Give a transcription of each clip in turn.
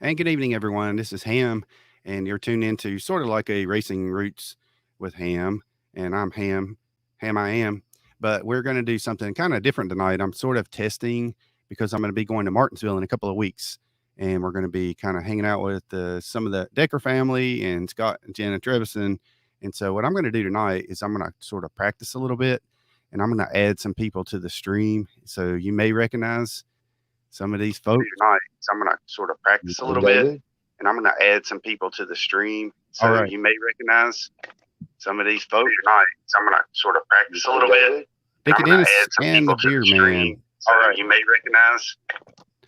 And good evening, everyone. This is Hamm, and you're tuned into sort of like a Racing Roots with Hamm, and I'm Hamm. Hamm I am. But we're going to do something kind of different tonight. I'm sort of testing because I'm going to be going to Martinsville in a couple of weeks, and we're going to be kind of hanging out with some of the Decker family and Scott and Jenna Trevison. And so, what I'm going to do tonight is I'm going to sort of practice a little bit, and I'm going to add some people to the stream. So, you may recognize some of these folks tonight. So I'm going to sort of practice a little bit, and I'm going to add some people to the stream. So you may recognize some of these folks tonight. So I'm going to sort of practice a little bit. Dickie Dennis and the Beer Man. All right, you may recognize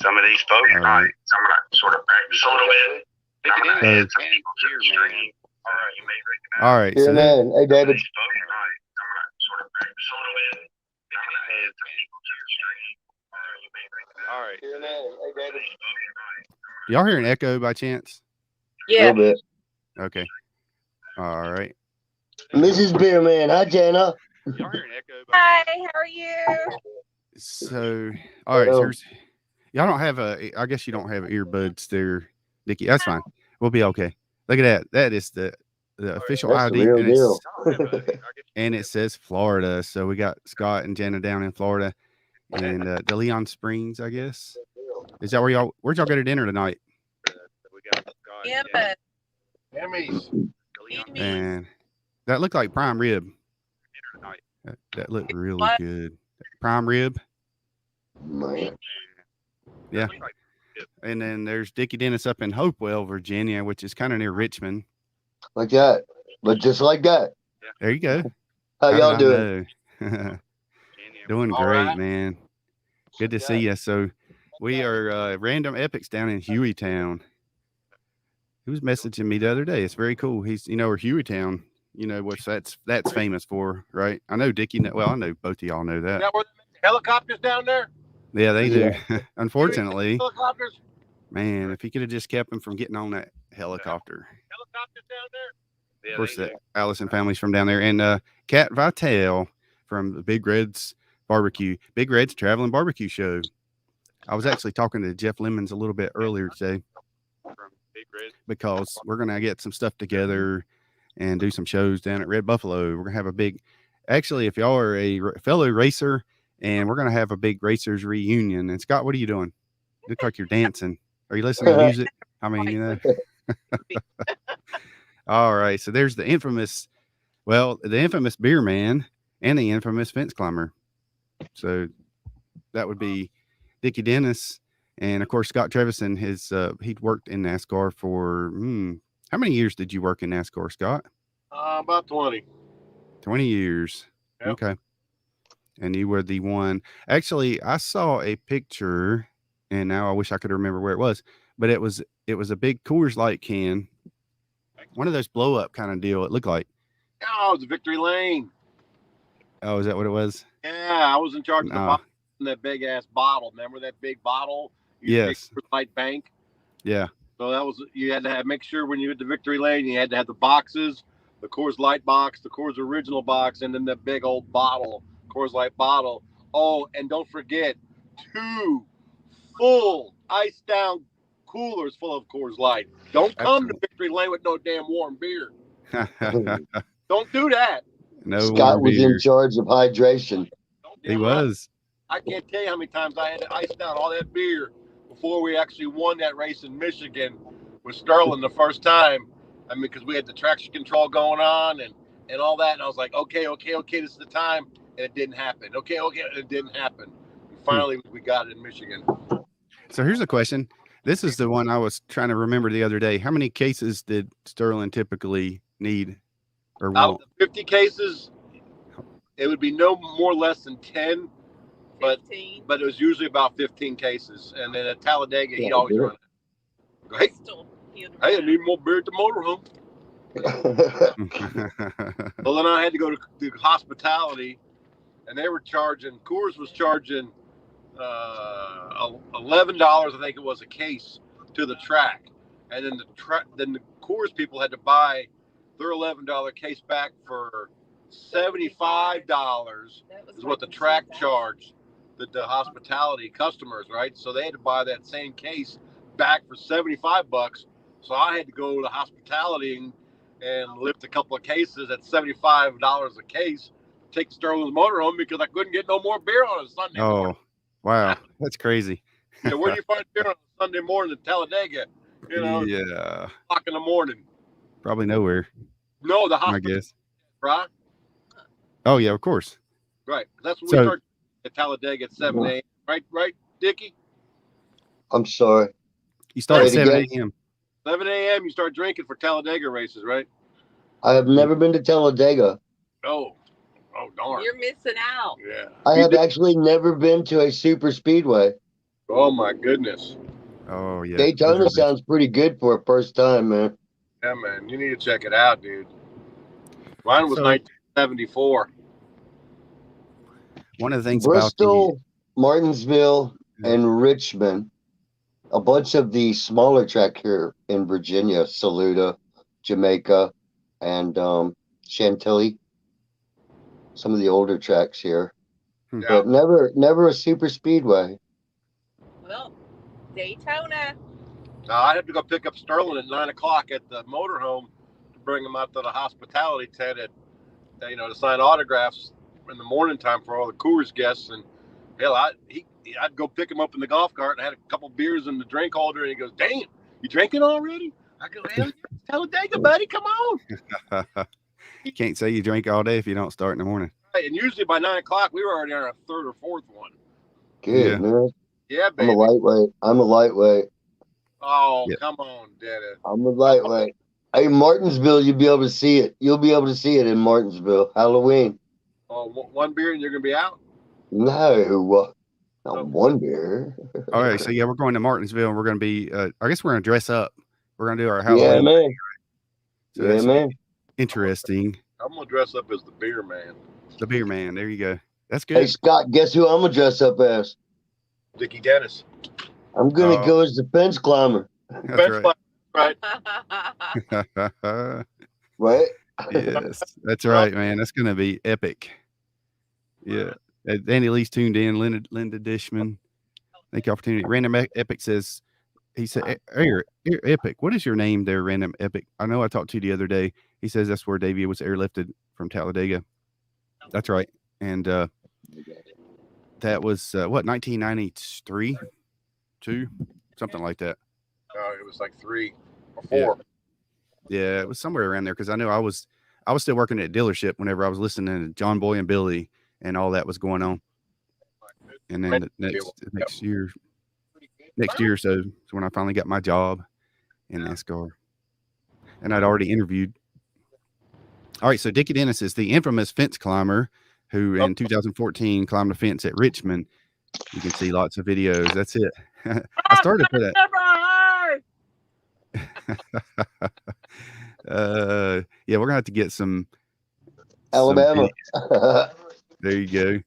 some of these folks tonight. So I'm going to sort of practice a little bit. Dickie Dennis and some people to the stream. All right, you may recognize. All right, so man. Hey, David. These folks tonight. So I'm going to sort of practice a little bit. I'm going to add some people to the stream. All right. Hey, David. Y'all hear an echo by chance? Yeah. A little bit. Okay. All right. Mrs. Beerman. Hi, Jenna. Y'all hear an echo? Hi, how are you? So, all right. So y'all don't have I guess you don't have earbuds there, Dickie. That's fine. We'll be okay. Look at that. That is the official That's ID. The real deal. And it says Florida. So we got Scott and Jenna down in Florida. And the Leon Springs, I guess. Is that where'd y'all go to dinner tonight? Yeah, but And that looked like prime rib. That looked really good. Prime rib. Yeah. And then there's Dickie Dennis up in Hopewell, Virginia, which is kind of near Richmond. Like that. But just like that. There you go. How y'all doing? Doing great, man. Good to see you. So we are Random Epics down in Hueytown. He was messaging me the other day. It's very cool. He's, or Hueytown, what that's famous for, right? I know Dickie. Well, I know both of y'all know that. Now, were the helicopters down there? Yeah, they do. Unfortunately, helicopters. Man, if he could have just kept him from getting on that helicopter. Helicopters down there. Yeah, of course, the Allison family's from down there, and Cat Vitale from the Big Red's traveling barbecue show. I was actually talking to Jeff Lemons a little bit earlier today because we're going to get some stuff together and do some shows down at Red Buffalo. We're going to have a big, actually, if y'all are a fellow racer, and we're going to have a big racers reunion. And Scott, what are you doing? Look like you're dancing. Are you listening to music? I mean, All right. So there's the infamous beer man and the infamous fence climber. So that would be Dickie Dennis. And of course, Scott Trevison he'd worked in NASCAR for, how many years did you work in NASCAR, Scott? About 20. 20 years. Yep. Okay. And you were the one. Actually, I saw a picture, and now I wish I could remember where it was, but it was a big Coors Light can, one of those blow up kind of deal. It looked like. Oh, it was Victory Lane. Oh, is that what it was? Yeah, I was in charge of the bottle in that big ass bottle. Remember that big bottle? Yes. Light Bank. Yeah. So that was, you had to make sure when you hit the Victory Lane, you had to have the boxes, the Coors Light box, the Coors Original box, and then the big old bottle, Coors Light bottle. Oh, and don't forget 2 full iced down coolers full of Coors Light. Don't come to Victory Lane with no damn warm beer. Don't do that. No. Scott was in charge of hydration. He was. I can't tell you how many times I had to ice down all that beer before we actually won that race in Michigan with Sterling the first time. I mean, because we had the traction control going on and all that. And I was like, okay, this is the time. And it didn't happen. Okay, it didn't happen. And finally, we got it in Michigan. So here's a question. This is the one I was trying to remember the other day. How many cases did Sterling typically need or want? Out of the 50 cases, it would be no more less than 10. But it was usually about 15 cases. And then at Talladega, he'd always run it. Hey, I need more beer at the motorhome. Well, then I had to go to hospitality, and they were charging, Coors was charging $11, I think it was, a case to the track. And then the Coors people had to buy their $11 case back for $75 is what the track charged the hospitality customers, right? So they had to buy that same case back for $75. So I had to go to hospitality and lift a couple of cases at $75 a case. Take Sterling's motor home because I couldn't get no more beer on a Sunday morning. Oh, wow. That's crazy. Yeah, where do you find beer on a Sunday morning in Talladega? You know, yeah. o'clock in the morning. Probably nowhere. No, the I hospital, guess. right? Oh, yeah, of course. Right. That's when So- we start at Talladega at 7 a.m. Right, Dickie? I'm sorry. You start at Say it 7 again. a.m. 11 a.m. you start drinking for Talladega races, right? I have never been to Talladega. Oh darn. You're missing out. Yeah. I We have did- actually never been to a super speedway. Oh my goodness. Oh, yeah. Daytona Those are- sounds pretty good for a first time, man. Yeah, man. You need to check it out, dude. Mine was So- 1974. One of the things Bristol, Martinsville, Yeah. and Richmond. A bunch of the smaller track here in Virginia, Saluda, Jamaica, and Chantilly. Some of the older tracks here, Hmm. Yeah. but never a super speedway. Well, Daytona. Now I had to go pick up Sterling at 9 o'clock at the motorhome to bring him out to the hospitality tent at, to sign autographs in the morning time for all the Coors guests. And hell, I'd go pick him up in the golf cart and I had a couple beers in the drink holder. And he goes, "Damn, you drinking already?" I go, "Hell, yeah, Talladega, buddy, come on." You can't say you drink all day if you don't start in the morning. And usually by 9 o'clock, we were already on our third or fourth one. Good, Yeah. man. Yeah, I'm baby. a lightweight. Oh, Yeah. come on, Dennis. I'm a lightweight. Hey, Martinsville, you'll be able to see it. You'll be able to see it in Martinsville. Halloween. Oh, one beer and you're going to be out? No, not one beer. All right. So, yeah, we're going to Martinsville and we're going to be, I guess we're going to dress up. We're going to do our Yeah, Halloween. man. So Yeah, that's man. interesting. I'm going to dress up as the beer man. The beer man. There you go. That's Hey, good. Scott, guess who I'm going to dress up as? Dickie Dennis. I'm going to Oh. go as the fence climber, That's Fence right. right. right? Yes, that's right, man. That's going to be epic. Yeah. Danny Lee's tuned in. Linda Dishman. Thank you, opportunity. Random Epic says, he said, "Air Epic, what is your name there, Random Epic? I know I talked to you the other day." He says that's where Davey was airlifted from Talladega. That's right. And that was, 1993? 2? Something like that. It was like 3 or Yeah. 4. Yeah, it was somewhere around there because I know I was still working at a dealership whenever I was listening to John Boy and Billy and all that was going on. And then the next year or so is when I finally got my job in NASCAR. And I'd already interviewed. All right, so Dickie Dennis is the infamous fence climber who in 2014 climbed a fence at Richmond. You can see lots of videos. That's it. I started to put that. Yeah, we're gonna have to get some Alabama. There you go.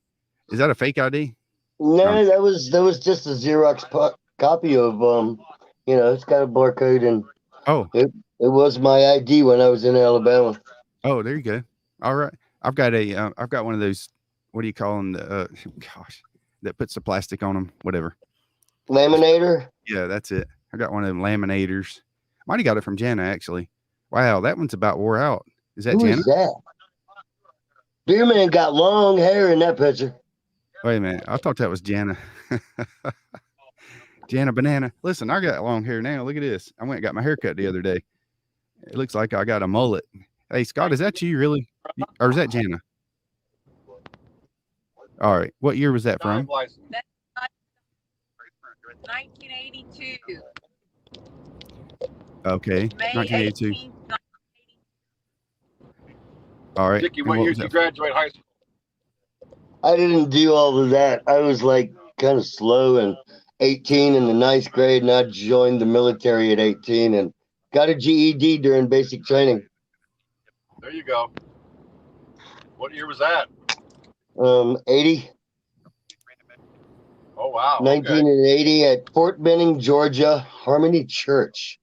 Is that a fake ID? No, that was just a Xerox copy of it's got a barcode and Oh, it was my ID when I was in Alabama. oh, there you go. All right, I've got one of those. What do you call them? That puts the plastic on them. Whatever. Laminator. Yeah, that's it. I got one of them laminators. Might have got it from Jana actually. Wow, that one's about wore out. Is that Who Jana? is that? Beer man got long hair in that picture. Wait a minute. I thought that was Jana. Jana Banana. Listen, I got long hair now. Look at this. I went and got my hair cut the other day. It looks like I got a mullet. Hey, Scott, is that you really? Or is that Jana? All right. What year was that from? 1982. Okay. May 1982. 18th. All right. Dickie, And what year was did you that? graduate high school? I didn't do all of that. I was like kind of slow and 18 in the ninth grade, and I joined the military at 18 and got a GED during basic training. There you go. What year was that? 80, Oh, wow. 1980 at Fort Benning, Georgia, Harmony Church.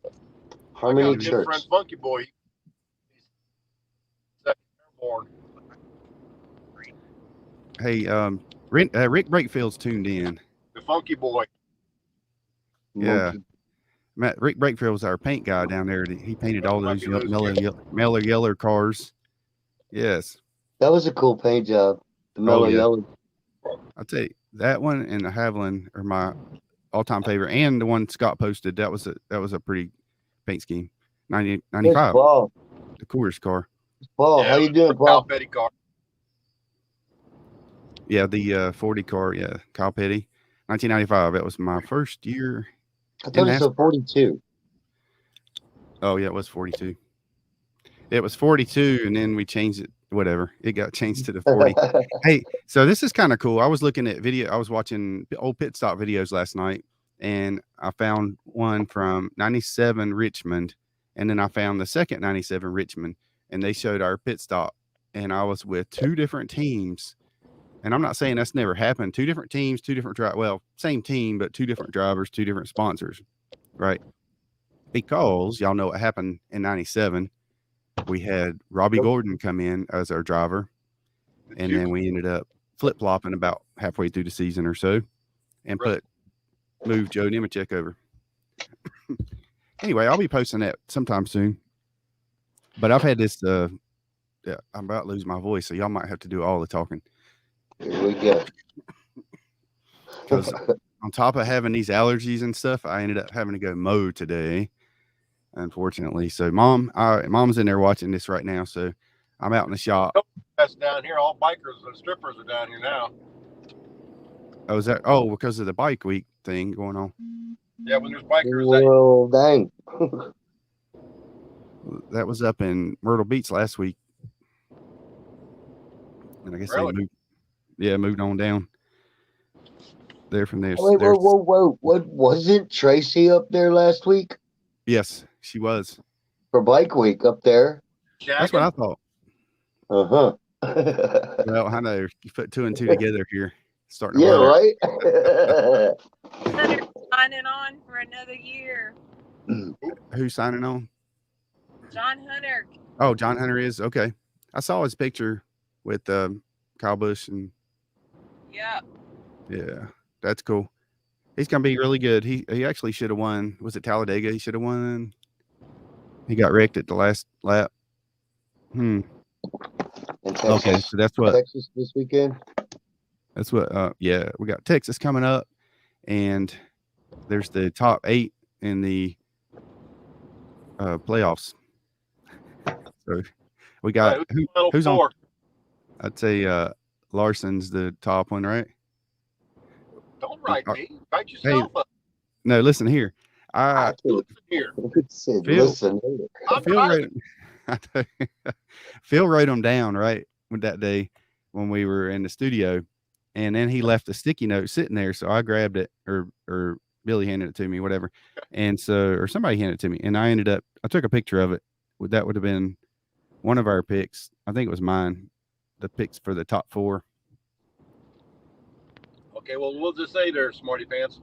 I got Harmony a good Church. friend, Funky Boy. He's airborne. Hey, Rick Breakfield's tuned in. The Funky Boy. Yeah. Monkey. Rick Brakefield was our paint guy down there. He painted all those Might be mellow yellow cars. Yes. That was a cool paint job. The mellow yeah. yellow. I'll tell you, that one and the Haviland are my all-time favorite. And the one Scott posted, that was a pretty paint scheme. 95. Paul. The Coors car. Paul, how you doing, Paul? Petty car. Yeah, the 40 car. Yeah, Kyle Petty. 1995. That was my first year. I thought it was 42. Oh, yeah, it was 42. It was 42, and then we changed it. Whatever. It got changed to the 40. Hey, so this is kind of cool. I was looking at I was watching old pit stop videos last night, and I found one from 97 Richmond, and then I found the second 97 Richmond, and they showed our pit stop, and I was with two different teams. And I'm not saying that's never happened. Two different teams, two different same team, but two different drivers, two different sponsors, right? Because y'all know what happened in 97. We had Robbie Gordon come in as our driver, and then we ended up flip-flopping about halfway through the season or so and moved Joe Nemechek over. Anyway, I'll be posting that sometime soon. But I've had this, I'm about to lose my voice, so y'all might have to do all the talking. Here we go. Because on top of having these allergies and stuff, I ended up having to go mow today, unfortunately. So mom's in there watching this right now, so I'm out in the shop. That's down here. All bikers and strippers are down here now. Oh, is that? Oh, because of the bike week thing going on. Yeah, when there's bikers. Well, dang. That was up in Myrtle Beach last week, and I guess they moved on down there from there. Whoa. What wasn't Tracy up there last week? Yes, she was. For bike week up there. That's what I thought. Uh-huh. Well, I know you put two and two together here. Starting to right? Hunter signing on for another year. Who's signing on? John Hunter. Oh, John Hunter is okay. I saw his picture with Kyle Busch and Yep. yeah, that's cool. He's gonna be really good. He actually should have won. Was it Talladega? He should have won. He got wrecked at the last lap. Okay, so that's what Texas this weekend. That's what. Yeah, we got Texas coming up, and there's the top 8 in the playoffs. So we got who's on? I'd say Larson's the top one, right? Don't write me. Write yourself up. No, listen here. Listen here. Phil wrote them down right with that day when we were in the studio, and then he left a sticky note sitting there. So I grabbed it, or Billy handed it to me, whatever. And so, or somebody handed it to me, and I took a picture of it. That would have been one of our picks. I think it was mine. The picks for the top 4. Okay, well, we'll just say there, Smarty Pants.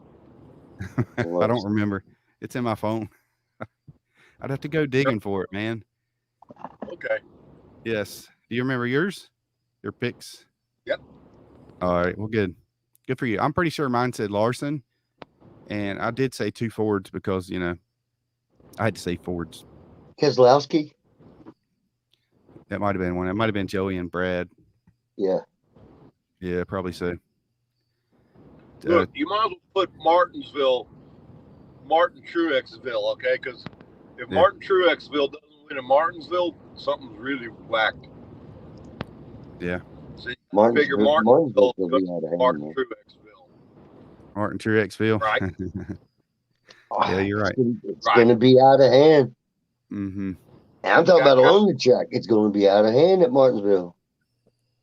I don't remember. It's in my phone. I'd have to go digging for it, man. Okay. Yes. Do you remember yours? Your picks? Yep. All right. Well, good. Good for you. I'm pretty sure mine said Larson, and I did say 2 Fords because, I had to say Fords. Keselowski? That might have been one. It might have been Joey and Brad. Yeah. Yeah, probably so. Look, you might as well put Martin Truexville, okay? Because if Martin Truexville doesn't win in Martinsville, something's really whacked. Yeah. So you figure Martinsville will be out of hand, Martin Truexville. Right. Yeah, you're right. It's going to be out of hand. Mm-hmm. I'm talking about on the track. It's going to be out of hand at Martinsville.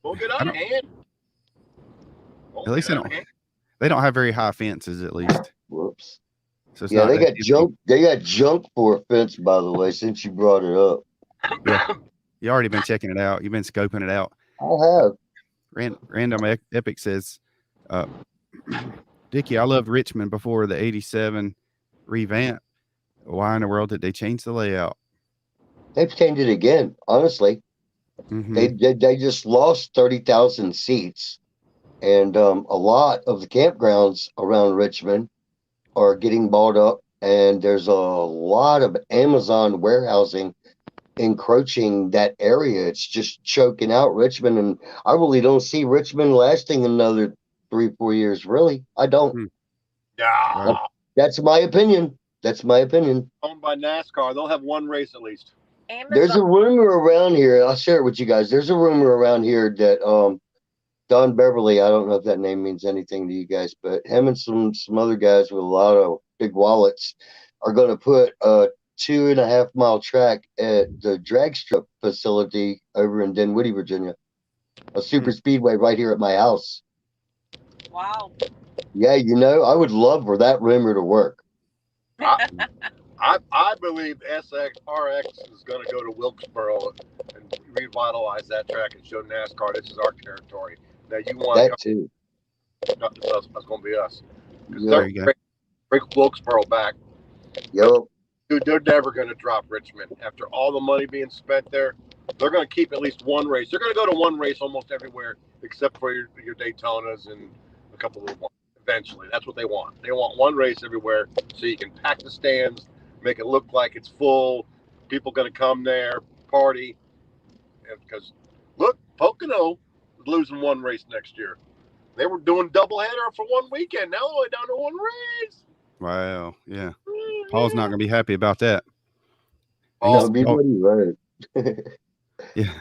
Won't get out of hand. At least they don't have very high fences, at least. Whoops. So yeah, they got junk. They got junk for a fence, by the way, since you brought it up. Yeah. You already been checking it out. You've been scoping it out. I have. Random Epic says, Dickie, I loved Richmond before the 87 revamp. Why in the world did they change the layout? They've changed it again, honestly. Mm-hmm. They just lost 30,000 seats. And a lot of the campgrounds around Richmond are getting bought up, and there's a lot of Amazon warehousing encroaching that area. It's just choking out Richmond, and I really don't see Richmond lasting another 3-4 years. Really, I don't. Yeah. That's my opinion. That's my opinion. Owned by NASCAR. They'll have one race at least. There's a rumor around here. I'll share it with you guys. There's a rumor around here that Don Beverly, I don't know if that name means anything to you guys, but him and some other guys with a lot of big wallets are going to put a 2.5 mile track at the drag strip facility over in Dinwiddie, Virginia. A super speedway right here at my house. Wow. Yeah, you know, I would love for that rumor to work. I believe RX is going to go to Wilkesboro and revitalize that track and show NASCAR this is our territory. Now you want that too. Nothing else. That's going to be us. Yep. Bring Wilkesboro back. Yep. Dude, they're never going to drop Richmond after all the money being spent there. They're going to keep at least one race. They're going to go to one race almost everywhere except for your Daytonas and a couple of ones. Eventually, that's what they want. They want one race everywhere so you can pack the stands, make it look like it's full. People going to come there, party. Because look, Pocono is losing one race next year. They were doing doubleheader for one weekend. Now they're only down to one race. Wow. Yeah. Paul's not going to be happy about that. I'll be right. Yeah.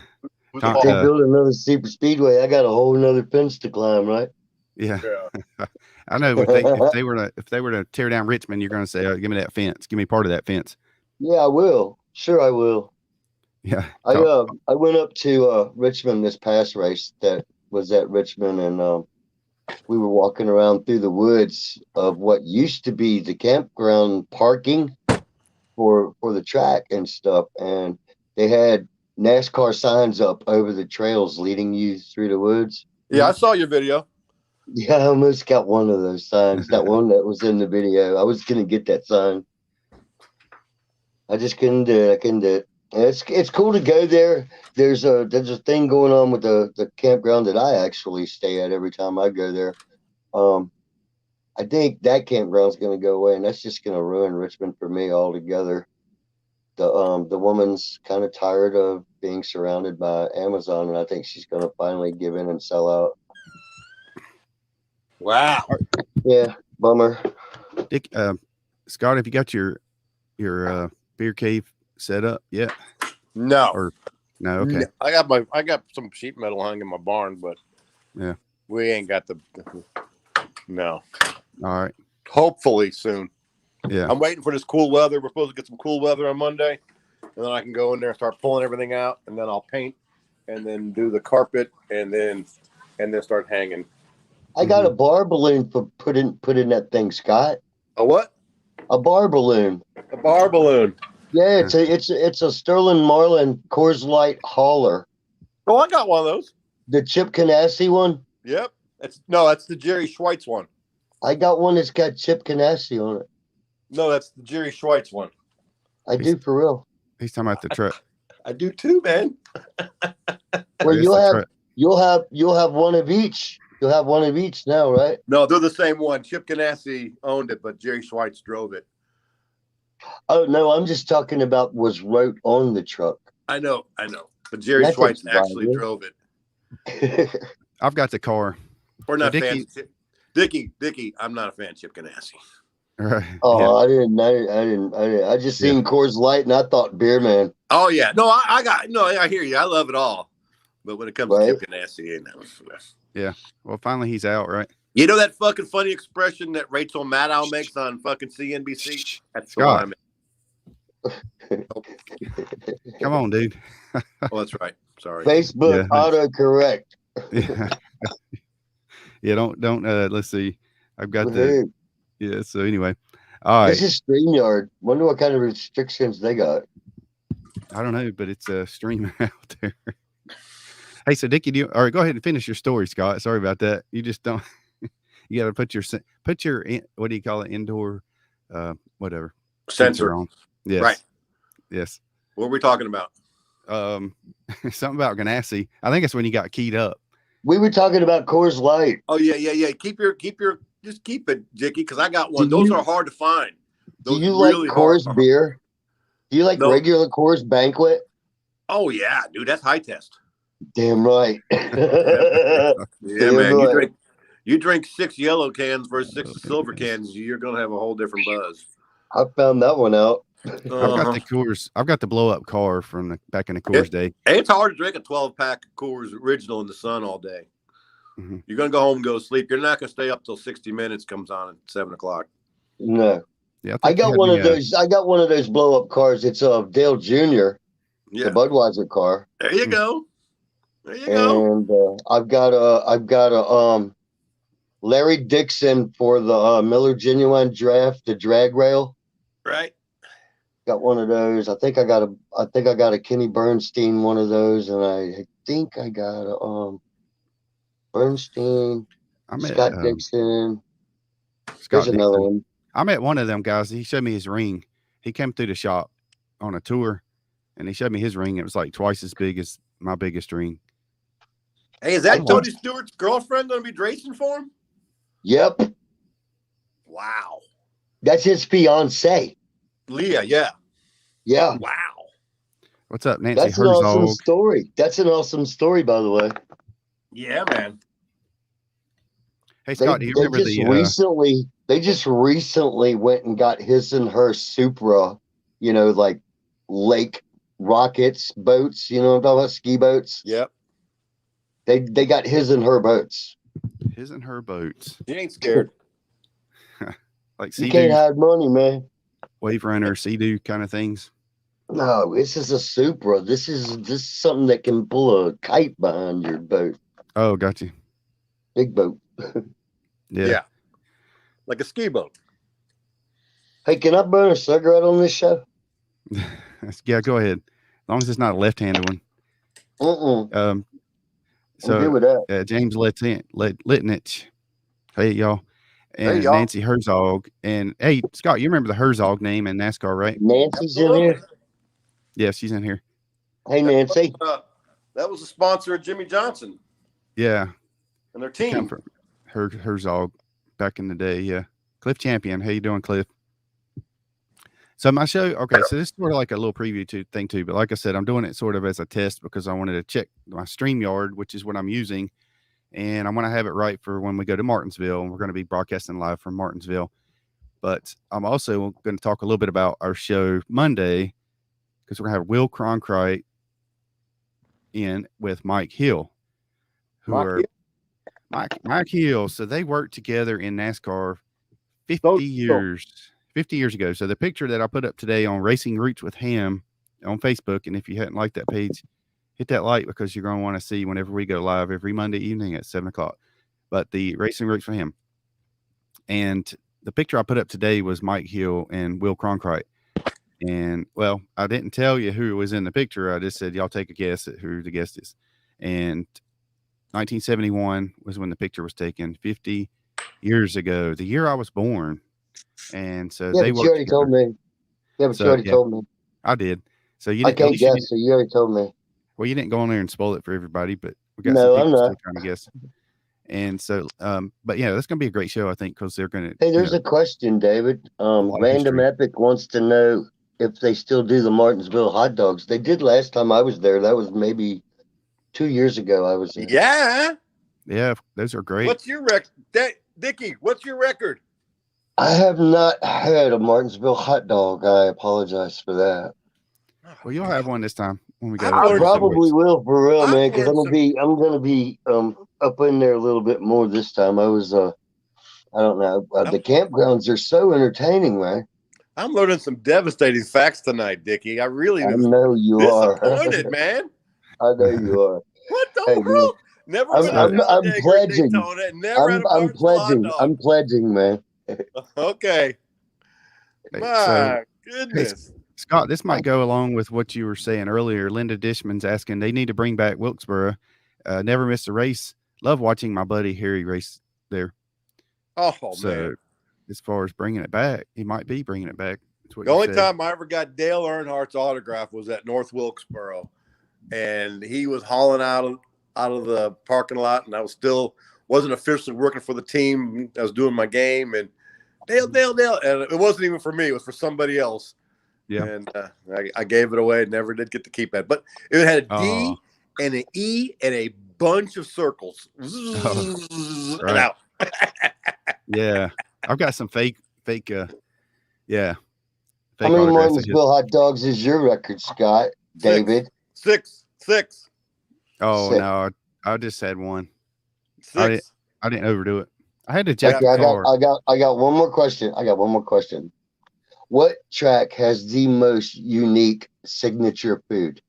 If they build another super speedway, I got a whole another fence to climb, right? Yeah. I know if they were to tear down Richmond, you're going to say, "Oh, give me that fence. Give me part of that fence." Yeah, I will. Sure, I will. Yeah. I went up to Richmond this past race that was at Richmond, and we were walking around through the woods of what used to be the campground parking for the track and stuff, and they had NASCAR signs up over the trails leading you through the woods. Yeah, I saw your video. Yeah, I almost got one of those signs. That one that was in the video. I was gonna get that sign. I just couldn't do it. I couldn't do it. And it's cool to go there. There's a thing going on with the campground that I actually stay at every time I go there. I think that campground's gonna go away, and that's just gonna ruin Richmond for me altogether. The woman's kind of tired of being surrounded by Amazon, and I think she's gonna finally give in and sell out. Wow. Yeah, bummer. Dick, Scott, have you got your beer cave set up yet? No. Or no? Okay. I got some sheet metal hung in my barn, but yeah, we ain't got no. All right. Hopefully soon. Yeah. I'm waiting for this cool weather. We're supposed to get some cool weather on Monday, and then I can go in there and start pulling everything out, and then I'll paint, and then do the carpet, and then start hanging. I got a bar balloon for put in that thing, Scott. A what? A bar balloon. A bar balloon. Yeah, it's a Sterling Marlin Coors Light hauler. Oh, I got one of those. The Chip Ganassi one. Yep. That's the Jerry Schweitz one. I got one that's got Chip Ganassi on it. No, that's the Jerry Schweitz one. I do for real. He's talking about the truck. I do too, man. Well, you'll have one of each. You'll have one of each now, right? No, they're the same one. Chip Ganassi owned it, but Jerry Schweitz drove it. Oh no, I'm just talking about was wrote on the truck. I know. But Jerry Schweitz actually drove it. I've got the car. We're not fans. Dickie, I'm not a fan of Chip Ganassi. Right. Oh, yeah. I didn't. I just seen Coors Light and I thought beer man. Oh yeah, no, I hear you. I love it all, but when it comes to Chip Ganassi, yeah. Well, finally he's out, right? You know that fucking funny expression that Rachel Maddow makes on fucking CNBC? That's Scott. the one Come on, dude. Oh, that's right. Sorry. Facebook autocorrect. Yeah. Yeah. Don't. Let's see. I've got Yeah. So anyway, all right. This is StreamYard. Wonder what kind of restrictions they got. I don't know, but it's a stream out there. Hey, so Dickie, all right, go ahead and finish your story, Scott. Sorry about that. You just don't. You got to put your what do you call it? Indoor, whatever sensor on. Yes. Right. Yes. What are we talking about? Something about Ganassi. I think it's when you got keyed up. We were talking about Coors Light. Oh yeah. Keep your just keep it, Dickie, because I got one. Those are hard to find. Those Do you really like Coors hard. beer? Do you like No. regular Coors Banquet? Oh yeah, dude, that's high test. Damn right. Yeah, Damn man. right. You drink 6 yellow cans versus 6 silver cans, you're gonna have a whole different buzz. I found that one out. I've got the Coors. I've got the blow up car from back in the Coors day. It's hard to drink a 12-pack of Coors Original in the sun all day. Mm-hmm. You're gonna go home and go to sleep. You're not gonna stay up till 60 Minutes comes on at 7 o'clock. No. Yeah, I got one of those. I got one of those blow up cars. It's Dale Jr. Yeah. The Budweiser car. There you go. There you go. And I've got a Larry Dixon for the Miller Genuine Draft, the drag rail. Right. Got one of those. I think I got a Kenny Bernstein one of those, and I think I got a Bernstein, Scott Dixon. There's another one. I met one of them guys. He showed me his ring. He came through the shop on a tour, and he showed me his ring. It was like twice as big as my biggest ring. Hey, is that Tony Stewart's girlfriend going to be racing for him? Yep. Wow. That's his fiance. Leah, yeah. Yeah. Wow. What's up, Nancy? That's an awesome story. That's an awesome story, by the way. Yeah, man. Hey, Scott, do you remember They just recently went and got his and her Supra, like lake rockets boats, what I'm talking about, ski boats. Yep. They got his and her boats. His and her boats. He ain't scared. Like you can't hide money, man. Wave runner, Sea-Doo kind of things. No, this is a Supra. This is something that can pull a kite behind your boat. Oh, got you. Big boat. Yeah. Like a ski boat. Hey, can I burn a cigarette on this show? Yeah, go ahead. As long as it's not a left-handed one. I'm So good with that. James Litnich. Hey, y'all. And y'all. Nancy Herzog. And hey, Scott, you remember the Herzog name in NASCAR, right? Nancy's in here. Yeah, she's in here. Hey, Nancy. That was a sponsor of Jimmy Johnson. Yeah. And their team. Herzog back in the day. Yeah. Cliff Champion. How you doing, Cliff? So my show, okay, so this is sort of like a little preview thing too, but like I said, I'm doing it sort of as a test because I wanted to check my StreamYard, which is what I'm using, and I want to have it right for when we go to Martinsville, and we're going to be broadcasting live from Martinsville. But I'm also going to talk a little bit about our show Monday because we're going to have Will Cronkite in with Mike Hill, Mike Hill. So they worked together in NASCAR 50 years ago. So the picture that I put up today on Racing Roots with Hamm on Facebook, and if you hadn't liked that page, hit that like because you're going to want to see whenever we go live every Monday evening at 7 o'clock. But the Racing Roots for Hamm. And the picture I put up today was Mike Hill and Will Cronkite. And, well, I didn't tell you who was in the picture. I just said, y'all take a guess at who the guest is. And 1971 was when the picture was taken, 50 years ago, the year I was born. And so you already told me. Yeah, but you already told me. I did. So you didn't. I can't guess. So you already told me. Well, you didn't go on there and spoil it for everybody, but we got some people still trying to guess. And so, but yeah, that's going to be a great show, I think, because they're going to. Hey, there's a question, David. Random Epic wants to know if they still do the Martinsville hot dogs. They did last time I was there. That was maybe 2 years ago. I was there. Yeah. Yeah, those are great. What's your record, Dickie? What's your record? I have not had a Martinsville hot dog. I apologize for that. Well, you'll have one this time when we go. I probably will, for real, man, because I'm gonna be up in there a little bit more this time. I was I don't know. The campgrounds are so entertaining, man. I'm learning some devastating facts tonight, Dickie. I know you are disappointed, man. I know you are. What the world? Never. I'm pledging. I'm pledging, man. Okay. My goodness. Hey, Scott, this might go along with what you were saying earlier. Linda Dishman's asking, they need to bring back Wilkesboro. Never missed a race. Love watching my buddy Harry race there. Oh, so, man. As far as bringing it back, he might be bringing it back. The only time I ever got Dale Earnhardt's autograph was at North Wilkesboro. And he was hauling out of the parking lot, and I was still wasn't officially working for the team. I was doing my game, and Dale, and it wasn't even for me. It was for somebody else. Yeah. And I gave it away. Never did get to keep it. But it had a D and an E and a bunch of circles. And right. out. Yeah. I've got some fake. Yeah. How many Martinsville hot dogs is your record, Scott? David? Six. Oh, 6. no. I just had one. 6. I didn't overdo it. I had to jack Okay, the car. I got one more question. What track has the most unique signature food?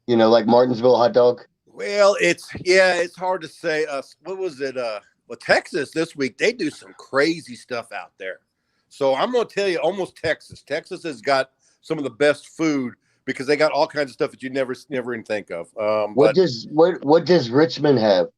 You know, like Martinsville hot dog? Well, it's hard to say. What was it? Well, Texas this week, they do some crazy stuff out there. So I'm going to tell you, almost Texas. Texas has got some of the best food because they got all kinds of stuff that you never even think of. What does Richmond have?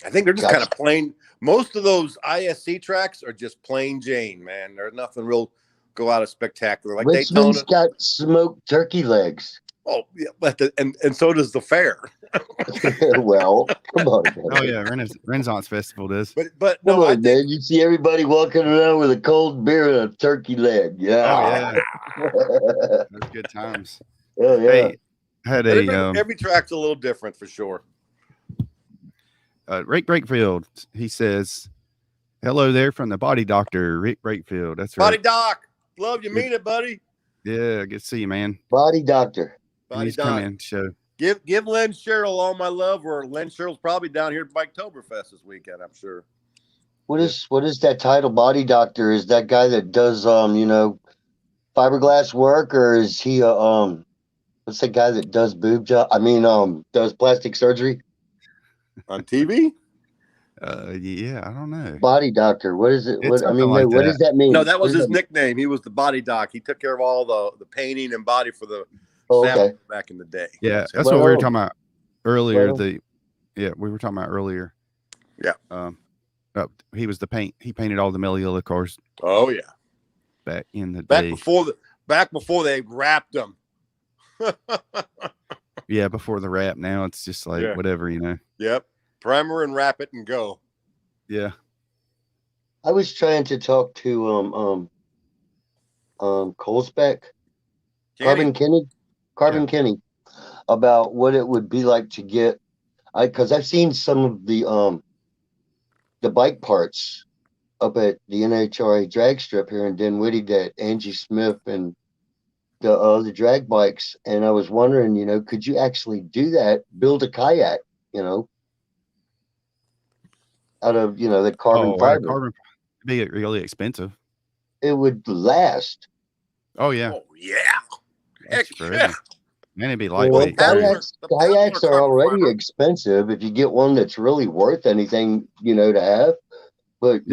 I think they're just kind of plain. Most of those ISC tracks are just plain Jane, man. There's nothing real go out of spectacular. Like Richmond's Daytona. got smoked turkey legs. Oh, yeah, but and so does the fair. Well, come on, man. Oh yeah, Renaissance Festival does. But no, I think, man, you see everybody walking around with a cold beer and a turkey leg. Yeah. Oh yeah. Those good times. Oh yeah. Hey, had every track's a little different for sure. Rick Brakefield, he says, "Hello there from the Body Doctor, Rick Brakefield." That's right. Body Doc, love you, mean it, buddy. Yeah, good to see you, man. Body Doctor. Body Doc. Come in, show. Give Len Sherrill all my love. Or Len Sherrill's probably down here at Biketoberfest this weekend, I'm sure. What is that title? Body Doctor? Is that guy that does fiberglass work, or is he what's the guy that does boob job? Does plastic surgery on TV? Yeah, I don't know. Body Doctor. What is it? What what does that mean? No, that was his nickname. He was the Body Doc. He took care of all the painting and body for the back in the day. Yeah, that's what we were talking about earlier. We were talking about earlier. Yeah. He was the paint. He painted all the Meliella cars. Oh yeah. Back in the day. Back before they wrapped them. Yeah, before the wrap. Now it's just like whatever, you know. Yep. Primer and wrap it and go. Yeah. I was trying to talk to Colesbeck, Carbon Kenny, about what it would be like to get. Because I've seen some of the bike parts up at the NHRA drag strip here in Dinwiddie that Angie Smith and the drag bikes, and I was wondering, could you actually do that? Build a kayak, out of the carbon fiber. It'd be really expensive. It would last. Oh yeah. Oh yeah. Heck yeah. And it'd be lightweight. Kayaks are already expensive if you get one that's really worth anything, to have. But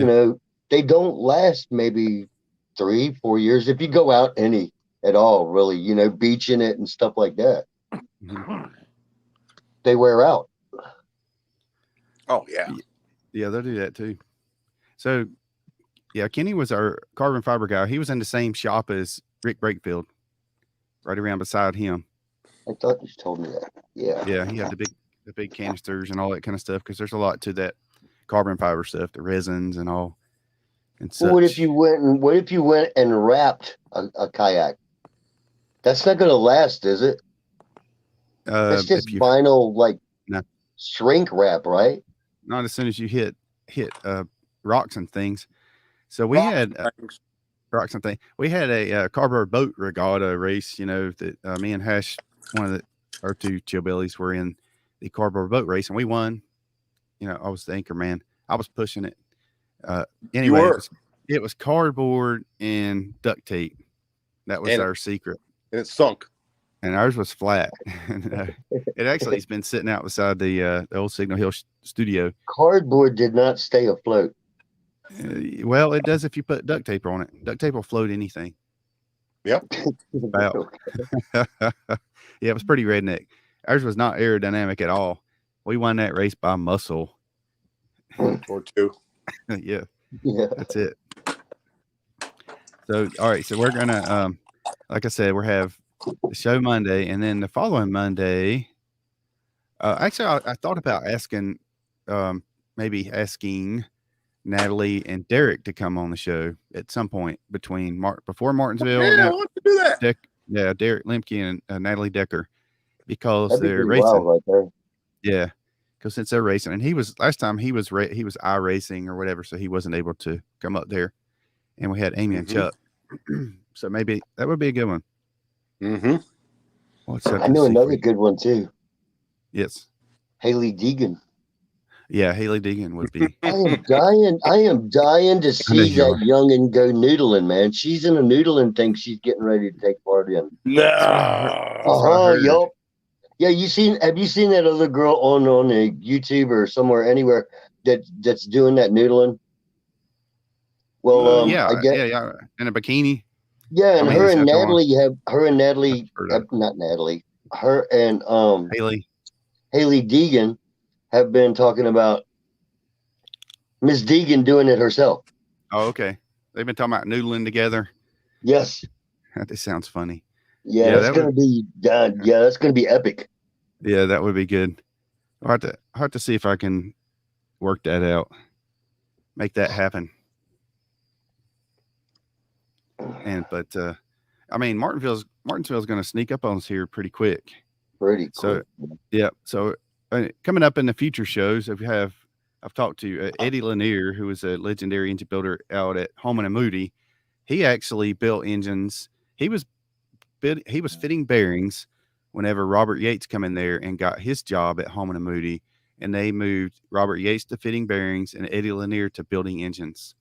they don't last maybe 3-4 years if you go out any at all, really, beaching it and stuff like that. Mm-hmm. They wear out. Oh yeah. Yeah, they'll do that too. So, yeah, Kenny was our carbon fiber guy. He was in the same shop as Rick Brakefield, right around beside him. I thought you told me that. Yeah. Yeah, he had the big canisters and all that kind of stuff because there's a lot to that carbon fiber stuff, the resins and all. And such. What if you went and wrapped a kayak? That's not going to last, is it? It's just vinyl, shrink wrap, right? Not as soon as you hit rocks and things. So we had rocks and things. We had a cardboard boat regatta race. That me and Hash, our two chillbillies, were in the cardboard boat race, and we won. I was the anchor man. I was pushing it. Anyway, it was cardboard and duct tape. That was our secret. And it sunk. And ours was flat. It actually has been sitting out beside the old Signal Hill studio. Cardboard did not stay afloat. Well, it does if you put duct tape on it. Duct tape will float anything. Yep. About. Yeah, it was pretty redneck. Ours was not aerodynamic at all. We won that race by muscle. Or two. Yeah. That's it. So, all right. So we're gonna, like I said, we'll have the show Monday, and then the following Monday. Actually, I thought about asking maybe asking Natalie and Derek to come on the show at some point between before Martinsville. Yeah, I want to do that. Derek Lemke and Natalie Decker, because That'd be they're pretty wild racing. right there. Yeah, because since they're racing, and last time he was iRacing or whatever, so he wasn't able to come up there. And we had Amy and Chuck, so maybe that would be a good one. Mm-hmm. I know another good one too. Yes, Haley Deegan. Yeah, Haley Deegan would be. I am dying to see that youngin' go noodling, man. She's in a noodling thing she's getting ready to take part in. No. Yup. Yeah, have you seen that other girl on a YouTube or somewhere anywhere that's doing that noodling? Well, yeah, I guess, yeah, in a bikini. Yeah, and her and Natalie Haley Deegan have been talking about Miss Deegan doing it herself. Oh, okay. They've been talking about noodling together. Yes. That sounds funny. Yeah, that's gonna be that's gonna be epic. Yeah, that would be good. I'll have to see if I can work that out. Make that happen. But I mean, Martinsville's going to sneak up on us here pretty quick. So yeah. So coming up in the future shows, I've talked to Eddie Lanier, who is a legendary engine builder out at Holman and Moody. He actually built engines. He was fitting bearings whenever Robert Yates come in there and got his job at Holman and Moody, and they moved Robert Yates to fitting bearings and Eddie Lanier to building engines.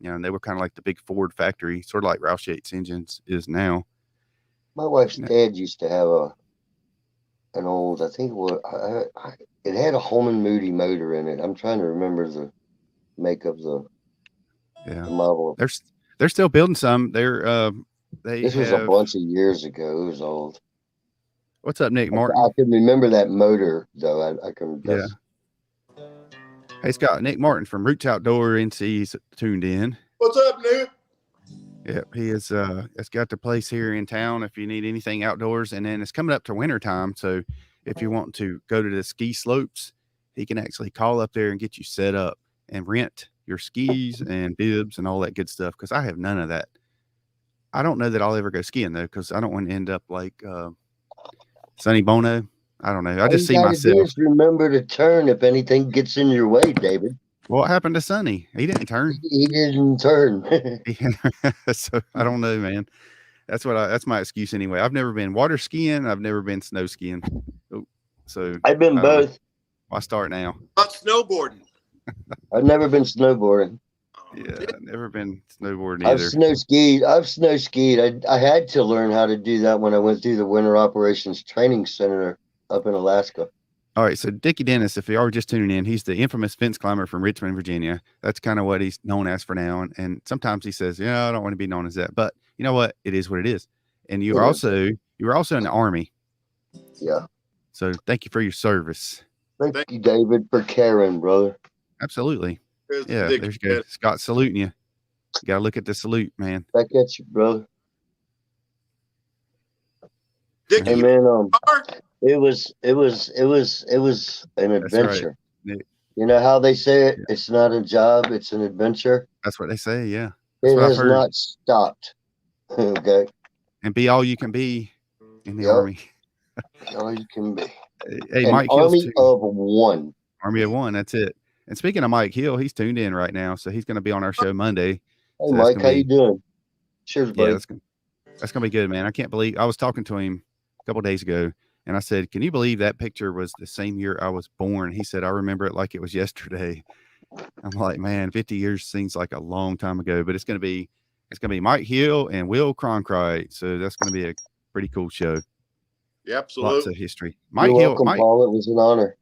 And they were kind of like the big Ford factory, sort of like Roush Yates engines is now. My wife's dad used to have an old, I think it had a Holman Moody motor in it. I'm trying to remember the make of the model. They're still building some. This was a bunch of years ago. It was old. What's up, Nick Martin? I can remember that motor though. I can. Yeah. Hey, Scott, Nick Martin from Roots Outdoor NC's tuned in. What's up, Nick? Yep, he is. It's got the place here in town if you need anything outdoors, and then it's coming up to winter time. So if you want to go to the ski slopes, he can actually call up there and get you set up and rent your skis and bibs and all that good stuff. Because I have none of that. I don't know that I'll ever go skiing though, because I don't want to end up like Sonny Bono. I don't know. I just see myself. Just remember to turn if anything gets in your way, David. What happened to Sonny? He didn't turn. He didn't turn. So I don't know, man. That's my excuse anyway. I've never been water skiing. I've never been snow skiing. So I've been both. Why start now? Not snowboarding. I've never been snowboarding. Yeah, I've never been snowboarding either. I've snow skied. I had to learn how to do that when I went through the Winter Operations Training Center up in Alaska. All right, so Dickie Dennis, if you are just tuning in, he's the infamous fence climber from Richmond, Virginia. That's kind of what he's known as for now. And sometimes he says, I don't want to be known as that. But you know what? It is what it is. And you were also in the Army. Yeah. So thank you for your service. Thank you, David, for caring, brother. Absolutely. There's good. Scott saluting you. You got to look at the salute, man. Back at you, brother. Dickie, hey, man, it was an adventure. Right. You know how they say it? It's not a job, it's an adventure. That's what they say, yeah. It has not stopped. Okay. And be all you can be in the Army. All you can be. Hey, An Mike Army of one. Army of one, that's it. And speaking of Mike Hill, he's tuned in right now, so he's going to be on our show Monday. Hey, so Mike, how you doing? Cheers, buddy. Yeah, that's going to be good, man. I can't believe I was talking to him a couple of days ago, and I said, "Can you believe that picture was the same year I was born?" He said, "I remember it like it was yesterday." I'm like, man, 50 years seems like a long time ago, but it's going to be Mike Hill and Will Cronkite, so that's going to be a pretty cool show. Yeah, absolutely. Lots of history. You're welcome, Paul. It was an honor.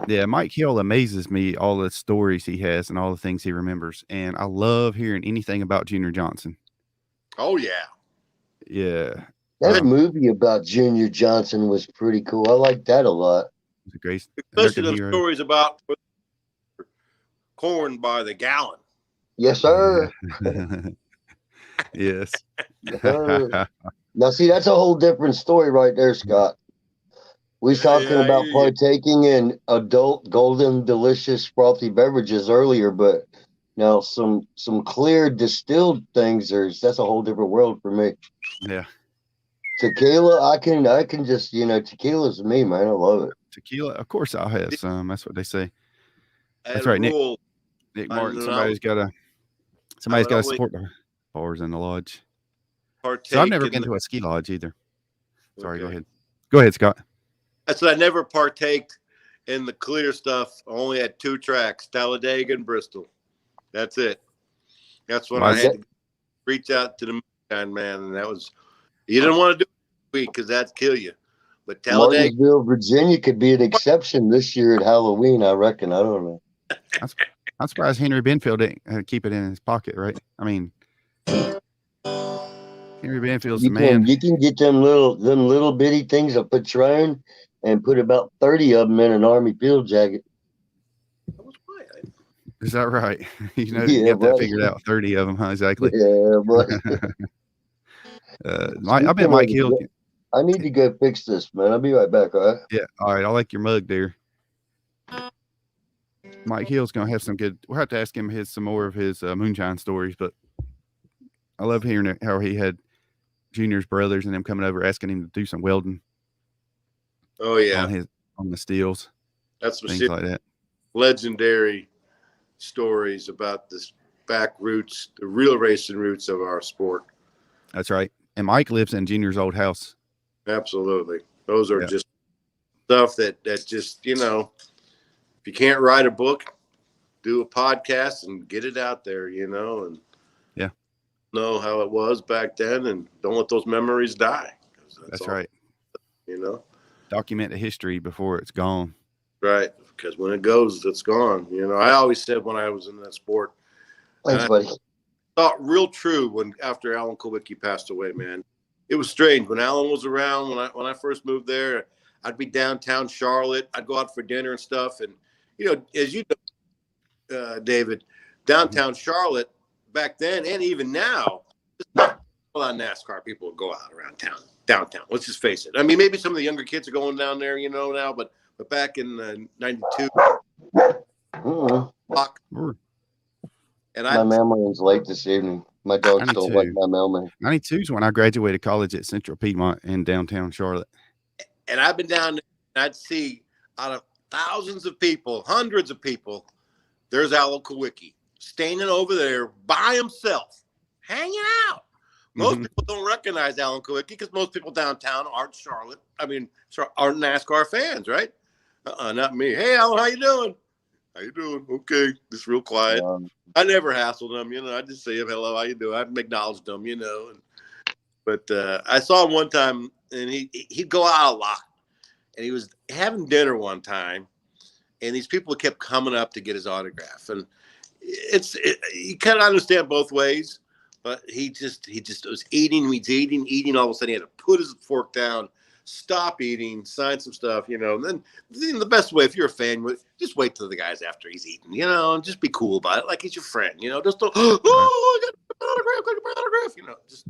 Yeah, Mike Hill amazes me, all the stories he has and all the things he remembers. And I love hearing anything about Junior Johnson. Oh, yeah. Yeah. That movie about Junior Johnson was pretty cool. I like that a lot. It's a great especially the stories about corn by the gallon. Yes, sir. Yes. Yes, sir. Now, see, that's a whole different story right there, Scott. We was talking I about hear you. partaking in adult golden delicious frothy beverages earlier, but now some clear distilled things, that's a whole different world for me. Yeah. Tequila, I can just, tequila's me, man. I love it. Tequila, of course I'll have some. That's what they say. I had That's a right, Nick rule. Martin. I Somebody's got to always support the bars in the lodge. partake. So I've never been to a ski lodge either. Sorry, go ahead. Go ahead, Scott. I said I never partaked in the clear stuff. I only had 2 tracks, Talladega and Bristol. That's it. That's when I had to reach out to the moonshine man, and that was you didn't want to do it because that'd kill you. But Talladega, Martinsville, Virginia could be an exception this year at Halloween, I reckon. I don't know. I'm surprised Henry Benfield didn't keep it in his pocket, right? I mean, Henry Benfield's the man. You can get them little bitty things of Patron and put about 30 of them in an Army field jacket. Is that right? You Yeah, get that buddy. figured out. 30 of them, huh? Exactly. Yeah, buddy. I bet Mike Hill. I need to go fix this, man. I'll be right back, all right? Yeah. All right. I like your mug there. Mike Hill's going to have some good. We'll have to ask him some more of his moonshine stories, but I love hearing how he had Junior's brothers and them coming over asking him to do some welding. Oh yeah, on the steels. That's things like that. Legendary stories about this back roots, the real racing roots of our sport. That's right. And Mike lives in Junior's old house. Absolutely. Those are just stuff that just, if you can't write a book, do a podcast and get it out there, and know how it was back then and don't let those memories die. That's right. Document the history before it's gone. Right. Because when it goes, it's gone. I always said when I was in that sport, thanks, buddy. Thought real true after Alan Kulwicki passed away, man. It was strange when Alan was around. When I first moved there, I'd be downtown Charlotte. I'd go out for dinner and stuff. And as you know, David, downtown Charlotte back then and even now, a lot of NASCAR people would go out around downtown. Let's just face it. I mean, maybe some of the younger kids are going down there, now, but back in '92, and my mailman's late this evening. My dogs don't like my mailman. 92 is when I graduated college at Central Piedmont in downtown Charlotte. And I've been down there, and I'd see out of thousands of people, hundreds of people, there's Alan Kulwicki standing over there by himself, hanging out. Most people don't recognize Alan Kulwicki because most people downtown aren't Charlotte. I mean, aren't NASCAR fans, right? Not me. Hey, Alan, how you doing? How you doing? Okay. Just real quiet. I never hassled him, I just say, hello, how you doing? I acknowledged him, But I saw him one time, and he'd go out a lot. And he was having dinner one time, and these people kept coming up to get his autograph. And you kind of understand both ways, but he just was eating. He's eating. All of a sudden, he had to put his fork down, stop eating, sign some stuff, and then the best way, if you're a fan, just wait till the guy's after he's eaten, and just be cool about it, like he's your friend, just don't, I got an autograph, just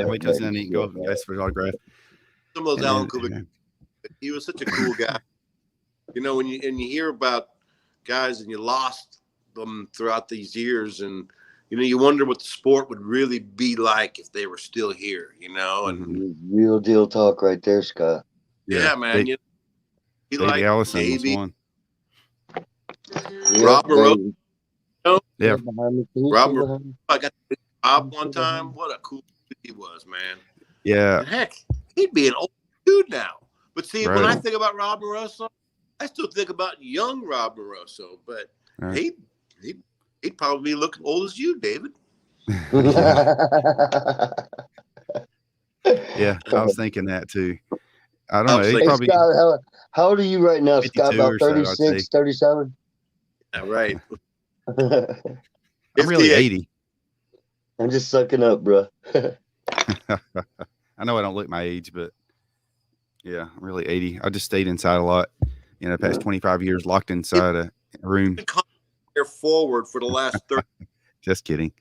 wait till then he can go ask for his autograph. Some of those Alan Kulwicki, he was such a cool guy, when you hear about guys and you lost them throughout these years, and you wonder what the sport would really be like if they were still here, and real deal talk right there, Scott. Yeah, man. Davey Allison was one. Robert Rose. Yeah. Robert, I got to Bob one time. What a cool dude he was, man. Yeah. And heck, he'd be an old dude now. But see, when I think about Rob Moroso, I still think about young Rob Moroso, but he'd probably look old as you, David. Yeah, I was thinking that too. I don't know. Hey, Scott, how old are you right now, Scott? About 36, 37? Yeah, right. I'm really 80. I'm just sucking up, bro. I know I don't look my age, but yeah, I'm really 80. I just stayed inside a lot. The past 25 years locked inside a room. Forward for the last 30. Just kidding.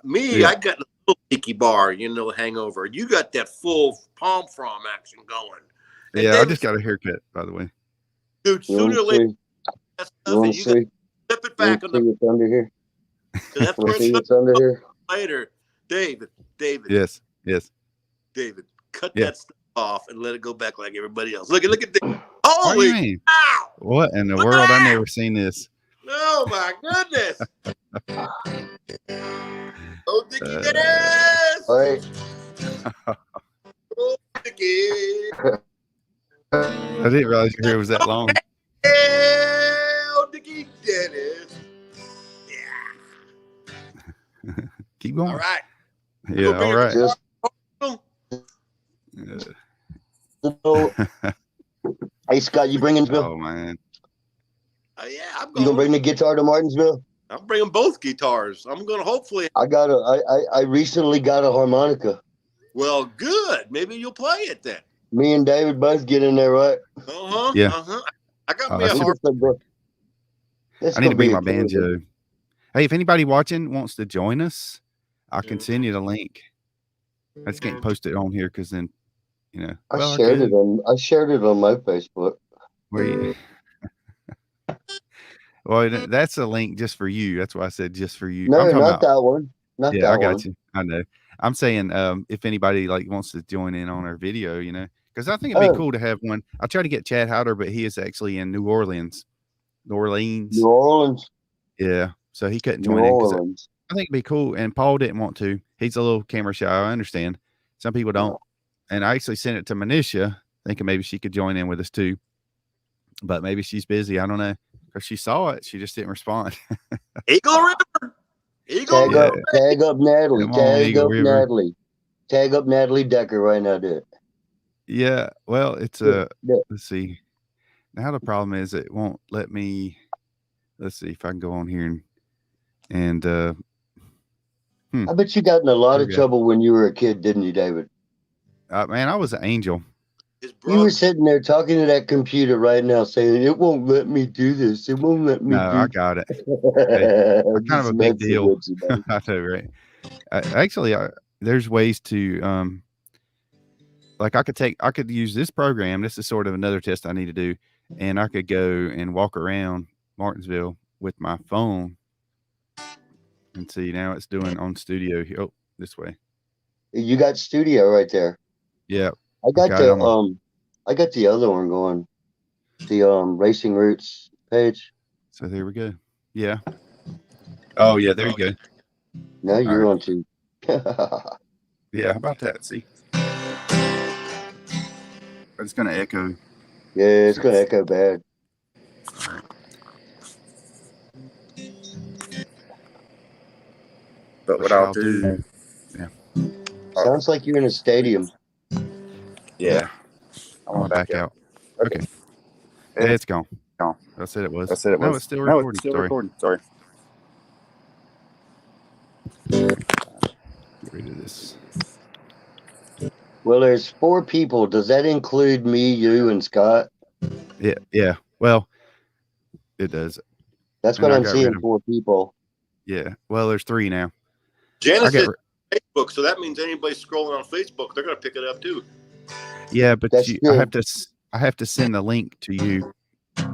I got a little tiki bar, hangover. You got that full palm from action going. And Yeah, David, I just got a haircut, by the way. dude, You sooner or want later, to that you stuff, want and to you got see? to flip it You back want on to see the. what's under here? That's Want where to see it's what's under here? later. David, Yes. David, cut Yeah. that stuff off and let it go back like everybody else. Look at this. What do you Holy mean? cow! What in the Look at world? I've that! never seen this. Oh my goodness! Oh, Dickie Uh, Dennis! All right. Oh, Dickie! I didn't realize your hair was that long. Oh, Dickie Dennis! Yeah. Keep going. All right. Yeah, all right. Just hey, Scott, you bringing Bill? Oh man. Oh yeah, I'm You gonna going. bring the guitar to Martinsville? I'm bringing both guitars. I'm going to hopefully. I recently got a harmonica. Well, good. Maybe you'll play it then. Me and David both get in there, right? Yeah. I got Oh, me a that's harp. I need to bring my banjo. Hey, if anybody watching wants to join us, I can send you the link. I just can't post it on here because then, I shared it on my Facebook. Where you? Well, that's a link just for you. That's why I said just for you. No, I'm talking not about, that one. Not yeah, that I got one. you. I know. I'm saying if anybody wants to join in on our video, because I think it'd be cool to have one. I tried to get Chad Howder, but he is actually in New Orleans. New Orleans. Yeah, so he couldn't New join in. Orleans. I think it'd be cool, and Paul didn't want to. He's a little camera shy. I understand. Some people don't. And I actually sent it to Manisha, thinking maybe she could join in with us too. But maybe she's busy. I don't know. Because she saw it, she just didn't respond. Eagle River. Eagle River. Tag up Natalie. Come on, Eagle River. Natalie. Tag up Natalie Decker right now, dude. Yeah. Well, it's let's see. Now the problem is it won't let me. Let's see if I can go on here and I bet you got in a lot of trouble when you were a kid, didn't you, David? Man, I was an angel. You were sitting there talking to that computer right now saying, it won't let me do this. It won't let me do I got it. Hey, I'm kind of a big deal. I know, right? Actually, there's ways to, like I could use this program. This is sort of another test I need to do. And I could go and walk around Martinsville with my phone and see now it's doing on studio. Oh, this way. You got studio right there. Yeah. I got the other one going. The Racing Roots page. So there we go. Yeah. Oh yeah, there you go. Now you're on to. Yeah, how about that? See, it's gonna echo. Yeah, it's gonna echo bad. But what I'll do, yeah. Sounds like you're in a stadium. Yeah. I'm gonna back out. Okay. Yeah, it's gone. I said it was. No, it's still recording. Sorry. Get rid of this. Well, there's 4 people. Does that include me, you, and Scott? Yeah. Well, it does. That's what I'm seeing. 4 people. Yeah. Well, there's 3 now. Janice said Facebook, so that means anybody scrolling on Facebook, they're gonna pick it up too. Yeah, but I have to send the link to you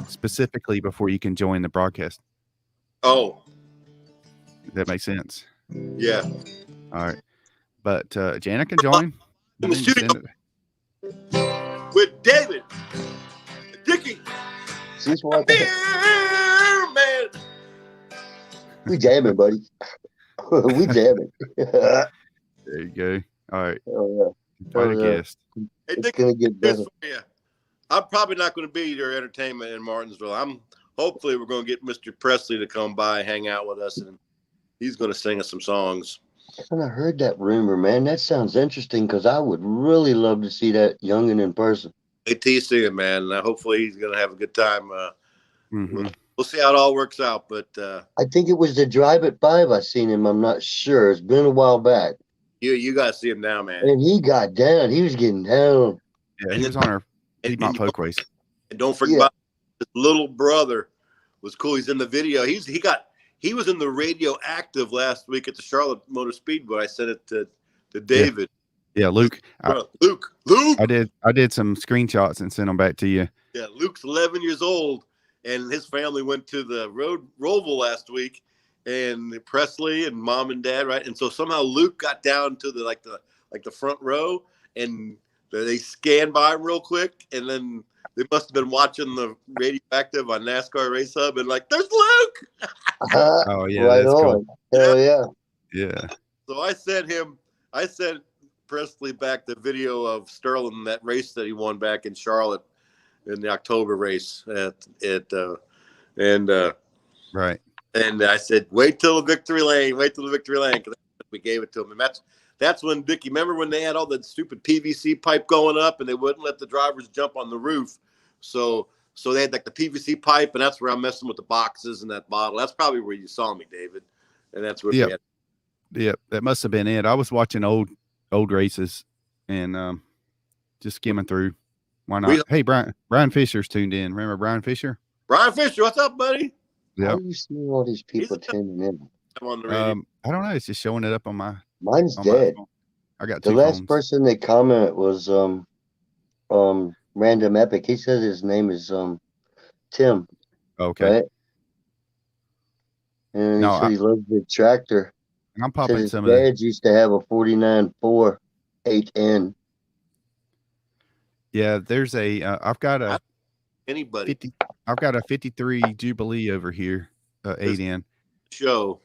specifically before you can join the broadcast. Oh, that makes sense. Yeah. All right, but Janet can join in the studio with David, Dickie, she's walking. Man, we jamming, buddy. We jamming. There you go. All right. Oh, yeah. Invite a guest. Hey, it's gonna get better. I'm probably not going to be your entertainment in Martinsville. Hopefully we're going to get Mr. Presley to come by and hang out with us, and he's going to sing us some songs. When I heard that rumor, man, that sounds interesting because I would really love to see that youngin in person. Wait till you see him, man. And hopefully he's going to have a good time. Mm-hmm. We'll see how it all works out. But I think it was the Drive at 5 I seen him. I'm not sure. It's been a while back. You got to see him now, man. And he got down. He was getting down. Yeah, he was on our Poke Race. And don't forget about his little brother was cool. He's in the video. He got He was in the Radioactive last week at the Charlotte Motor Speedway. I sent it to David. Yeah, Luke. Luke. I did some screenshots and sent them back to you. Yeah, Luke's 11 years old, and his family went to the Roval last week, and Presley and mom and dad, right? And so somehow Luke got down to the front row, and they scanned by him real quick, and then they must have been watching the Radioactive on NASCAR Race Hub, and like, there's Luke. Oh yeah, right that's on. cool. Hell yeah. Yeah. So I sent Presley back the video of Sterling, that race that he won back in Charlotte in the October race Right. And I said, wait till the victory lane, because we gave it to him. And that's when Dickie, remember when they had all that stupid PVC pipe going up and they wouldn't let the drivers jump on the roof. So they had like the PVC pipe, and that's where I'm messing with the boxes and that bottle. That's probably where you saw me, David. And that's where we had. Yep, that must have been it. I was watching old races and just skimming through. Why not? Hey, Brian Fisher's tuned in. Remember Brian Fisher? Brian Fisher, what's up, buddy? How do you see all these people tuning in? On the radio. I don't know. It's just showing it up on my. Mine's dead. I got the two last phones. person that commented was Random Epic. He said his name is Tim. Okay. Right? And he said he loves the tractor. And I'm popping his some of the. dad used to have a 49.4 8N. Yeah, there's a. I've got a. Anybody? I've got a 53 Jubilee over here, 8N. Show.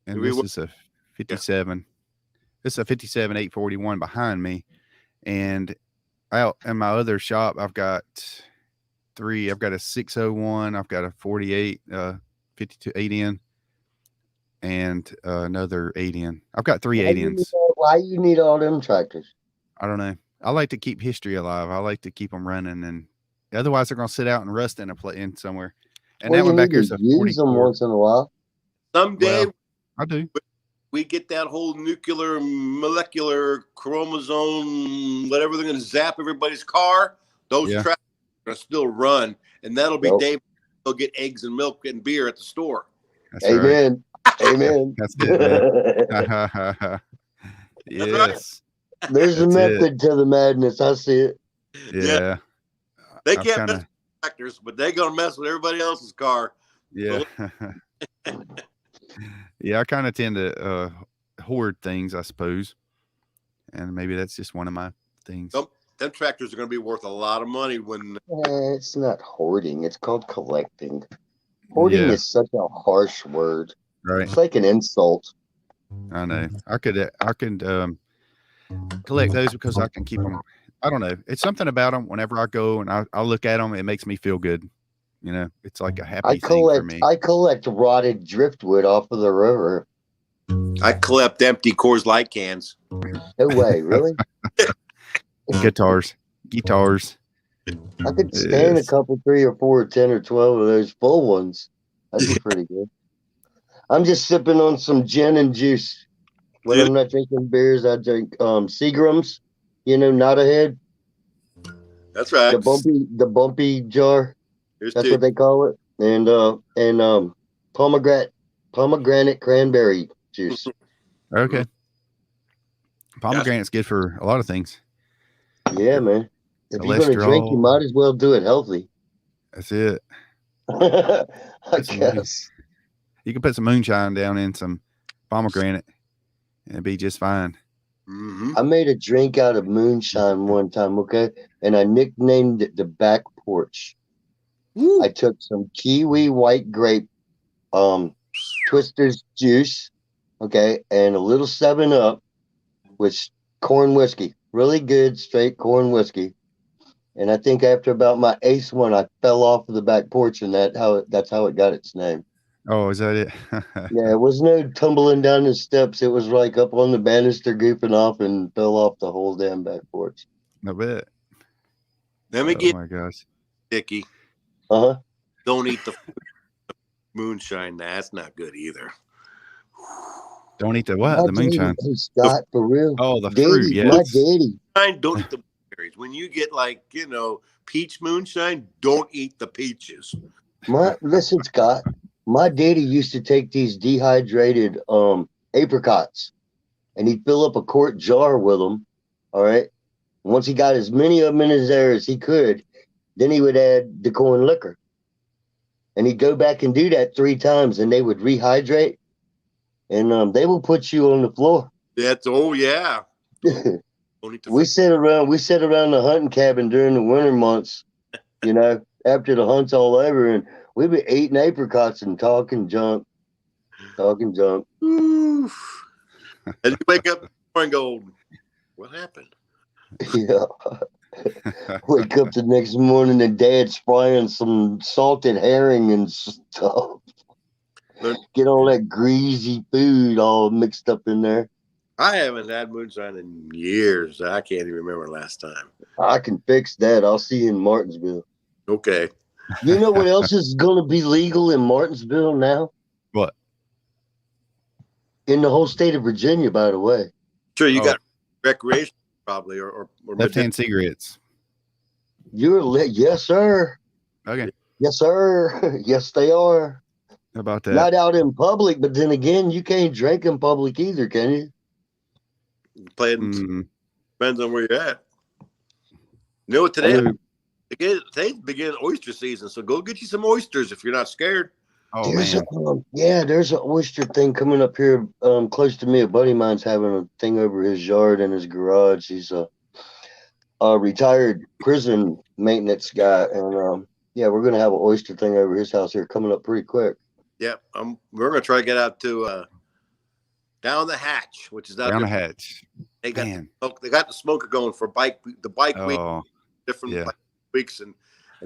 And this is a 57. Yeah. This is a 57 841 behind me. And out in my other shop, I've got three. I've got a 601. I've got a 48 52 8N. And another 8N. I've got three 8Ns. Why you need all them tractors? I don't know. I like to keep history alive. I like to keep them running, and otherwise they're going to sit out and rust in somewhere. And that one back here's a 44. Use them once in a while. Someday, I do. We get that whole nuclear, molecular, chromosome, whatever they're going to zap everybody's car. Those tractors are going to still run, and that'll be Dave. He'll get eggs and milk and beer at the store. That's Amen. Right. Amen. That's it, man. Yes. There's a method to the madness. I see it. Yeah. They can't mess with tractors, but they're going to mess with everybody else's car. Yeah. Yeah, I kind of tend to hoard things, I suppose. And maybe that's just one of my things. Them tractors are going to be worth a lot of money when... It's not hoarding. It's called collecting. Hoarding is such a harsh word. Right. It's like an insult. I know. I could collect those because I can keep them. I don't know. It's something about them. Whenever I go and I look at them, it makes me feel good. You know, it's like a happy thing for me. I collect rotted driftwood off of the river. I collect empty Coors Light cans. No way, really? Guitars. I could stand a couple, 3 or 4 or 10 or 12 of those full ones. That'd be pretty good. I'm just sipping on some gin and juice. When I'm not drinking beers, I drink Seagrams. You know, not ahead. That's right. The bumpy jar. That's what they call it. And pomegranate cranberry juice. Okay. Pomegranate's good for a lot of things. Yeah, man. If you're going to drink, you might as well do it healthy. That's it. I guess. You can put some moonshine down in some pomegranate and it'd be just fine. Mm-hmm. I made a drink out of moonshine one time, okay? And I nicknamed it the back porch. I took some kiwi white grape Twister's juice, okay, and a little 7-Up with corn whiskey. Really good straight corn whiskey. And I think after about my 8th one, I fell off of the back porch, and that's how it got its name. Oh, is that it? Yeah, it was no tumbling down the steps. It was like up on the banister goofing off and fell off the whole damn back porch. I bet. Let me get my gosh. Dickie. Uh-huh. Don't eat the moonshine. That's not good either. Don't eat the what? The moonshine. Hey, Scott, for real. Oh, the fruit, yes. My daddy. Don't eat the berries. When you get peach moonshine, don't eat the peaches. Listen, Scott, My daddy used to take these dehydrated apricots, and he'd fill up a quart jar with them. All right. Once he got as many of them in his there as he could, then he would add the corn liquor. And he'd go back and do that 3 times, and they would rehydrate, and they will put you on the floor. That's yeah. We sit around the hunting cabin during the winter months, after the hunt's all over, and we'd be eating apricots and talking junk. Oof. And you wake up and go, what happened? Yeah. Wake up the next morning and Dad's frying some salted herring and stuff. Get all that greasy food all mixed up in there. I haven't had moonshine in years. I can't even remember last time. I can fix that. I'll see you in Martinsville. Okay. You know what else is going to be legal in Martinsville now? What? In the whole state of Virginia, by the way. Sure, you got recreation probably or left-hand cigarettes. You're lit. Yes, sir. Okay. Yes, sir. Yes, they are. How about that? Not out in public, but then again, you can't drink in public either, can you? Depends on where you're at. You know what, today's beginning oyster season, so go get you some oysters if you're not scared. Oh, there's an oyster thing coming up here close to me. A buddy of mine's having a thing over his yard and his garage. He's a retired prison maintenance guy, and we're gonna have an oyster thing over his house here coming up pretty quick. Yeah, we're gonna try to get out to down the hatch, which is out down there. the hatch. They got the smoker going for the bike week, different bike weeks, and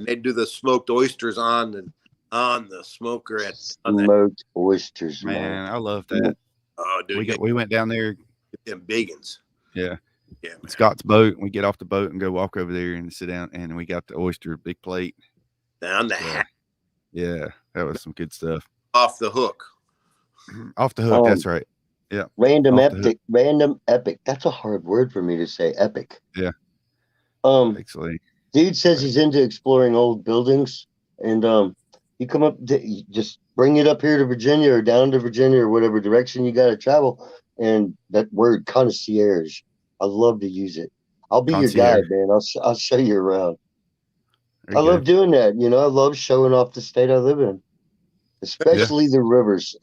they do the smoked oysters on the smoker at smoked oysters. Man, I love that. Oh, dude, we went down there. Get them biggins. Yeah. Yeah, Scott's boat. We get off the boat and go walk over there and sit down, and we got the oyster big plate down the hatch. Yeah, that was some good stuff. Off the hook. Off the hook. That's right. Yeah. Random epic. That's a hard word for me to say. Epic. Yeah. Actually, dude says he's into exploring old buildings, and you come up, just bring it up here to Virginia or down to Virginia or whatever direction you got to travel, and that word concierge. I love to use it. I'll be your guide, man. I'll show you around. I love doing that. I love showing off the state I live in, especially the rivers.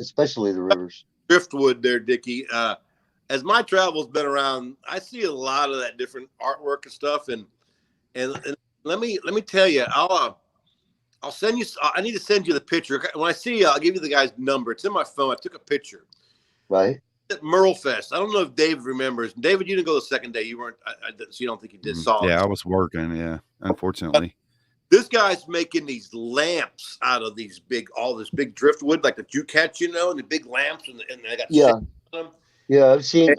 Driftwood there, Dickie. As my travel's been around, I see a lot of that different artwork and stuff. And let me tell you, I'll send you. I need to send you the picture. When I see you, I'll give you the guy's number. It's in my phone. I took a picture. Right. At Merle Fest. I don't know if David remembers. David, you didn't go the second day. You weren't. So you don't think you did. Yeah, I was working. Yeah, unfortunately. This guy's making these lamps out of all this big driftwood, like that you catch, and the big lamps, and they got them. Yeah, I've seen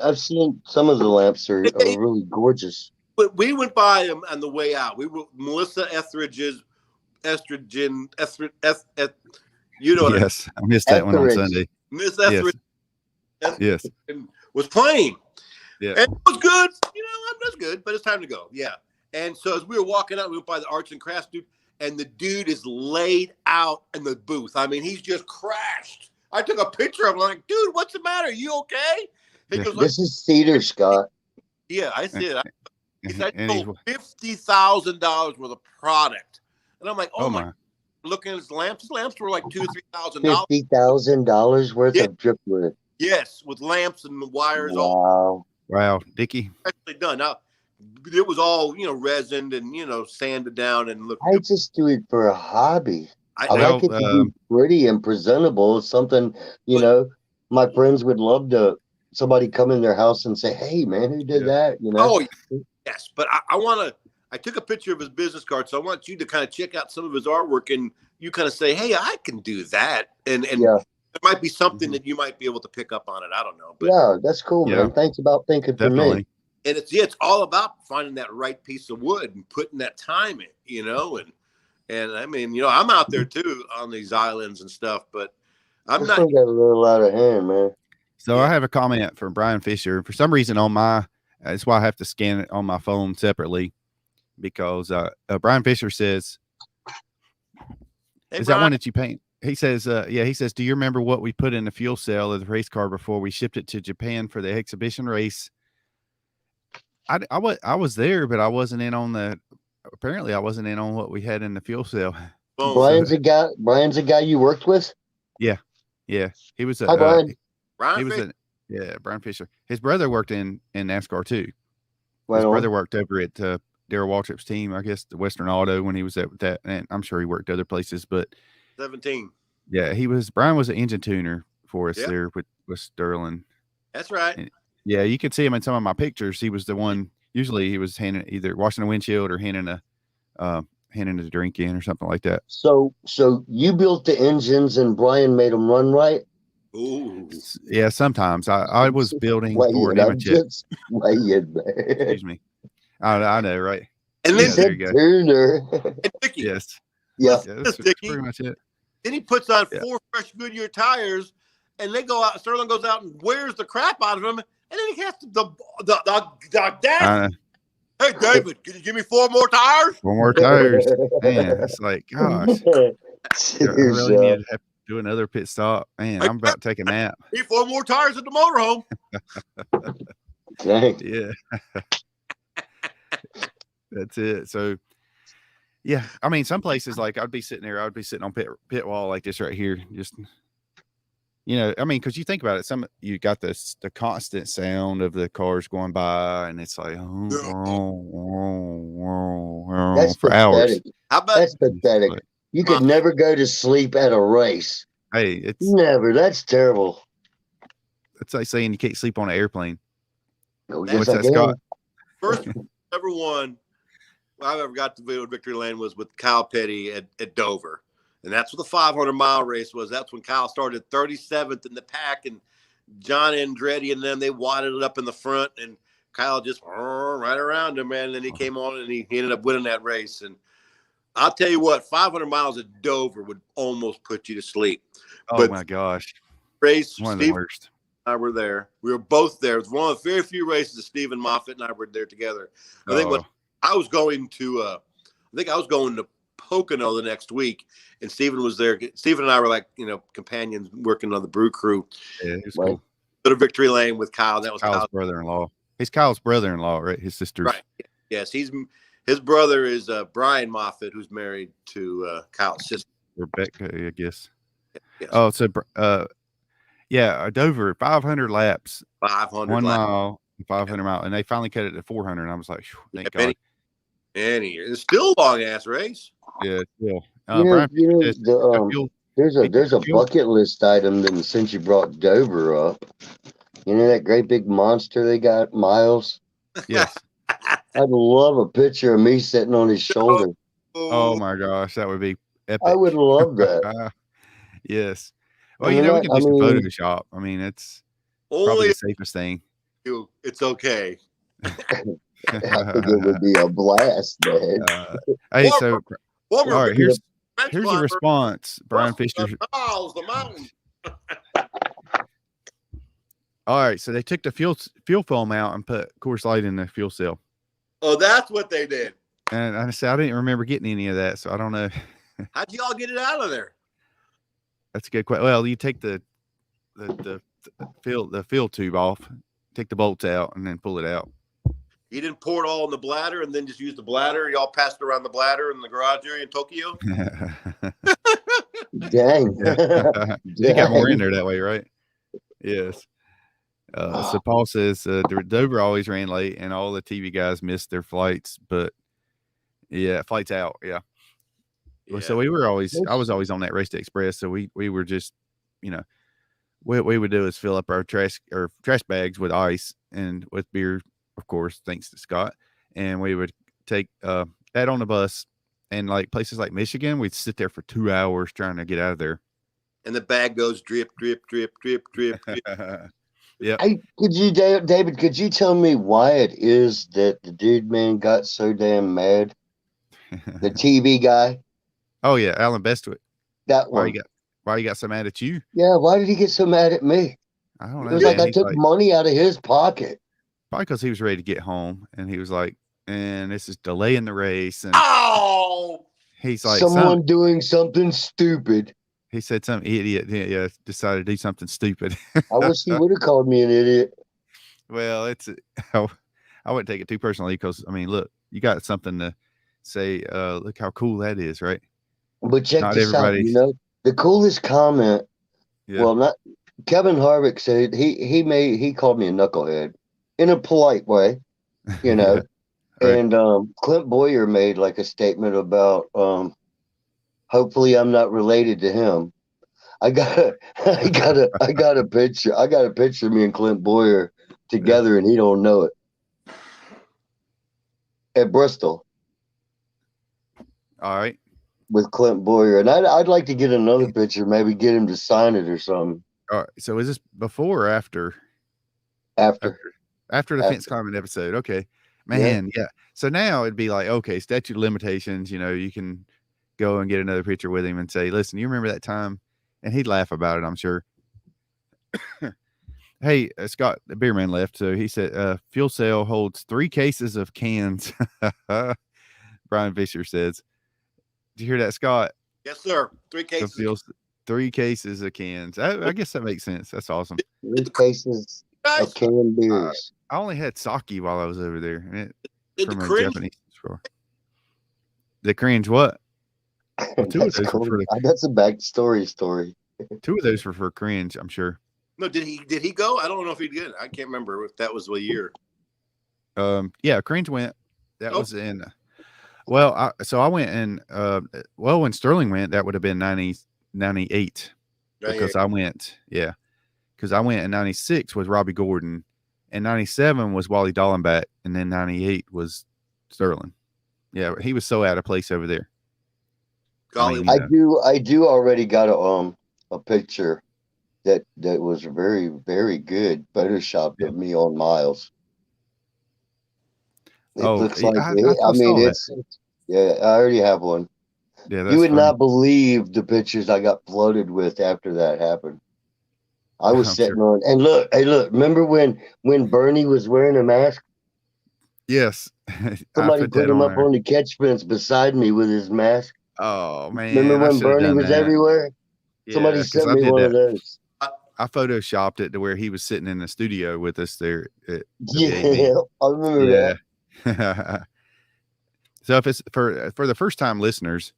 some of the lamps are really gorgeous. But we went by them on the way out. We were Melissa Etheridge's estrogen. You know what? Yes, I missed that one on Sunday. Miss Etheridge. Yes. Was playing. Yeah. And it was good. That's good, but it's time to go. Yeah. And so as we were walking out, we went by the arts and crafts dude, and the dude is laid out in the booth. I mean, he's just crashed. I took a picture of him. I'm like, dude, what's the matter? You okay? He goes, this is Cedar, Scott. Yeah, I see it. He said, $50,000 worth of product. And I'm like, oh my. Looking at his lamps were like $2,000-$3,000. $50,000 worth of driftwood. Yes, with lamps and wires. Wow. Wow, Dickie. Actually done. Now, it was all, resined and, sanded down and looked. I just do it for a hobby. I like it to be pretty and presentable. It's something, my friends would love to, somebody come in their house and say, hey, man, who did that? Oh, yes. But I took a picture of his business card, so I want you to kind of check out some of his artwork, and you kind of say, hey, I can do that. And it might be something that you might be able to pick up on it. I don't know. But yeah, that's cool, man. Thanks about thinking for me. And it's all about finding that right piece of wood and putting that time in, and I mean, I'm out there too on these islands and stuff, but I'm not. Got a little out of hand, man. So I have a comment from Brian Fisher. For some reason that's why I have to scan it on my phone separately, because Brian Fisher says, hey, is Brian, that one that you paint? he says, he says, do you remember what we put in the fuel cell of the race car before we shipped it to Japan for the exhibition race? I was there, but I wasn't in on apparently I wasn't in on what we had in the fuel cell. Boom. Brian's a guy you worked with? Yeah. He was Hi, Brian. Brian he was Fisher. Brian Fisher. His brother worked in NASCAR too. Right His on. brother worked over at Darrell Waltrip's team, I guess, the Western Auto, when he was at that, and I'm sure he worked other places, but 17. yeah, Brian was an engine tuner for us Yep. there with Sterling. That's right. And, yeah, you could see him in some of my pictures. He was the one. Usually, he was either washing a windshield or handing a drink in or something like that. So you built the engines and Brian made them run right? Ooh. Yeah, sometimes I was building for I'm Nemetjet. just weighing, man. Excuse me. I know, right? And He then there said you go. tuner. and Dickie. Yes. Yeah. Yeah, that's Dickie. pretty much it. Then he puts on Yeah. 4 fresh Goodyear tires, and they go out. Sterling goes out and wears the crap out of him, and then he has to the dad. Hey, David, can you give me 4 more tires? 4 more tires. Man, it's like, gosh, I really need to have to do another pit stop. Man, I'm about to take a nap. Need 4 more tires at the motorhome. Dang. Yeah. That's it. So, yeah, I mean, some places, like, I'd be sitting on pit wall like this right here, just, I mean, because you think about it, you got the constant sound of the cars going by, and it's like, That's for hours. pathetic. How about That's pathetic. Like, You could never go to sleep at a race. hey, it's Never. That's terrible. like saying you can't sleep on an airplane. Oh, What's yes, I that, can. Scott? first ever one I ever got to video Victory Lane was with Kyle Petty at Dover. And that's what the 500-mile race was. That's when Kyle started 37th in the pack, and John Andretti and them, they wadded it up in the front, and Kyle just right around him, man. And then he came on, and he ended up winning that race. And I'll tell you what, 500 miles at Dover would almost put you to sleep. Oh, But my gosh. race, One of the Steve worst. and I were there. We were both there. It was one of the very few races that Stephen Moffitt and I were there together. I think when I was going to Pocono the next week, and Stephen was there. Stephen and I were like, companions working on the brew crew. Yeah, it was Right. cool. Go to Victory Lane with Kyle. That was Kyle's brother-in-law. He's Kyle's brother-in-law, right? His sister's. Right. Yes, his brother is Brian Moffitt, who's married to Kyle's sister. Rebecca, I guess. Yes. Oh, so Dover, 500 laps, 500 1 laps. mile, 500 miles, and they finally cut it to 400. I was like, thank God. It's still a long ass race. Yeah, still. There's a fuel- bucket list item then since you brought Dover up. You know that great big monster they got, Miles? Yes. I'd love a picture of me sitting on his shoulder. Oh my gosh, that would be epic. I would love that. Yes. Well, I mean, we can do I some mean- Photoshop. I mean, it's probably Only the safest thing. you. It's okay. I think it would be a blast, man. Hey, so One all more right, here's a response. Brian Fisher. The mountain. All right, so they took the fuel foam out and put Coors Light in the fuel cell. Oh, that's what they did. And I said I didn't remember getting any of that, so I don't know. How'd y'all get it out of there? That's a good question. Well, you take the fill tube off, take the bolts out, and then pull it out. You didn't pour it all in the bladder and then just use the bladder. Y'all passed it around the bladder in the garage area in Tokyo. Dang. You got more in there that way, right? Yes. So Paul says Dover always ran late, and all the TV guys missed their flights. But yeah, flights out. Yeah. So I was always on that Race to Express. So we were just, what we would do is fill up our trash bags with ice and with beer, of course, thanks to Scott. And we would take that on the bus, and like places like Michigan, we'd sit there for 2 hours trying to get out of there. And the bag goes drip, drip, drip, drip, drip, drip. Yeah. David, could you tell me why it is that the dude man got so damn mad? The TV guy? Oh yeah, Alan Bestwick. That Why one. you got so mad at you? Yeah, why did he get so mad at me? I don't know. It was like man. I He's took money out of his pocket. probably because he was ready to get home, and he was like, and this is delaying the race, and Oh! he's like, Someone doing something stupid. He said some idiot decided to do something stupid. I wish he would have called me an idiot. Well, I wouldn't take it too personally because, I mean, look, you got something to say. Look how cool that is, right? But check Not this out. everybody's. The coolest comment. Yeah. Well, not Kevin Harvick said he called me a knucklehead in a polite way, you know. Yeah, right. And Clint Boyer made like a statement about hopefully I'm not related to him. I got a picture. I got a picture of me and Clint Boyer together, and he don't know it. At Bristol. All right. With Clint Boyer, and I'd like to get another picture, maybe get him to sign it or something. All right. So is this before or after? After the fence climbing episode. Okay, man. Yeah. So now it'd be like, okay, statute of limitations. You can go and get another picture with him and say, listen, you remember that time? And he'd laugh about it, I'm sure. Hey, Scott, the beer man left. So he said, fuel cell holds 3 cases of cans. Brian Fisher says, did you hear that, Scott? Yes, sir. 3 cases. 3 cases of cans. I guess that makes sense. That's awesome. 3 cases of canned beers. I only had sake while I was over there. Did the cringe? Japanese store. The cringe what? Well, That's cool. That's a backstory story. 2 of those were for cringe, I'm sure. No, did he go? I don't know if he did. I can't remember if that was the year. Yeah, cringe went. That was in. Well, I went in. When Sterling went, that would have been 98 because I went. Yeah, because I went in 96 with Robbie Gordon, and 97 was Wally Dallenbach, and then 98 was Sterling. Yeah, he was so out of place over there. Golly, I do already got a picture that was very, very good photoshopped of me on Miles. It looks like I already have one. Yeah, you would not believe the pictures I got flooded with after that happened. I was sitting on, and look, remember when Bernie was wearing a mask? Yes. Somebody put him up on the catch fence beside me with his mask. Oh man. Remember when Bernie was everywhere? Yeah, somebody sent me one of those. I photoshopped it to where he was sitting in the studio with us there. Yeah, I remember that. So if it's for the first time listeners,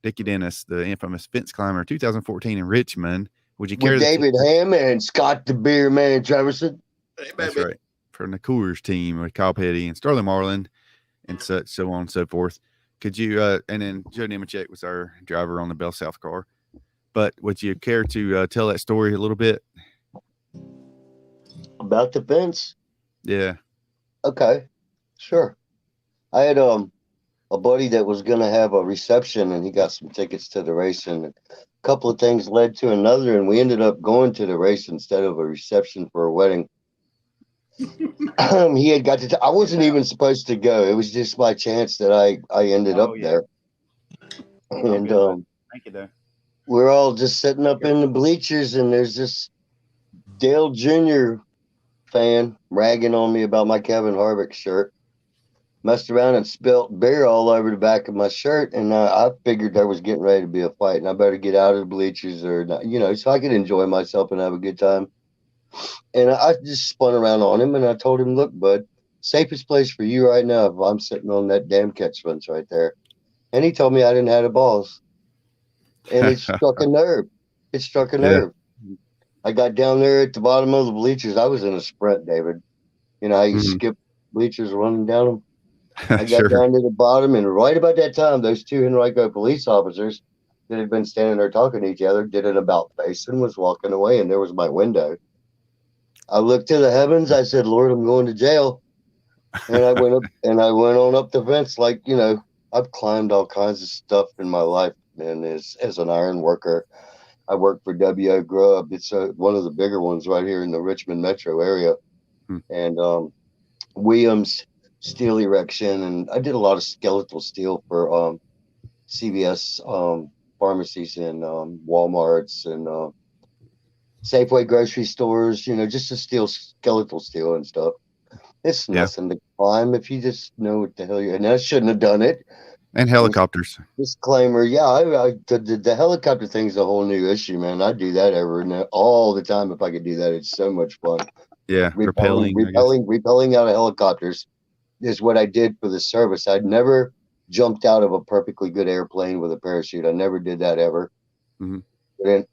Dickie Dennis, the infamous fence climber, 2014 in Richmond. Would you care? David Hamm and Scott the Beer Man Treverson. That's right. From the Coors team with Kyle Petty and Sterling Marlin and such, so on and so forth. Could you, and then Joe Nemechek was our driver on the Bell South car. But would you care to tell that story a little bit? About the fence? Yeah. Okay. Sure. I had a buddy that was going to have a reception, and he got some tickets to the race, and a couple of things led to another, and we ended up going to the race instead of a reception for a wedding. He had got to I wasn't even supposed to go. It was just by chance that I ended up there. And thank you, though. We're all just sitting up in the bleachers, and there's this Dale Jr. fan ragging on me about my Kevin Harvick shirt. Messed around and spilt beer all over the back of my shirt, and I figured there was getting ready to be a fight, and I better get out of the bleachers or not, so I could enjoy myself and have a good time. And I just spun around on him, and I told him, look, bud, safest place for you right now if I'm sitting on that damn catch fence right there. And he told me I didn't have the balls. And it struck a nerve. It struck a nerve. I got down there at the bottom of the bleachers. I was in a sprint, David. You know how you skip bleachers running down them? I got down to the bottom, and right about that time, those 2 Henrico police officers that had been standing there talking to each other did an about face and was walking away, and there was my window. I looked to the heavens. I said, Lord, I'm going to jail. And I went up and I went on up the fence. Like, I've climbed all kinds of stuff in my life. And as an iron worker, I work for W.O. Grubb. It's one of the bigger ones right here in the Richmond metro area. And Williams Steel Erection. And I did a lot of skeletal steel for CVS pharmacies and Walmarts and Safeway grocery stores, just to steal skeletal steel and stuff. It's nothing to climb if you just know what the hell and I shouldn't have done it. And helicopters. Disclaimer. Yeah, the helicopter thing's a whole new issue, man. I do that all the time. If I could do that, it's so much fun. Yeah, repelling, I guess. Repelling out of helicopters is what I did for the service. I'd never jumped out of a perfectly good airplane with a parachute. I never did that ever. Mm-hmm. And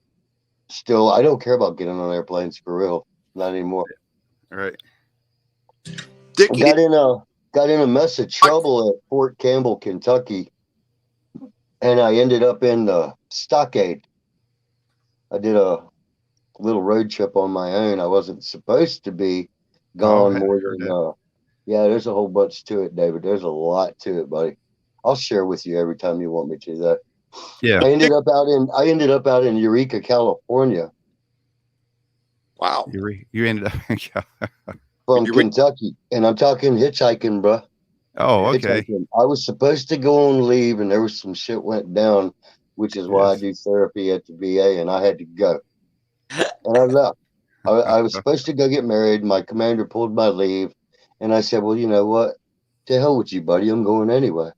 still, I don't care about getting on airplanes for real. Not anymore. All right. Dickie, Got in a mess of trouble at Fort Campbell, Kentucky, and I ended up in the stockade. I did a little road trip on my own. I wasn't supposed to be gone more than yeah, there's a whole bunch to it, David. There's a lot to it, buddy. I'll share with you every time you want me to. That Yeah. I ended up out in Eureka, California. wow. You ended up From Kentucky, and I'm talking hitchhiking, bro. Oh, okay. Hitchhiking. I was supposed to go on leave, and there was some shit went down, which is why I do therapy at the VA, and I had to go. And I left. I was supposed to go get married. My commander pulled my leave, and I said, "Well, you know what? To hell with you, buddy. I'm going anyway."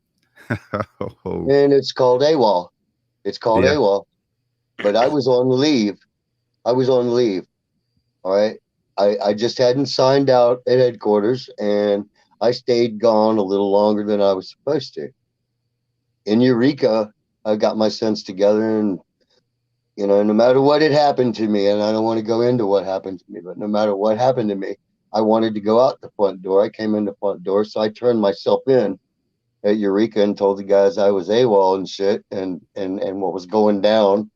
And it's called AWOL. It's called AWOL. But I was on leave. All right. I just hadn't signed out at headquarters, and I stayed gone a little longer than I was supposed to. In Eureka, I got my sense together, and no matter what had happened to me, and I don't want to go into what happened to me, but no matter what happened to me, I wanted to go out the front door. I came in the front door, so I turned myself in at Eureka and told the guys I was AWOL and shit, and what was going down.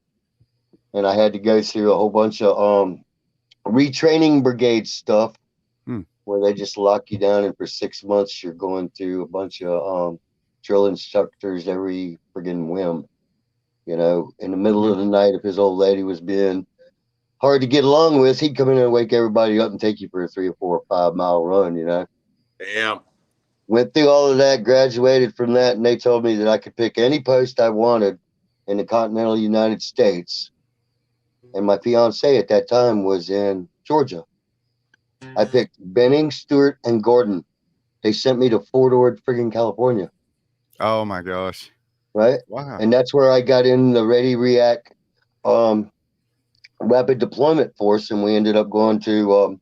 And I had to go through a whole bunch of retraining brigade stuff where they just lock you down, and for 6 months you're going through a bunch of drill instructors every friggin' whim. In the middle of the night, if his old lady was being hard to get along with, he'd come in and wake everybody up and take you for a 3 or 4 or 5 mile run. Damn. Went through all of that, graduated from that, and they told me that I could pick any post I wanted in the continental United States. And my fiance at that time was in Georgia. I picked Benning, Stewart, and Gordon. They sent me to Fort Ord, friggin' California. Oh my gosh. Right? Wow. And that's where I got in the Ready React Rapid Deployment Force, and we ended up going to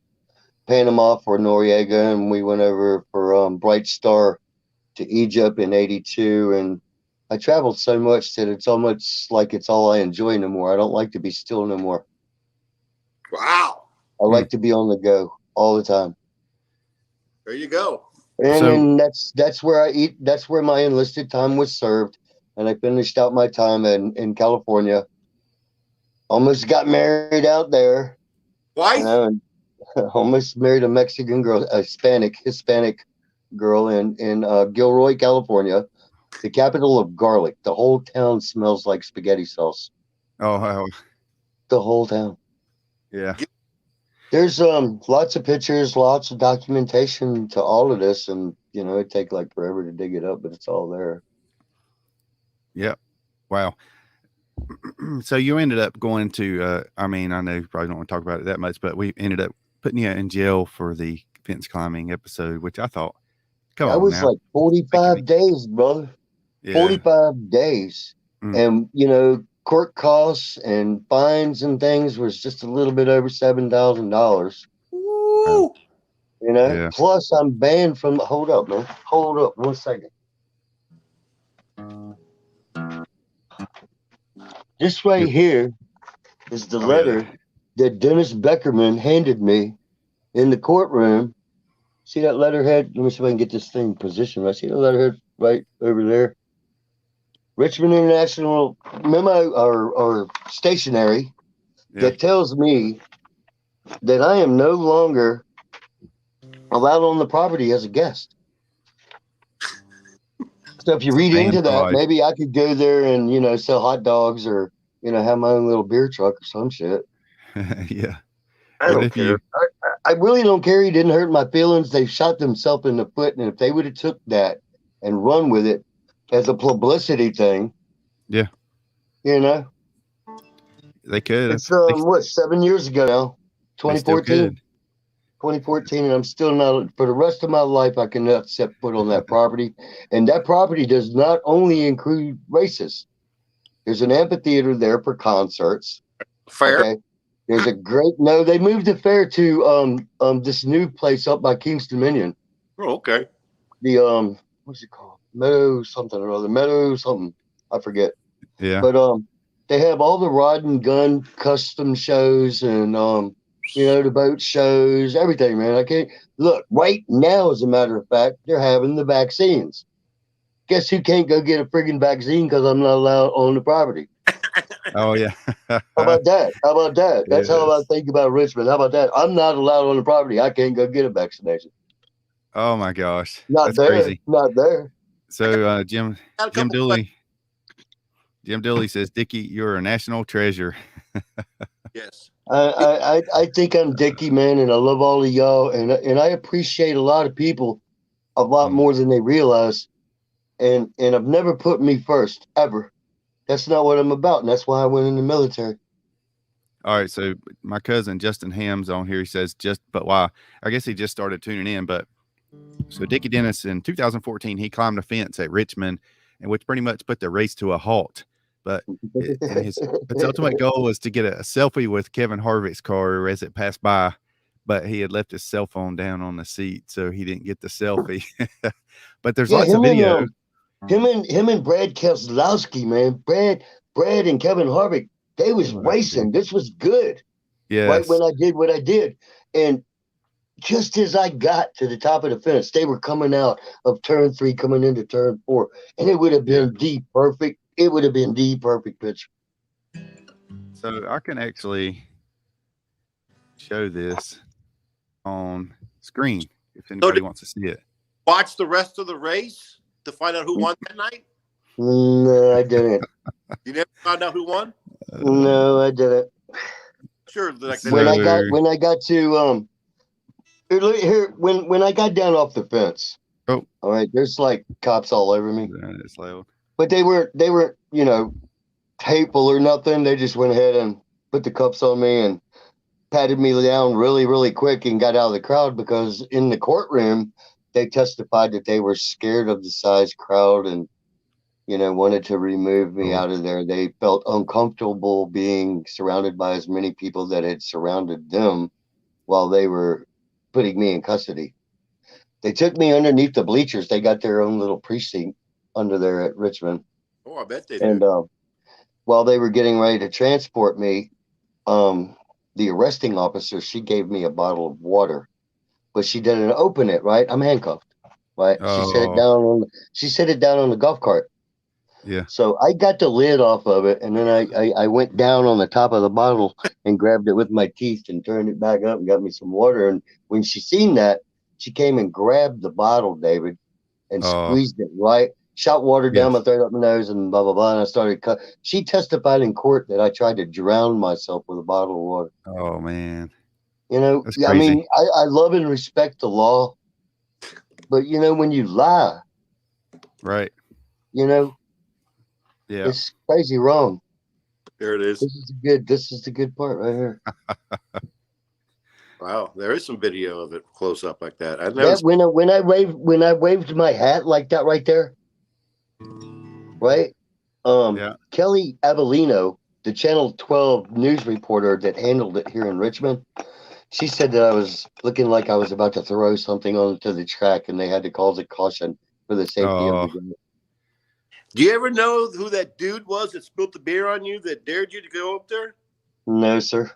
Panama for Noriega, and we went over for Bright Star to Egypt in '82. And I traveled so much that it's almost like it's all I enjoy no more. I don't like to be still no more. Wow. I like to be on the go all the time. There you go. And that's where I eat. That's where my enlisted time was served. And I finished out my time in California. Almost got married out there. Why? And almost married a Mexican girl, a Hispanic girl in Gilroy, California, the capital of garlic. The whole town smells like spaghetti sauce. Oh, wow. The whole town. Yeah. There's lots of pictures, lots of documentation to all of this, and it'd take like forever to dig it up, but it's all there. Yep. Wow. So you ended up going to, I know you probably don't want to talk about it that much, but we ended up putting you in jail for the fence climbing episode, which I thought, that was like 45 days, brother. Yeah. 45 days. And, court costs and fines and things was just a little bit over $7,000. Woo! Yeah. Plus I'm banned from the, hold up, man. Hold up 1 second. This right here is the letter that Dennis Beckerman handed me in the courtroom. See that letterhead? Let me see if I can get this thing positioned right. See the letterhead right over there? Richmond International memo or stationery that tells me that I am no longer allowed on the property as a guest. So if you read into that, maybe I could go there and, sell hot dogs or, have my own little beer truck or some shit. Yeah. I don't care. I really don't care. He didn't hurt my feelings. They shot themselves in the foot. And if they would have took that and run with it as a publicity thing. Yeah. They could. It's 7 years ago now. 2014. 2014, and I'm still not. For the rest of my life, I cannot set foot on that property. And that property does not only include races. There's an amphitheater there for concerts. Fair. Okay. There's a great they moved the fair to this new place up by King's Dominion. Oh, okay. The what's it called? Meadow something or other. Meadow something. I forget. Yeah. But they have all the rod and gun custom shows and the boat shows, everything, man. I can't look right now, as a matter of fact, they're having the vaccines. Guess who can't go get a friggin' vaccine because I'm not allowed on the property? Oh yeah. How about that? How about that? That's how I Yes. think about Richmond. How about that? I'm not allowed on the property. I can't go get a vaccination. Oh my gosh. Not That's there. crazy. Not there. So Jim Got a couple Dooley says, Dickie, you're a national treasure. Yes. I think I'm Dickie, man, and I love all of y'all, and I appreciate a lot of people a lot more than they realize, and I've never put me first ever. That's not what I'm about, and that's why I went in the military. All right, so my cousin Justin Hamm's on here. He says, but why? I guess he just started tuning in. But so Dickie Dennis in 2014, he climbed a fence at Richmond, and which pretty much put the race to a halt. But his ultimate goal was to get a selfie with Kevin Harvick's car as it passed by. But he had left his cell phone down on the seat, so he didn't get the selfie. But there's lots of video. Him and Brad Keselowski, man. Brad and Kevin Harvick, they was racing. This was good. Yes. Right when I did what I did. And just as I got to the top of the fence, they were coming out of turn 3, coming into turn 4. And it would have been the perfect picture. So I can actually show this on screen if anybody wants to see it. Watch the rest of the race to find out who won that night? No, I didn't. You never found out who won? No, I didn't. Sure. Like When I got to when I got down off the fence. Oh, all right. There's like cops all over me. It's loud. But they weren't hateful or nothing. They just went ahead and put the cuffs on me and patted me down really, really quick and got out of the crowd, because in the courtroom they testified that they were scared of the size crowd and wanted to remove me out of there. They felt uncomfortable being surrounded by as many people that had surrounded them while they were putting me in custody. They took me underneath the bleachers. They got their own little precinct under there at Richmond. Oh, I bet they did. And while they were getting ready to transport me, the arresting officer, she gave me a bottle of water, but she didn't open it. Right, I'm handcuffed. Right, she set it down on the golf cart. Yeah. So I got the lid off of it, and then I went down on the top of the bottle and grabbed it with my teeth and turned it back up and got me some water. And when she seen that, she came and grabbed the bottle, David, and squeezed it, right? Shot water down my throat, up my nose, and blah, blah, blah. And I started She testified in court that I tried to drown myself with a bottle of water. Oh, man. That's crazy. I mean, I love and respect the law, but, when you lie, right. Yeah, it's crazy wrong. There it is. This is the good part right here. Wow, there is some video of it close up like that. When I waved my hat like that right there, right? Kelly Avellino, the Channel 12 news reporter that handled it here in Richmond, she said that I was looking like I was about to throw something onto the track, and they had to call the caution for the safety of the game. Do you ever know who that dude was that spilled the beer on you that dared you to go up there? No, sir.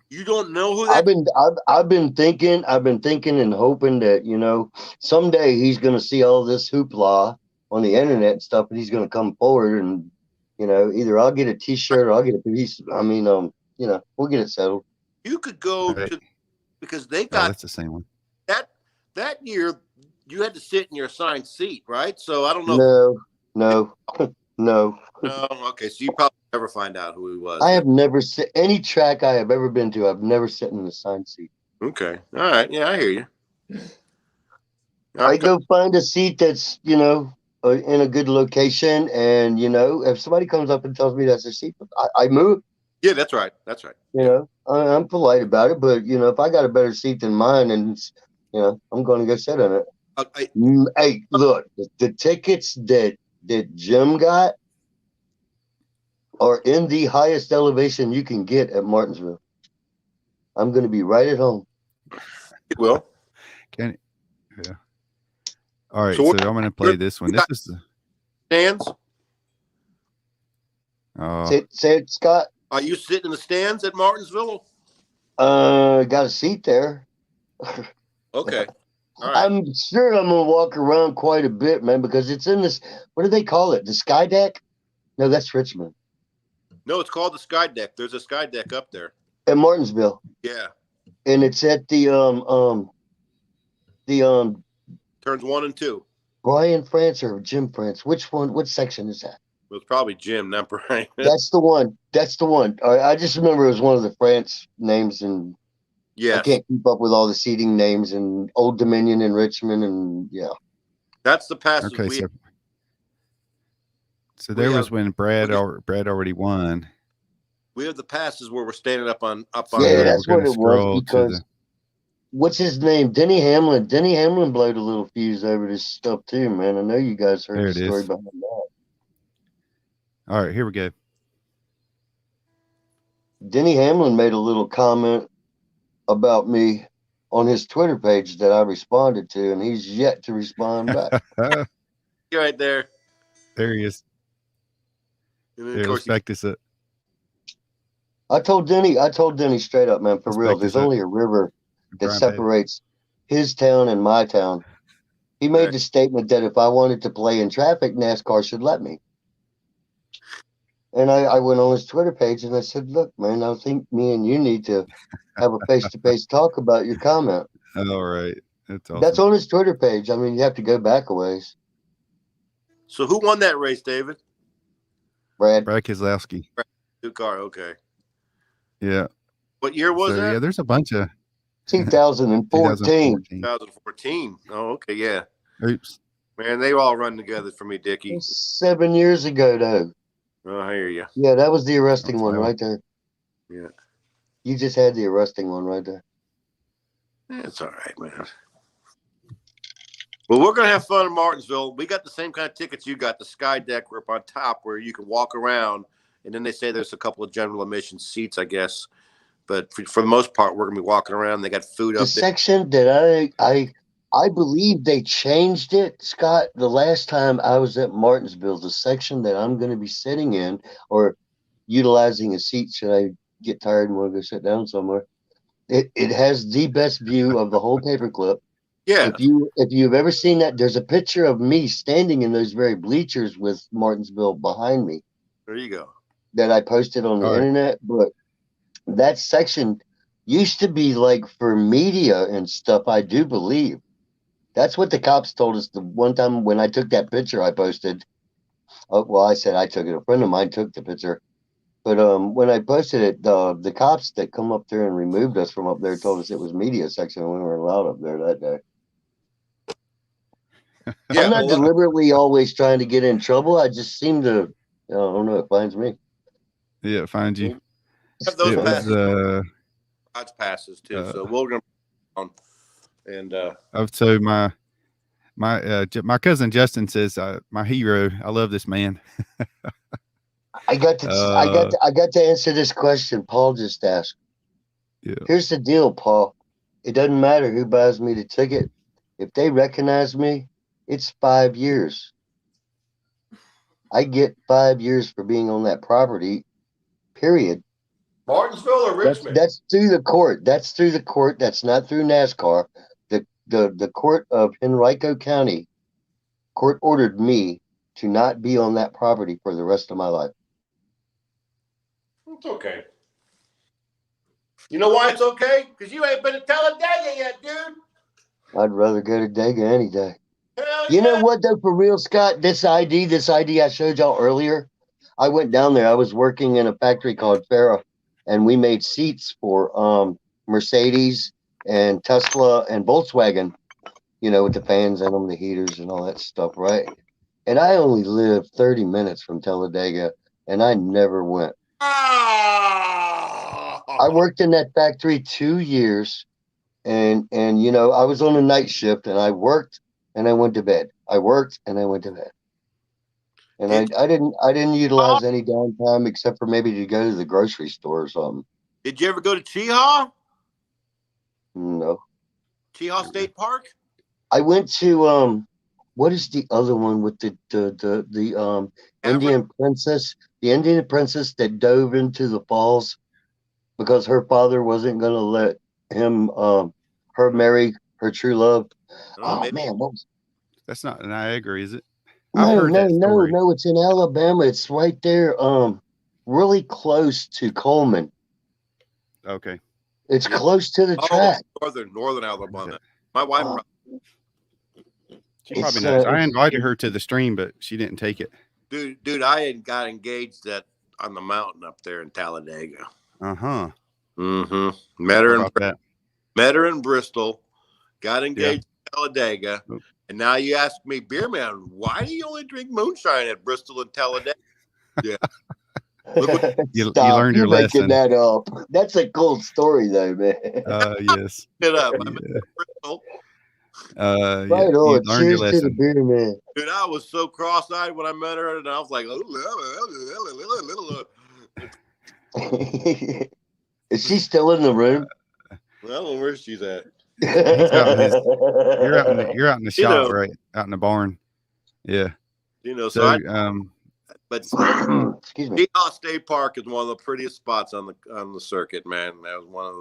You don't know who that? I've been thinking and hoping that someday he's going to see all this hoopla on the internet and stuff, and he's going to come forward and either I'll get a T-shirt or I'll get a piece. I mean, we'll get it settled. You could go to, because they got that's the same one. That year you had to sit in your assigned seat, right? So I don't know. No. No. Okay, so you probably never find out who he was. I have never sit any track I have ever been to. I've never sat in an assigned seat. Okay, all right, yeah, I hear you. I go find a seat that's in a good location, and if somebody comes up and tells me that's a seat, I move. Yeah, that's right. That's right. You know, I'm polite about it, but you know, if I got a better seat than mine, and you know, I'm going to go sit in it. Hey, look, the tickets that Jim got are in the highest elevation you can get at Martinsville. I'm going to be right at home. It will. Can yeah. All right, So so I'm going to play this one. This is stands. Say it, Scott. Are you sitting in the stands at Martinsville? Got a seat there. Okay. All right. I'm sure I'm gonna walk around quite a bit, man, because it's in this. What do they call it? The Sky Deck? No, that's Richmond. No, it's called the Sky Deck. There's a Sky Deck up there At Martinsville. Yeah. And it's at the turns 1 and 2. Brian France or Jim France. Which one? What section is that? It was probably Jim, not Brian. That's the one. That's the one. I just remember it was one of the France names, and yes. I can't keep up with all the seating names and Old Dominion and Richmond, and yeah. That's the passes okay. we So there was when Brad already won. We have the passes where we're standing up on. Yeah, that's what it was, because what's his name? Denny Hamlin. Denny Hamlin blowed a little fuse over this stuff too, man. I know you guys heard the story behind that. All right, here we go. Denny Hamlin made a little comment about me on his Twitter page that I responded to, and he's yet to respond back. You're right there. There he is. Yeah, let's back this up. I told Denny straight up, man, for real. There's only a river that separates his town and my town. He made the statement that if I wanted to play in traffic, NASCAR should let me. And I went on his Twitter page and I said, look, man, I think me and you need to have a face-to-face talk about your comment. All right. That's awesome. That's on his Twitter page. I mean, you have to go back a ways. So who won that race, David? Brad Keselowski. New car, okay. Yeah. What year was that? Yeah, there's a bunch of 2014. 2014. Oh, okay, yeah. Oops. Man, they all run together for me, Dickie. 7 years ago, though. Oh, I hear you. Yeah, that was the arresting one right there. Yeah. You just had the arresting one right there. That's all right, man. Well, we're going to have fun in Martinsville. We got the same kind of tickets you got, the Sky Deck up on top where you can walk around. And then they say there's a couple of general admission seats, I guess. But for the most part, we're going to be walking around. They got food up there. The section that I believe they changed it, Scott, the last time I was at Martinsville, the section that I'm going to be sitting in or utilizing a seat should I get tired and want to go sit down somewhere. It has the best view of the whole paperclip. Yeah. If you've ever seen that, there's a picture of me standing in those very bleachers with Martinsville behind me. There you go. That I posted on the internet, but that section used to be like for media and stuff, I do believe. That's what the cops told us the one time when I took that picture I posted. Well, I said I took it. A friend of mine took the picture. But when I posted it, the cops that come up there and removed us from up there told us it was media section and we weren't allowed up there that day. Yeah, I'm not deliberately always trying to get in trouble. I just seem to, I don't know, it finds me. Yeah, it finds you. Have those passes. Passes too. So we're going to so my cousin Justin says my hero. I love this man. I got to answer this question Paul just asked. Yeah. Here's the deal, Paul. It doesn't matter who buys me the ticket. If they recognize me, it's 5 years. I get 5 years for being on that property, period. Martinsville or Richmond? That's through the court. That's through the court. That's not through NASCAR. The court of Henrico County court ordered me to not be on that property for the rest of my life. It's okay. You know why it's okay? Because you ain't been to Talladega yet, dude. I'd rather go to Dega any day. Hell you know what, though, for real, Scott? This ID I showed y'all earlier, I went down there. I was working in a factory called Farah, and we made seats for Mercedes and Tesla and Volkswagen, you know, with the fans in them, the heaters and all that stuff, right? And I only lived 30 minutes from Talladega, and I never went. Ah! I worked in that factory 2 years, and you know, I was on a night shift, and I worked and I went to bed. I worked and I went to bed. And I didn't utilize any downtime except for maybe to go to the grocery store or something. Did you ever go to Cheehaw? No. Cheehaw State Park? I went to what is the other one with the Indian princess? The Indian princess that dove into the falls because her father wasn't gonna let him her marry her true love. Oh man, what was That's not Niagara, is it? I've no, heard no, that no, story. no, it's in Alabama. It's right there, really close to Coleman. Okay. It's close to the track. Northern Alabama. My wife. She probably knows. I invited her to the stream, but she didn't take it. Dude, I had got engaged on the mountain up there in Talladega. Uh-huh. Mm-hmm. Met her in Bristol, got engaged in Talladega, and now you ask me, Beer Man, why do you only drink moonshine at Bristol and Talladega? Yeah. You learned your lesson. Making that up. That's a cool story, though, man. Yes. It up. I met Bristol. Right you on. learned your Cheers to lesson. the Beer Man. Dude, I was so cross-eyed when I met her, and I was like, Is she still in the room? I don't know where she's at. He's out in his, you're out in the shop, right? Out in the barn. Yeah. You know, so but excuse me. Cheehaw State Park is one of the prettiest spots on the circuit, man. That was one of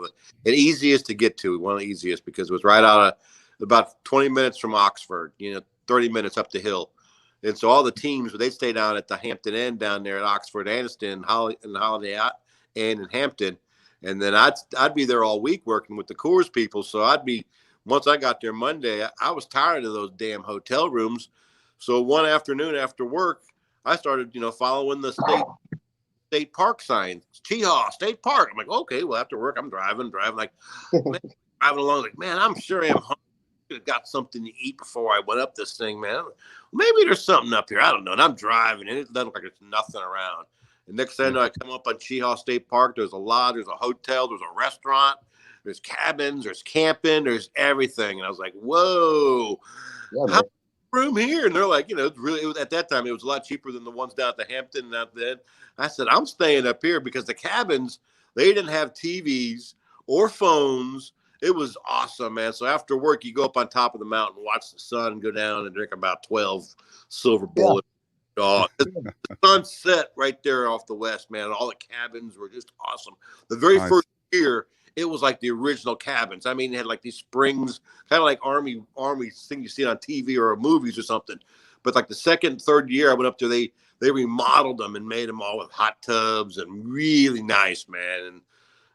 the easiest to get to, one of the easiest because it was right out of about 20 minutes from Oxford, 30 minutes up the hill. And so all the teams, they stay down at the Hampton Inn down there at Oxford, Anniston, and Holiday Inn in Hampton. And then I'd be there all week working with the Coors people. So once I got there Monday, I was tired of those damn hotel rooms. So one afternoon after work, I started, following the state park sign, Cheehaw State Park. I'm like, okay, well, after work, I'm driving, like, man, driving along, like, man, I'm sure I'm hungry. I got something to eat before I went up this thing, man. Maybe there's something up here. I don't know. And I'm driving, and it doesn't look like there's nothing around. And next thing I know, I come up on Cheehaw State Park. There's a hotel, there's a restaurant, there's cabins, there's camping, there's everything. And I was like, whoa, how room here? And they're like, it's really, at that time, it was a lot cheaper than the ones down at the Hampton and out then. I said, I'm staying up here because the cabins, they didn't have TVs or phones. It was awesome, man. So after work, you go up on top of the mountain, watch the sun go down, and drink about 12 silver bullets. Oh, the sunset right there off the west, man. All the cabins were just awesome. The very first year, it was like the original cabins. I mean, it had like these springs, kind of like army thing you see on TV or movies or something. But like the second, third year I went up there, they remodeled them and made them all with hot tubs and really nice, man.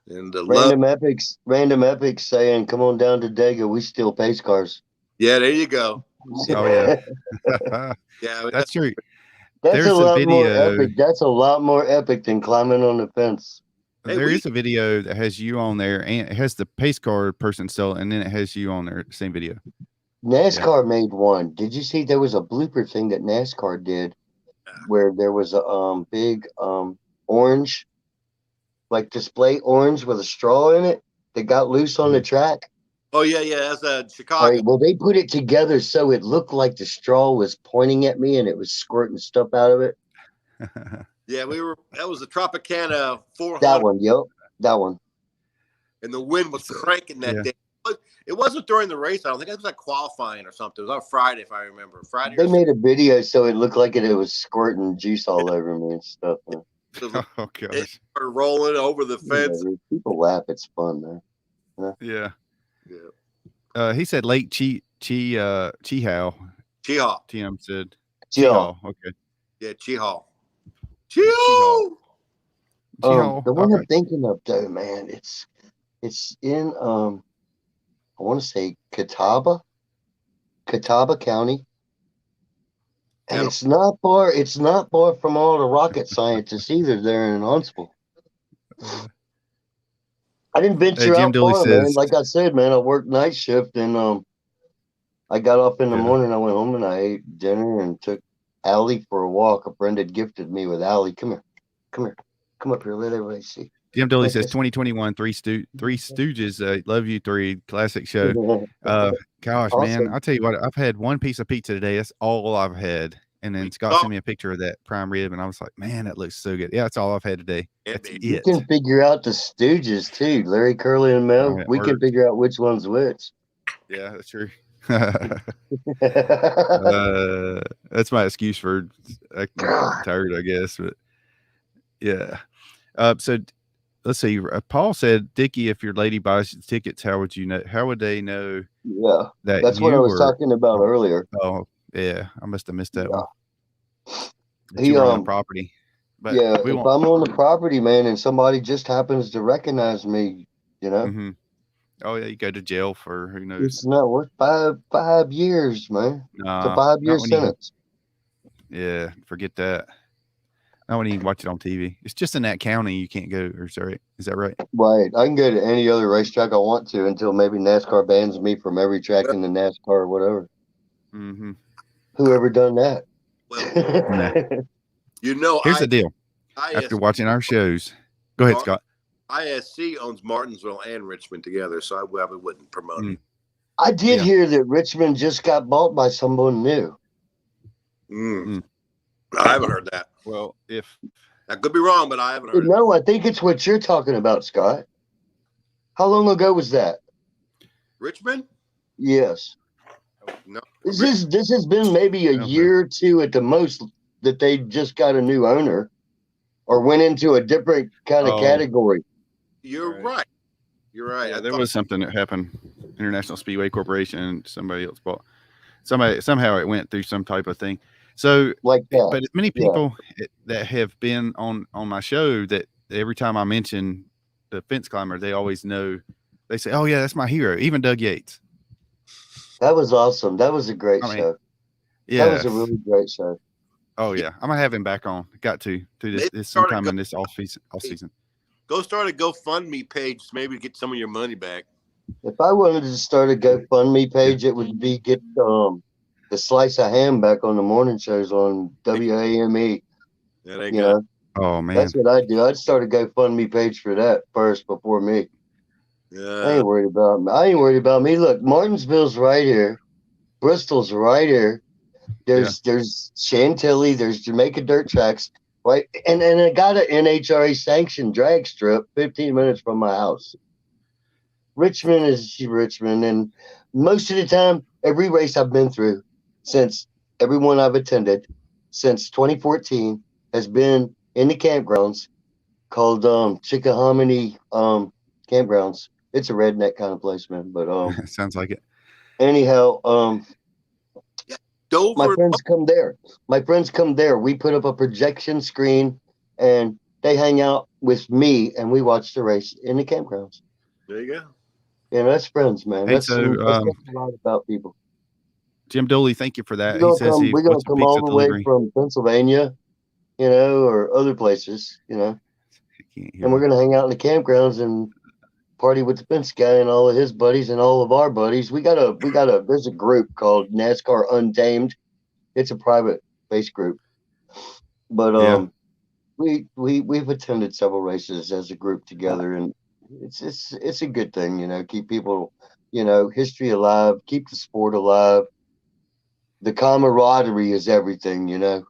And random epics saying, "Come on down to Dega, we steal pace cars." Yeah, there you go. Oh yeah, yeah, that's true. That's a lot more epic. That's a lot more epic than climbing on the fence. There is a video that has you on there, and it has the pace car person still, and then it has you on there. Same video. NASCAR made one. Did you see there was a blooper thing that NASCAR did, where there was a big orange, like display orange with a straw in it that got loose on the track? Oh yeah, that's Chicago. All right, well, they put it together so it looked like the straw was pointing at me and it was squirting stuff out of it. Yeah, that was the Tropicana 400. That one, yep, that one. And the wind was cranking that day. It wasn't during the race. I don't think it was like qualifying or something. It was on Friday, if I remember. Friday. They made a video so it looked like it was squirting juice all over me and stuff. Man. Oh gosh! It started rolling over the fence. Yeah, people laugh. It's fun, man. Yeah. He said Lake Cheehaw. TM said Cheehaw. Okay. Yeah, Cheehaw. The one I'm thinking of, though, man, it's in I want to say Catawba County. And it's not far from all the rocket scientists either there in Huntsville. I didn't venture out far, man. Like I said, man, I worked night shift and I got up in the morning, I went home and I ate dinner and took Allie for a walk. A friend had gifted me with Allie. Come here. Come up here, let everybody see. Jim Dooley says 2021 Three Stooges. Love you three. Classic show. Gosh, man, Awesome. I'll tell you what. I've had one piece of pizza today. That's all I've had. And then Scott sent me a picture of that prime rib, and I was like, man, that looks so good. Yeah, that's all I've had today. That's You it. can figure out the Stooges too, Larry, Curly, and Mel. Oh, it We can works. figure out which one's which. Yeah, that's true. That's my excuse for acting tired, I guess. But yeah. So let's see. Paul said, Dickie, if your lady buys the tickets, how would you know? How would they know? Yeah, that that's what I was talking about earlier. Oh, yeah, I must have missed that one. He you were on the property. But yeah, if I'm on the property, man, and somebody just happens to recognize me, you know. Mm-hmm. Oh yeah, you go to jail for who knows. It's not worth 5 years, man. It's a 5-year sentence. Yeah, forget that. Not when you can watch it on TV. It's just in that county you can't go. Or sorry, is that right? Right. I can go to any other racetrack I want to until maybe NASCAR bans me from every track in the NASCAR or whatever. Mm-hmm. Whoever done that? Well, you know, here's the deal. After watching our shows, go ahead, Scott. ISC owns Martinsville and Richmond together, so I probably wouldn't promote it. I did hear that Richmond just got bought by someone new. I haven't heard that. Well, if I could be wrong, but I haven't heard it. No, I think it's what you're talking about, Scott. How long ago was that? Richmond? Yes. No. This has been maybe a year or two at the most that they just got a new owner or went into a different kind of category. You're right. You're right. Yeah, there was something that happened. International Speedway Corporation. Somebody else bought. Somehow it went through some type of thing. So like that. But many people that have been on my show, that every time I mention the fence climber, they always know. They say, "Oh yeah, that's my hero." Even Doug Yates. That was awesome. That was a great show. Yeah, that was a really great show. Oh yeah, I'm gonna have him back on. Got to this sometime in this off season. Go start a GoFundMe page, maybe to get some of your money back. If I wanted to start a GoFundMe page, it would be get the slice of ham back on the morning shows on WAME. That ain't good. Oh man, that's what I'd do. I'd start a GoFundMe page for that first before me. Yeah, I ain't worried about me. Look, Martinsville's right here, Bristol's right here. There's Chantilly, there's Jamaica dirt tracks, right? And I got an NHRA sanctioned drag strip 15 minutes from my house. Richmond is Richmond, and most of the time, every race I've been through since every one I've attended since 2014 has been in the campgrounds called Chickahominy campgrounds. It's a redneck kind of place, man. But sounds like it. Anyhow, Dover. my friends come there. My friends come there. We put up a projection screen, and they hang out with me, and we watch the race in the campgrounds. There you go. Yeah, that's friends, man. Hey, that's a lot about people. Jim Dooley, thank you for that. We're gonna come all the way from Pennsylvania, or other places, and we're gonna hang out in the campgrounds and party with the fence guy and all of his buddies and all of our buddies. There's a group called NASCAR Untamed. It's a private base group, but we've attended several races as a group together, and it's a good thing, keep people, history alive, keep the sport alive. The camaraderie is everything, That's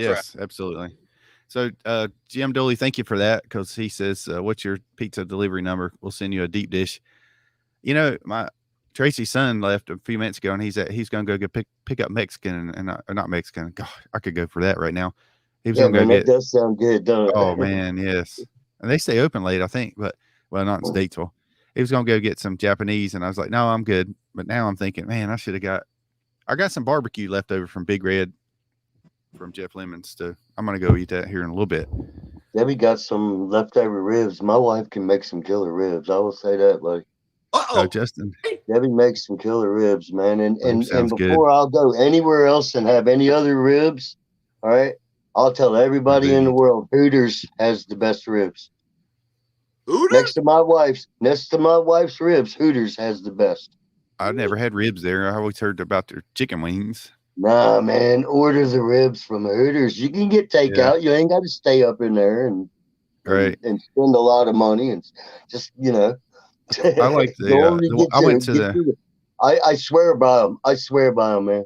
yes, right. Absolutely. So, Jim Dooley, thank you for that, because he says, what's your pizza delivery number? We'll send you a deep dish. My Tracy's son left a few minutes ago, and he's going to go pick up Mexican, and not Mexican. God, I could go for that right now. He was going to go get. That does sound good, don't it? Oh man, yes. And they stay open late, I think, but not in Statesville. He was going to go get some Japanese, and I was like, no, I'm good. But now I'm thinking, man, I got some barbecue left over from Big Red from Jeff Lemon's. I'm going to go eat that here in a little bit. Debbie got some leftover ribs. My wife can make some killer ribs. I will say that, buddy. Oh, Justin. Debbie makes some killer ribs, man. And before good. I'll go anywhere else and have any other ribs, all right, I'll tell everybody in the world, Hooters has the best ribs. Hooters? Next to my wife's ribs, Hooters has the best. I've never had ribs there. I always heard about their chicken wings. Nah, man, order the ribs from Hooters. You can get takeout. You ain't got to stay up in there. And Right. and spend a lot of money and just I like go on and I went to get the I swear by them. I swear by them, man.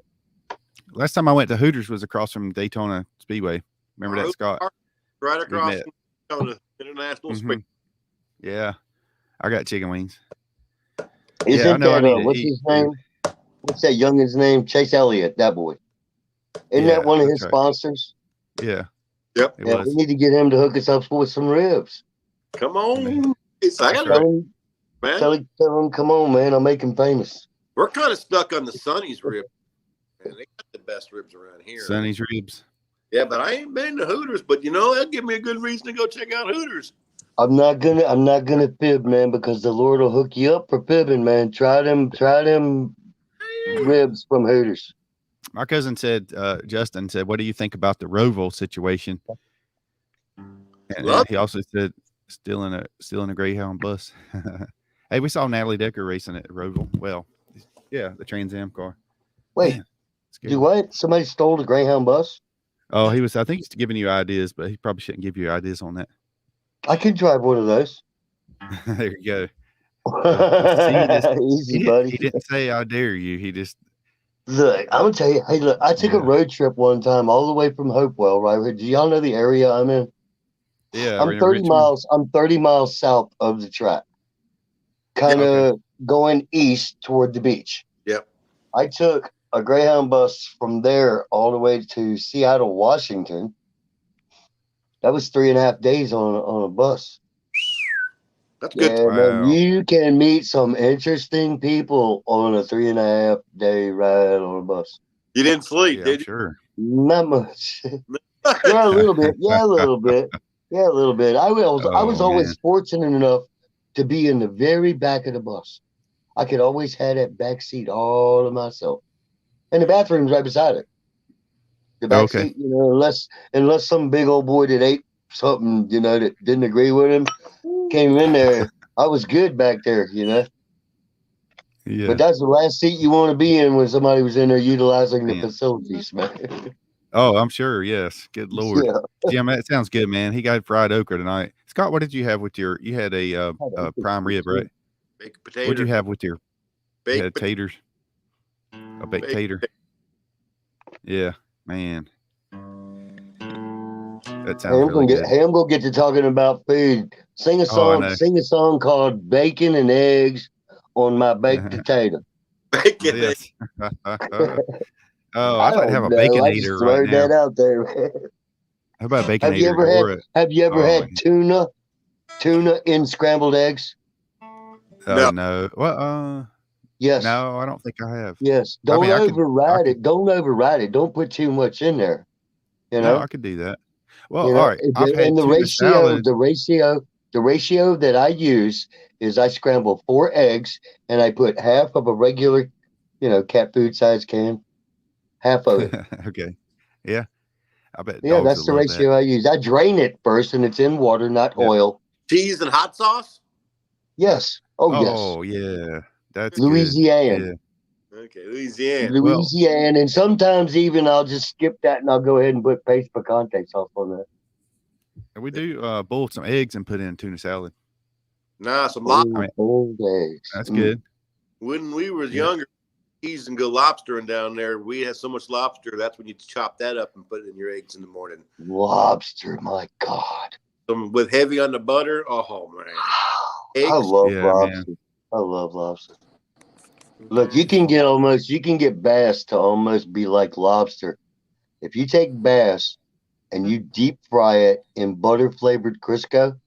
last time I went to Hooters was across from Daytona Speedway. Remember that, Scott? Right across met. from Daytona International Speedway. Yeah, I got chicken wings. Isn't I know. I that need to what's eat his food. name? What's that youngin's name? Chase Elliott, that boy. Isn't Yeah, that one of that's his right. sponsors? Yeah. Yep. It Yeah, was. we need to get him to hook us up with some ribs. Come on. Man. It's, I That's got right. man. Tell him, come on, man. I'll make him famous. We're kind of stuck on the Sonny's rib. Man, they got the best ribs around here. Sonny's ribs. Yeah, but I ain't been to Hooters. But that'd give me a good reason to go check out Hooters. I'm not gonna fib, man, because the Lord will hook you up for fibbing, man. Try them ribs from Hooters. My cousin said, Justin said, "What do you think about the Roval situation?" And he also said, "Still in a Greyhound bus." Hey, we saw Natalie Decker racing at Roval. Well, yeah, the Trans Am car. Wait, Man, scary. do what? Somebody stole the Greyhound bus? Oh, I think he's giving you ideas, but he probably shouldn't give you ideas on that. I could drive one of those. There you go. Easy, buddy. He didn't say I dare you. He just Look, I'm gonna tell you. Hey, look, I took a road trip one time all the way from Hopewell. Right? Do y'all know the area I'm in? yeah. I'm 30 miles. I'm 30 miles south of the track, kind of going east toward the beach. Yep. I took a Greyhound bus from there all the way to Seattle, Washington. That was 3.5 days on a bus. That's good. Yeah, man, you can meet some interesting people on a 3.5 day ride on a bus. You didn't sleep, Yeah, did you? sure. Not much. Yeah, a little bit. Yeah, a little bit. Yeah, a little bit. I was always fortunate enough to be in the very back of the bus. I could always have that back seat all to myself, and the bathroom's right beside it. The back seat, unless some big old boy that ate something, that didn't agree with him, came in there. I was good back there, Yeah. But that's the last seat you want to be in when somebody was in there utilizing the facilities, man. Oh, I'm sure. Yes. Good Lord. Yeah. Man, that sounds good, man. He got fried okra tonight. Scott, what did you have with you had a prime rib, right? Baked potato. What'd you have with your baked taters? A baked tater. Yeah, man. That sounds really good. Ham gonna get to talking about food. Sing a song called Bacon and Eggs on My Baked Potato. Bacon. Yes. Oh, I'd like to have a baconator right now. Throw that out there, man. How about a baconator? Have you ever had tuna in scrambled eggs? No. Well, yes. No, I don't think I have. Yes. Don't override it. Don't override it. Don't put too much in there. No, I could do that. Well, all right. And the ratio that I use is I scramble 4 eggs and I put half of a regular, cat food size can. Half of it. Okay. Yeah. I bet. Yeah, that's the ratio I use. I drain it first, and it's in water, not oil. Cheese and hot sauce? Yes. Oh, yeah. That's Louisiana. Good. Yeah. Okay, Louisiana. Louisiana, and sometimes even I'll just skip that and I'll go ahead and put paste picante sauce on that. And we do boil some eggs and put in tuna salad. Nah, some boiled eggs. That's good. When we were younger, cheese and go lobstering down there. We had so much lobster. That's when you chop that up and put it in your eggs in the morning. Lobster, my God. With heavy on the butter. Oh man. Eggs. I love lobster. Man. I love lobster. Look, you can get bass to almost be like lobster. If you take bass and you deep fry it in butter flavored Crisco.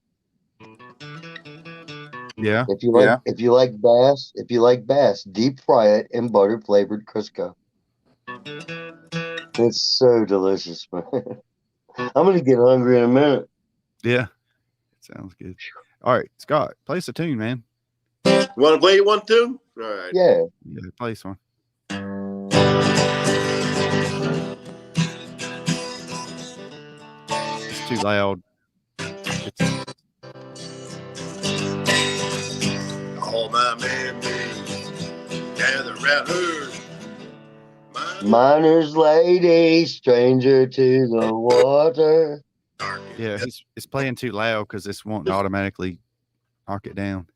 Yeah. If you like bass, deep fry it in butter flavored Crisco. It's so delicious, man. I'm gonna get hungry in a minute. Yeah. Sounds good. All right, Scott, play us a tune, man. You want to play one too? All right. Yeah. Yeah, play this one. It's too loud. All my memories gather around her. Miner's lady, stranger to the water. Yeah, it's playing too loud because this won't automatically knock it down.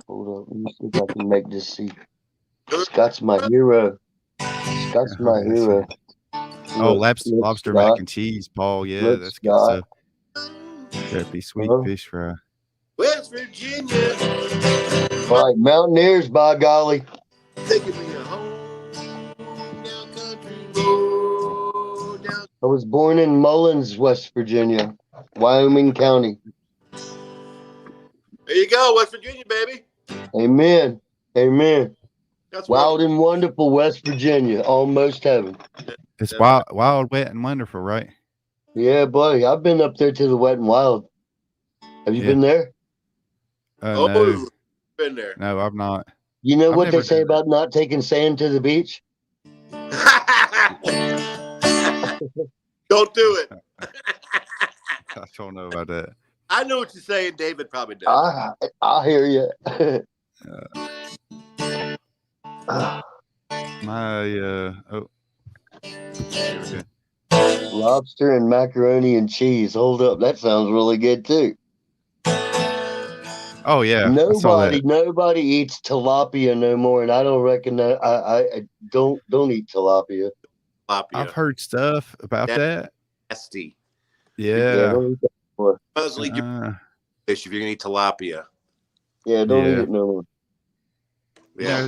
Hold on, let me see if I can make this see. Scott's my hero. Scott's my hero. Oh, Look, lobster Scott. mac and cheese, Paul. Yeah, Look, that's good Scott. stuff. That'd be sweet fish fry. West Virginia. All right, Mountaineers, by golly. Taking me home down country road. Down. I was born in Mullins, West Virginia, Wyoming County. There you go, West Virginia, baby. Amen. Amen. That's Wild and wonderful West Virginia, almost heaven. It's wild, wet, and wonderful, right? Yeah, buddy. I've been up there to the Wet and Wild. Have you been there? No. Been there. No, I've not. You know I've what they never say done about not taking sand to the beach? Don't do it. I don't know about that. I know what you're saying. David probably does. I hear you. Okay. Lobster and macaroni and cheese. Hold up. That sounds really good, too. Oh, yeah. I saw that. Nobody eats tilapia no more, and I don't reckon that I don't eat tilapia. I've heard stuff about that. Nasty. Yeah. Don't eat that anymore. Fish if you're gonna eat tilapia. Yeah, don't eat it no more. Yeah.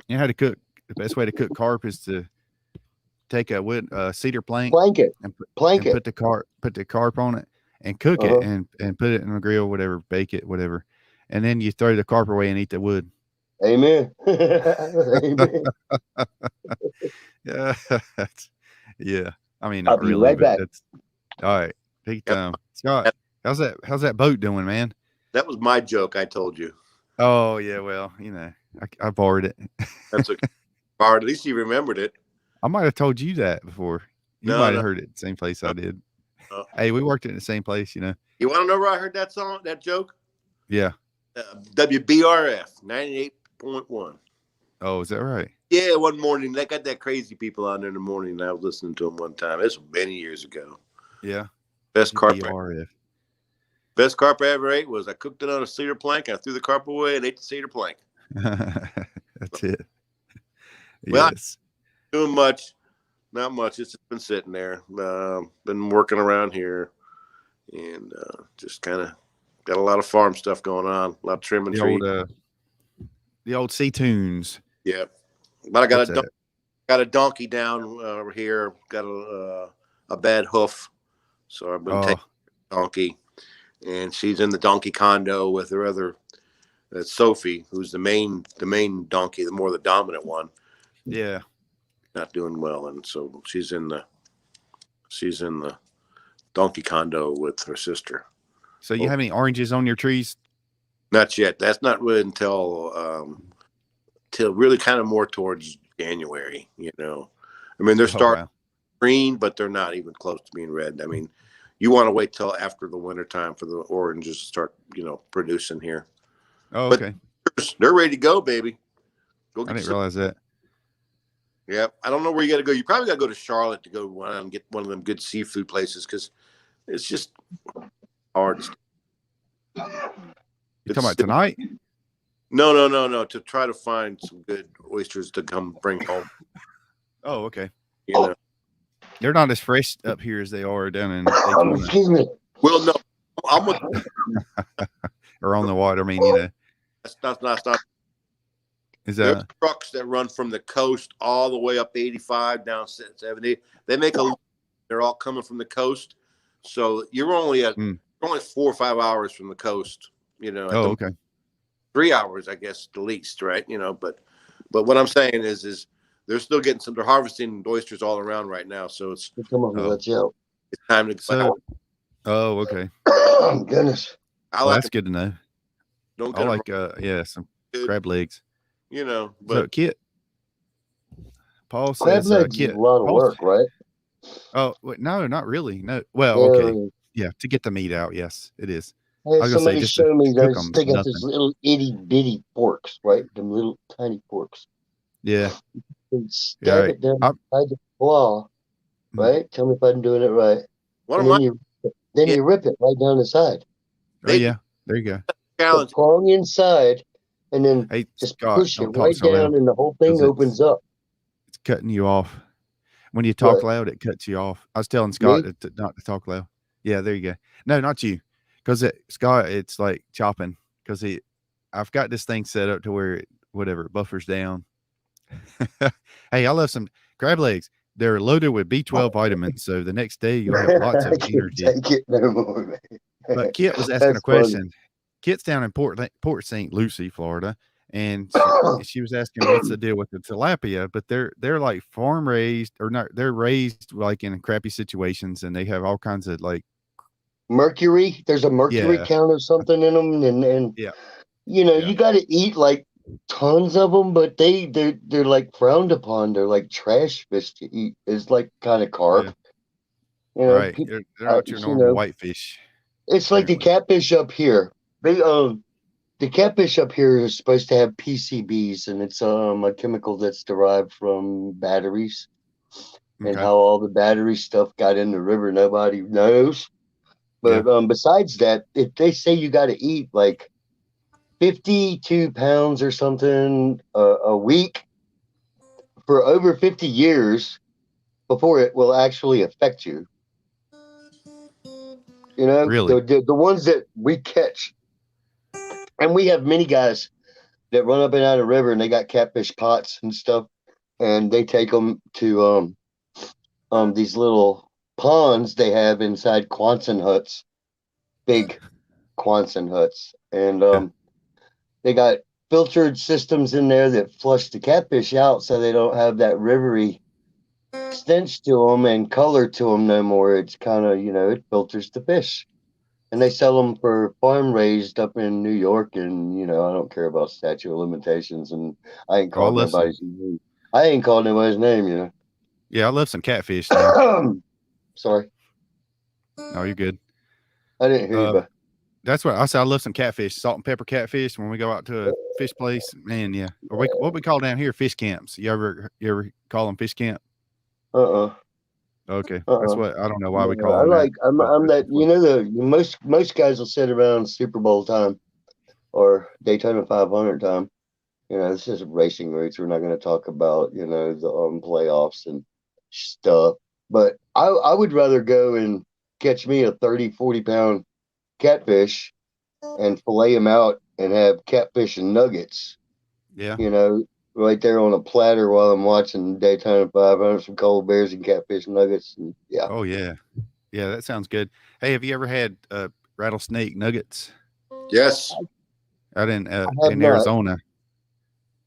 You know how to cook. The best way to cook carp is to take a wood cedar plank, and put the carp on it and cook it and put it in the grill, whatever, bake it, whatever, and then you throw the carp away and eat the wood. Amen. Amen. Yeah. Yeah. I mean, I'll not be really, right but back. that's all right. Big time. Scott, how's that boat doing, man? That was my joke. I told you. Oh yeah, well, you know, I borrowed it. That's okay. At least you remembered it. I might have told you that before. You might have heard it the same place I did. Hey, we worked in the same place, you know. You want to know where I heard that joke? Yeah. WBRF 98.1. Oh, is that right? Yeah, one morning they got that crazy people on there in the morning. And I was listening to them one time. This was many years ago. Yeah. Best carp. Best carp I ever ate was I cooked it on a cedar plank. I threw the carp away and ate the cedar plank. That's it. Well, yes. Doing much, not much. It's just been sitting there. Been working around here, and just kind of got a lot of farm stuff going on. A lot of trimming trees. The old C-tunes. Yeah, but I got a donkey down over here. Got a bad hoof, so I've been taking the donkey, and she's in the donkey condo with her other. That's Sophie, who's the main donkey, the dominant one. Yeah. Not doing well, and so she's in the donkey condo with her sister. So you have any oranges on your trees? Not yet. That's not really until really kind of more towards January. You know, I mean they're starting green, but they're not even close to being red. I mean, you want to wait till after the winter time for the oranges to start, producing here. Oh, okay. But they're ready to go, baby. Go get I didn't realize that. Yeah, I don't know where you got to go. You probably got to go to Charlotte to go and get one of them good seafood places because it's just hard. You talking about tonight? No. To try to find some good oysters to come bring home. Oh, okay. They're not as fresh up here as they are down in excuse me. Well, no, or on the water. I mean, that's not. There's trucks that run from the coast all the way up 85 down 70. They make they're all coming from the coast. So you're only 4 or 5 hours from the coast, okay. 3 hours, I guess, the least, right? But what I'm saying is they're still getting they're harvesting oysters all around right now. So it's it's time to Oh, okay. Oh, goodness. That's good to know. Don't I like some crab legs. But so Kit, Paul crab says legs Kit, is a lot of work, right? Oh, wait, no, not really. No. Well, okay. Yeah, to get the meat out, yes, it is. Hey, somebody show me those. They got nothing. those little itty bitty forks, right? Them little tiny forks. Yeah. You stab it down inside the claw, right? Tell me if I'm doing it right. One of And my then yeah, you rip it right down the side. Oh they yeah, there you go. The challenge. prong inside, and then Hey just Scott, push it don't talk right so loud down, and the whole thing because opens up. it's cutting you off. When you talk What? loud, it cuts you off. I was telling Scott Me? not to talk loud. Yeah, there you go. No, not you, because Scott, it's like chopping because I've got this thing set up to where it buffers down. Hey, I love some crab legs. They're loaded with B12 vitamins, so the next day you'll have lots I of can't energy. take it no more, man. But Kit was asking a That's funny. question. Kit's down in Port St. Lucie, Florida, and she was asking what's the deal with the tilapia. But they're like farm raised or not? They're raised like in crappy situations, and they have all kinds of like Mercury. There's a mercury yeah, count or something in them, and yeah, you yeah, got to eat like tons of them, but they're like frowned upon. They're like trash fish to eat. It's like kind of carp. yeah. Right. People, They're not your normal whitefish. it's like the Apparently. catfish up here. The catfish up here is supposed to have PCBs, and it's a chemical that's derived from batteries. And Okay. how all the battery stuff got in the river, nobody knows. But besides that, if they say you got to eat like 52 pounds or something a week for over 50 years before it will actually affect you. Really? The ones that we catch, and we have many guys that run up and out of the river, and they got catfish pots and stuff, and they take them to these little ponds they have inside Quonset huts, big Quonset huts, and they got filtered systems in there that flush the catfish out so they don't have that rivery stench to them and color to them no more. It's kind of, it filters the fish. And they sell them for farm raised up in New York. And, I don't care about statute of limitations. And I ain't Oh, I called love some. nobody's name. I ain't called nobody's name. Yeah, I love some catfish now. Sorry. No, you're good. I didn't hear you, but That's what I said. I love some catfish, salt and pepper catfish. When we go out to a fish place, man, yeah. Or what we call down here fish camps. You ever call them fish camp? Okay, that's what I don't know why we call them that. But I'm that's that, what, most guys will sit around Super Bowl time or Daytona 500 time. This is racing routes. We're not going to talk about, the playoffs and stuff. But I would rather go and catch me a 30, 40 pound catfish and fillet him out and have catfish and nuggets, yeah. Right there on a platter while I'm watching Daytona 500, some cold bears and catfish nuggets. And yeah. Oh yeah, yeah. That sounds good. Hey, have you ever had rattlesnake nuggets Yes. out in not. Arizona?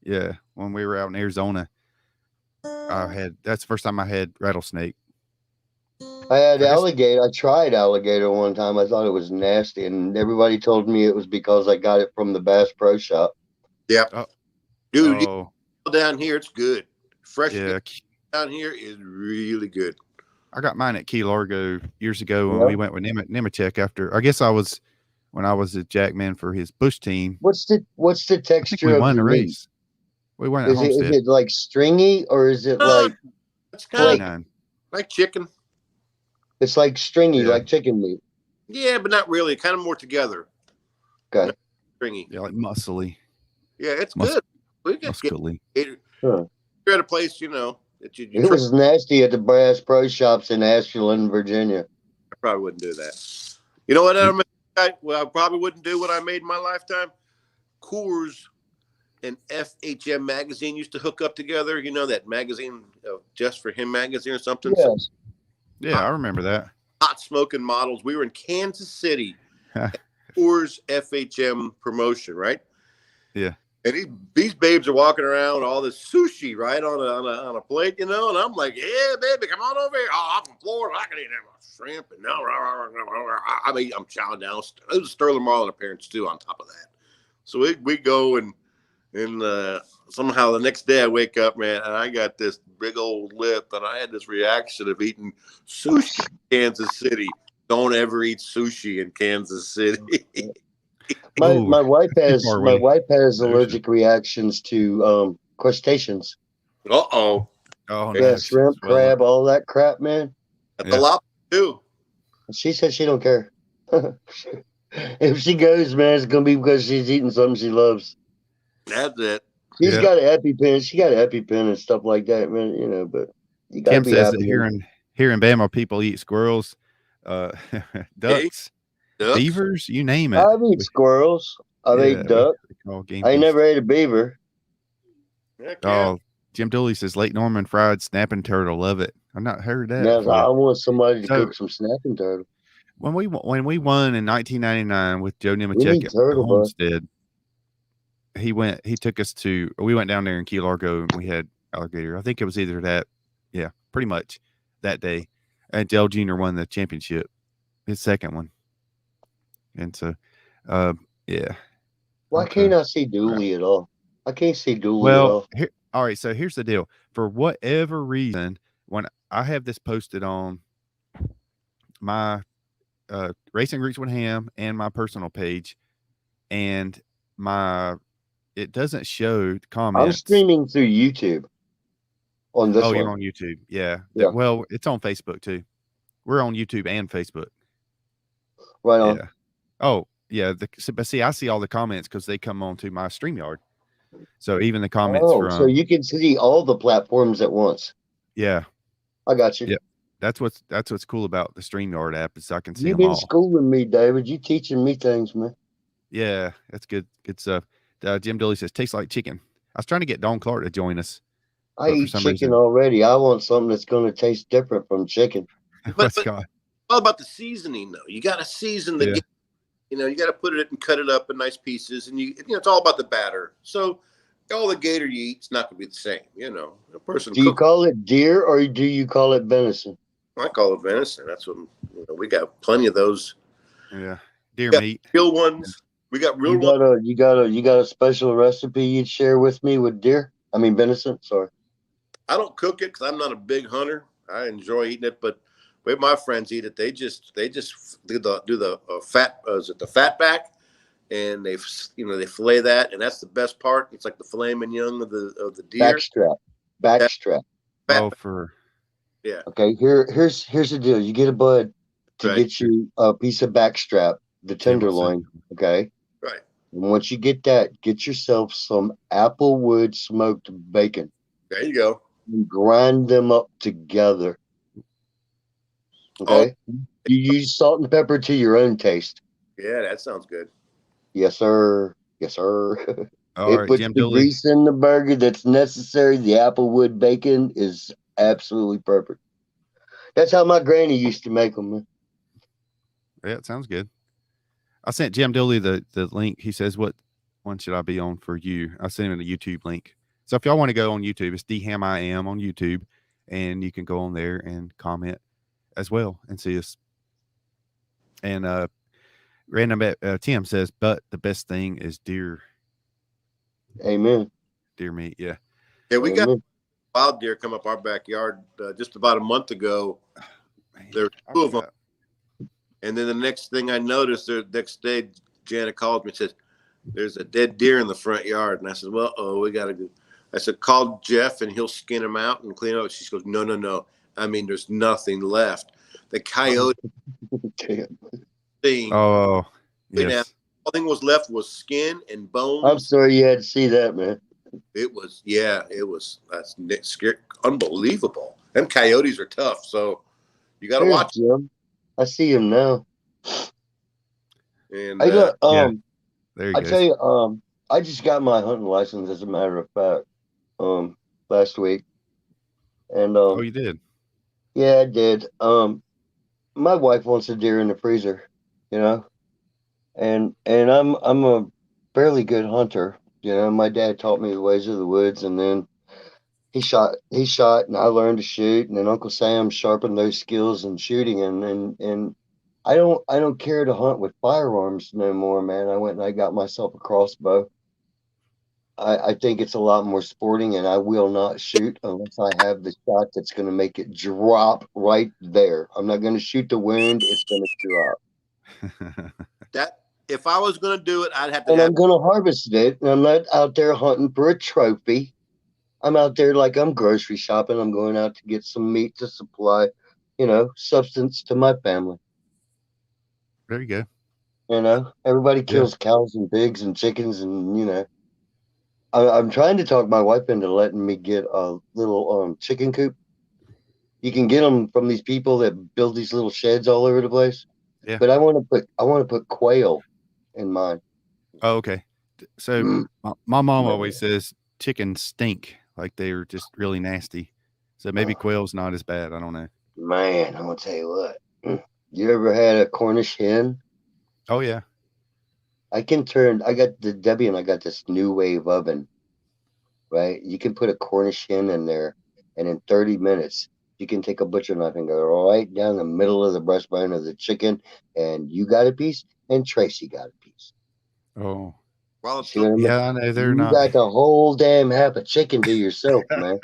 Yeah, when we were out in Arizona, that's the first time I had rattlesnake. I had alligator. I tried alligator one time. I thought it was nasty, and everybody told me it was because I got it from the Bass Pro Shop. Yeah. Oh, Dude, oh, down here it's good. Fresh yeah. down here is really good. I got mine at Key Largo years ago when we went with Nemechek after. I guess when I was a jackman for his bush team. What's the texture we of won your the meat? race. We won at Is Homestead. it like stringy or is it like it's kind flake? of like chicken? It's like stringy, Yeah. like chicken meat. Yeah, but not really. Kind of more together. Okay. Not stringy. Yeah, like muscly. Yeah, it's good. We could Muscly. get Huh. you're at a place, that you It was nasty at the Bass Pro Shops in Ashland, Virginia. I probably wouldn't do that. You know what? I probably wouldn't do what I made in my lifetime. Coors and FHM magazine used to hook up together. You know that magazine, Just for Him magazine or something. Yes. So, Yeah, I remember that. hot smoking models. We were in Kansas City. Coors FHM promotion, right? Yeah. And these babes are walking around with all this sushi, right, on a plate, and I'm like, yeah, baby, come on over here. Oh, I'm from Florida. I can eat that shrimp. And I'm chowing down. It was Sterling Marlin appearance, too, on top of that. So we go, and somehow the next day I wake up, man, and I got this big old lip, and I had this reaction of eating sushi in Kansas City. Don't ever eat sushi in Kansas City. My wife has allergic reactions to crustaceans. Uh-oh. Oh, Yeah, no. shrimp, Swell up. crab, all that crap, man. At Yeah. the lobster too. She said she don't care. If she goes, man, it's gonna be because she's eating something she loves. That's it. She's Yeah. got an EpiPen. She got an EpiPen and stuff like that, man. You know, but you gotta Tim be says happy. that here in Bama, people eat squirrels, ducks, Ducks. beavers, you name it. I've eaten squirrels. I've ate duck. We call game I ain't feast. never ate a beaver. Heck yeah. Oh, Jim Dooley says Lake Norman fried snapping turtle. Love it. I've not heard that Now, before. I want somebody to So- cook some snapping turtle. When we won in 1999 with Joe We need Nemechek at turtle, bud. Homestead, he took us we went down there in Key Largo and we had alligator. I think it was either that, yeah, pretty much that day. And Dale Jr. won the championship, his second one. And so, yeah. Why Okay. can't I see Dooley at all? I can't see Dooley at Well, all. all right. So here's the deal. For whatever reason, when I have this posted on my Racing Roots with Hamm and my personal page, and it doesn't show comments. I'm streaming through YouTube on this one. You're on YouTube. Yeah. Yeah. Well, it's on Facebook too. We're on YouTube and Facebook. Right on. Yeah. Oh, yeah. But see, I see all the comments because they come on to my StreamYard. So even the comments Oh, from so you can see all the platforms at once. yeah. I got you. Yeah. That's what's cool about the StreamYard app is I can see You've them been all. schooling me, David. You teaching me things, man. Yeah, that's good. Good stuff. Jim Dooley says tastes like chicken. I was trying to get Don Clark to join us. I But for eat some chicken reason- already. I want something that's going to taste different from chicken. Let's but- go. All about the seasoning, though. You got to season the. Yeah. You got to put it and cut it up in nice pieces, and it's all about the batter. So all the gator you eat is not going to be the same. A person. Do you call it deer or do you call it venison? I call it venison. That's what we got. Plenty of those Yeah. Deer Yeah. meat. real ones. We got real You ones. got a special recipe you'd share with me with deer? I mean venison. Sorry. I don't cook it because I'm not a big hunter. I enjoy eating it, but the way my friends eat it, they just do the fat. Is it the fat back? And they fillet that, and that's the best part. It's like the filet mignon of the deer. Backstrap. Fat Okay, here's the deal. You get a bud to Right. get you a piece of backstrap, the tenderloin. Okay. Right. And once you get that, get yourself some applewood smoked bacon There you go. and grind them up together. Okay. You use salt and pepper to your own taste. Yeah, that sounds good. Yes, sir. Yes, sir. All It right, puts Jim the Dooley. grease in the burger that's necessary. The applewood bacon is absolutely perfect. That's how my granny used to make them, man. Yeah, it sounds good. I sent Jim Dooley the link. He says, "What one should I be on for you?" I sent him the YouTube link. So if y'all want to go on YouTube, it's DHamIam on YouTube, and you can go on there and comment as well and see us. And random Tim says, "But the best thing is deer Amen. meat." Yeah. Yeah, we got Amen. wild deer come up our backyard just about a month ago. Man, There were I two of them. forgot. And then the next thing I noticed, the next day, Janet calls me and says, "There's a dead deer in the front yard." And I said, "Well, we got to go." I said, "Call Jeff and he'll skin him out and clean it up." She goes, No. I mean, there's nothing left. The coyote Damn. thing, Oh, Now, yes. all thing was left was skin and bones. I'm sorry you had to see that, man. It was that's scary, unbelievable. Them coyotes are tough, so you got to There's watch. Jim. I see him now. And Hey, look, Yeah. There you I go. tell you, I just got my hunting license, as a matter of fact, last week. And Oh, you did. yeah, I did. My wife wants a deer in the freezer, you know, and I'm a fairly good hunter. You know, my dad taught me the ways of the woods, and then he shot, and I learned to shoot, and then Uncle Sam sharpened those skills in shooting, and I don't care to hunt with firearms no more, man. I went and I got myself a crossbow. I think it's a lot more sporting, and I will not shoot unless I have the shot that's going to make it drop right there. I'm not going to shoot the wound; it's going to drop. that if I was going to do it, I'd have to And have. I'm going to harvest it. And I'm not out there hunting for a trophy. I'm out there like I'm grocery shopping. I'm going out to get some meat to supply, substance to my family. There you go. Everybody Yeah. kills cows and pigs and chickens, and I'm trying to talk my wife into letting me get a little chicken coop. You can get them from these people that build these little sheds all over the place. Yeah. But I want to put quail in mine. Oh, okay. So my mom always says chickens stink, like they're just really nasty. So maybe quail's not as bad. I don't know. Man, I'm gonna tell you what. You ever had a Cornish hen? Oh yeah. I got Debbie and I got this new wave oven, right? You can put a Cornish hen in there, and in 30 minutes, you can take a butcher knife and go right down the middle of the breastbone of the chicken, and you got a piece, and Tracy got a piece. Oh. Well, it's See what I mean? Yeah, I know they're You not. got the whole damn half a chicken to yourself, man.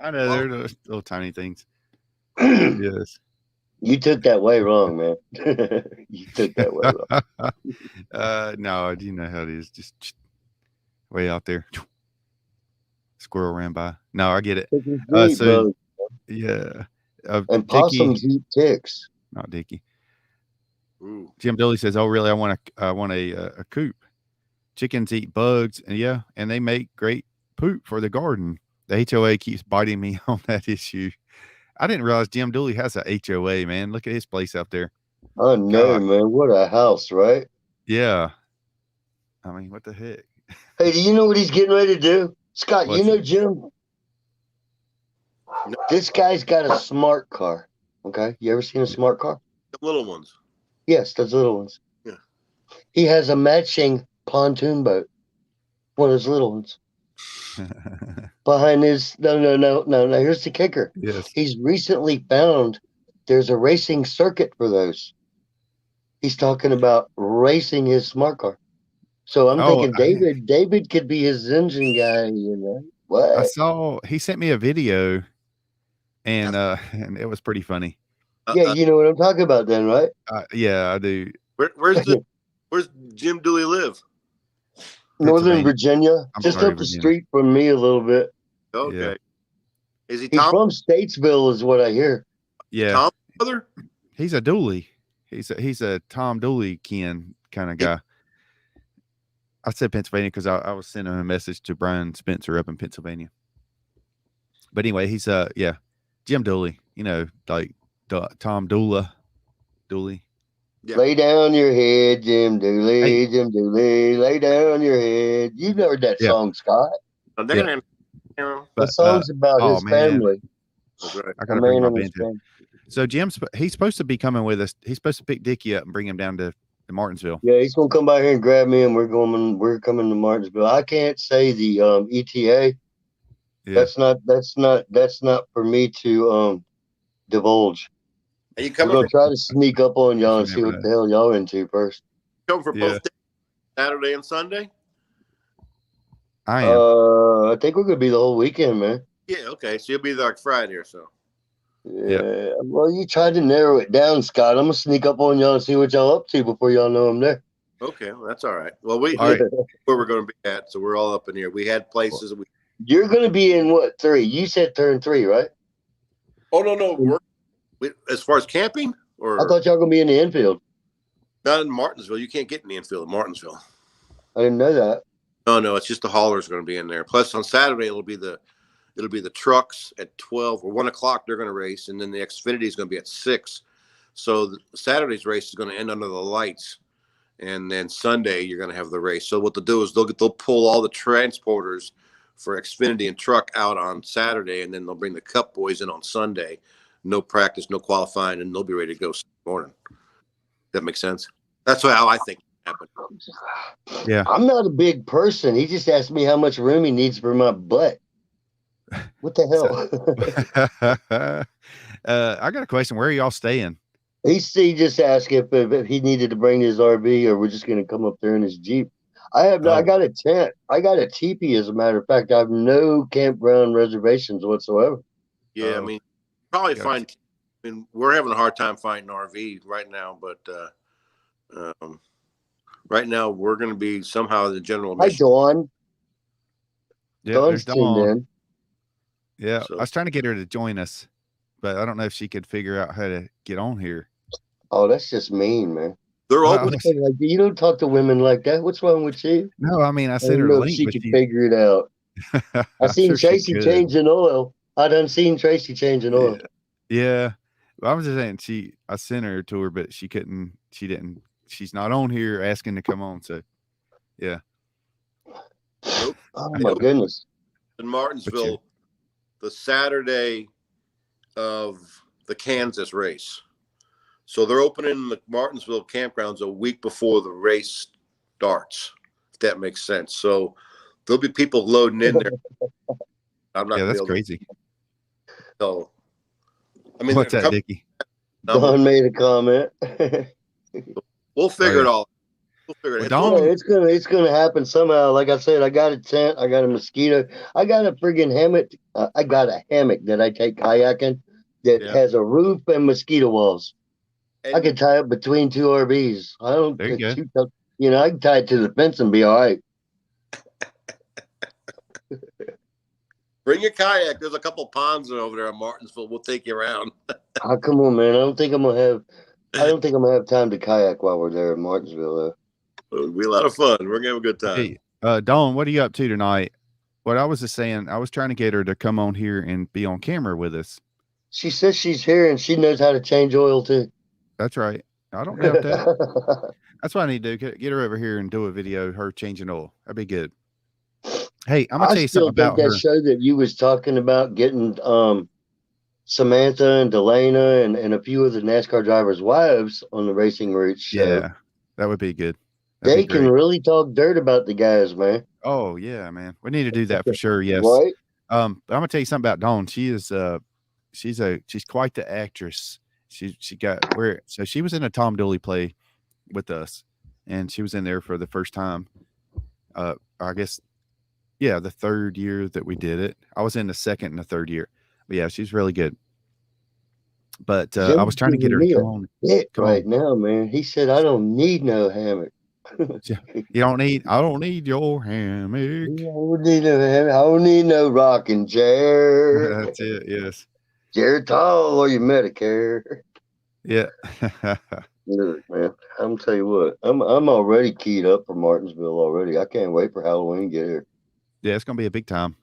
I know they're those little tiny things. You Yes. took that way wrong, man. You took that way wrong. No, you know how it is. Just way out there. Squirrel ran by. No, I get it. Chickens eat, So brother. yeah. And Dickie, possums eat ticks. not Dickie. Ooh. Jim Dooley says, "Oh, really? I want a coop. Chickens eat bugs, and they make great poop for the garden. The HOA keeps biting me on that issue. I didn't realize Jim Dooley has a HOA. Man, look at his place out there. I know, God. man. What a house, right? Yeah. I mean, what the heck? Hey, do you know what he's getting ready to do? Scott, What's you know it? Jim? No. This guy's got a smart car. Okay. You ever seen a smart car? The little ones. Yes, those little ones. Yeah. He has a matching pontoon boat. One of those little ones. Behind his no. Here's the kicker. Yes. He's recently found there's a racing circuit for those. He's talking about racing his smart car. So I'm Oh, thinking David could be his engine guy, What? I saw he sent me a video, and and it was pretty funny. Yeah, you know what I'm talking about then, right? Yeah, I do. Where's Jim Dooley live? Northern Pennsylvania. Virginia, I'm just sorry, up the Virginia. street from me a little bit. Okay. Yeah. Is he He's Tom? from Statesville, is what I hear. Yeah, Tom's brother? he's a Dooley. He's a Tom Dooley kind of guy. I said Pennsylvania because I was sending him a message to Brian Spencer up in Pennsylvania. But anyway, he's Jim Dooley. Like Tom Dooley. Yeah. Lay down your head, Jim Dooley, Hey. Jim Dooley, lay down your head. You've heard that Yeah. song, Scott. They're The But song's about oh, his man. family. I A gotta bring man my and his banjo. family. So he's supposed to be coming with us. He's supposed to pick Dickie up and bring him down to Martinsville. Yeah, he's gonna come by here and grab me, and we're coming to Martinsville. I can't say the ETA. Yeah. That's not for me to divulge. Are you We're coming gonna try to sneak up on y'all and You see never what the hell y'all into first. for Yeah. both days, Saturday and Sunday? I am. I think we're gonna be the whole weekend, man. Yeah, okay. So you'll be there like Friday or so. Yeah. Well, you tried to narrow it down, Scott. I'm gonna sneak up on y'all and see what y'all up to before y'all know I'm there. Okay, well, that's all right. Well, we All right. where we're going to be at, so we're all up in here. We had places. You're gonna be in what, 3? You said turn 3, right? Oh no, as far as camping, or I thought y'all gonna be in the infield. not in Martinsville. You can't get in the infield in Martinsville. I didn't know that. No, it's just the haulers going to be in there. Plus on Saturday it'll be the trucks at 12 or 1 o'clock. They're going to race, and then the Xfinity is going to be at 6. So Saturday's race is going to end under the lights, and then Sunday you're going to have the race. So what they'll do is they'll pull all the transporters for Xfinity and truck out on Saturday, and then they'll bring the Cup boys in on Sunday. No practice, no qualifying, and they'll be ready to go Sunday morning. That makes sense. That's how I think it happened. Yeah. I'm not a big person. He just asked me how much room he needs for my butt. What the hell? I got a question. Where are y'all staying? He just asked if he needed to bring his RV or we're just going to come up there in his Jeep. I got a tent. I got a teepee, as a matter of fact. I have no campground reservations whatsoever. Yeah, I mean, probably find. I mean, we're having a hard time finding RV right now, but right now we're going to be somehow the general Hi, mission. Dawn. Yeah, Dawn's there's tuned Dawn. in. Yeah, So I was trying to get her to join us, but I don't know if she could figure out how to get on here. Oh, that's just mean, man. they're Well, open. What's like, you don't talk to women like that. What's wrong with you? no, I mean I I sent don't her a know if link, she but could she figure it out. I I'm seen sure she Tracy could. changing oil. I done seen Tracy changing oil. Yeah. Well, I was just saying I sent her to her, but she didn't. She's not on here asking to come on. So yeah. Nope. Oh I my hope goodness. in Martinsville the Saturday of the Kansas race. So they're opening the Martinsville campgrounds a week before the race starts, if that makes sense. So there'll be people loading in there. I'm not Yeah, gonna that's be able crazy. to tell. I mean, What's that, Dickie? Don made a comment. we'll figure it all. We'll figure it Well, out. Yeah, it's gonna happen somehow. Like I said, I got a tent, I got a mosquito, I got a friggin' hammock. I got a hammock that I take kayaking that Yeah. has a roof and mosquito walls. I can tie it between two RVs. I don't There you go. shoot up, I can tie it to the fence and be all right. Bring your kayak. There's a couple ponds over there in Martinsville. We'll take you around. Oh, come on, man. I don't think I'm gonna have time to kayak while we're there in Martinsville though. It'll be a lot of fun. We're gonna have a good time. Hey, Dawn, what are you up to tonight? What I was just saying, I was trying to get her to come on here and be on camera with us. She says she's here and she knows how to change oil too. That's right. I don't doubt that. That's what I need to do. Get her over here and do a video, her changing oil. That'd be good. Hey, I'm gonna tell you something about that her. show that you was talking about getting Samantha and Delana and a few of the NASCAR drivers' wives on the Racing Roots show. Yeah, that would be good. That'd They be can great. really talk dirt about the guys, man. Oh yeah, man. We need to do that for sure. Yes. Right? But I'm gonna tell you something about Dawn. She is she's quite the actress. She was in a Tom Dooley play with us, and she was in there for the first time. I guess the third year that we did it. I was in the second and the third year. But yeah, she's really good. But I was trying to get her to come on. Now, man. He said, I don't need no hammock. I don't need your hammock. I don't need no hammock. I don't need no rocking chair. That's it, yes. Jared Tall or your Medicare. Yeah. Look, man, I'm tell you what, I'm already keyed up for Martinsville already. I can't wait for Halloween to get here. Yeah, it's gonna be a big time.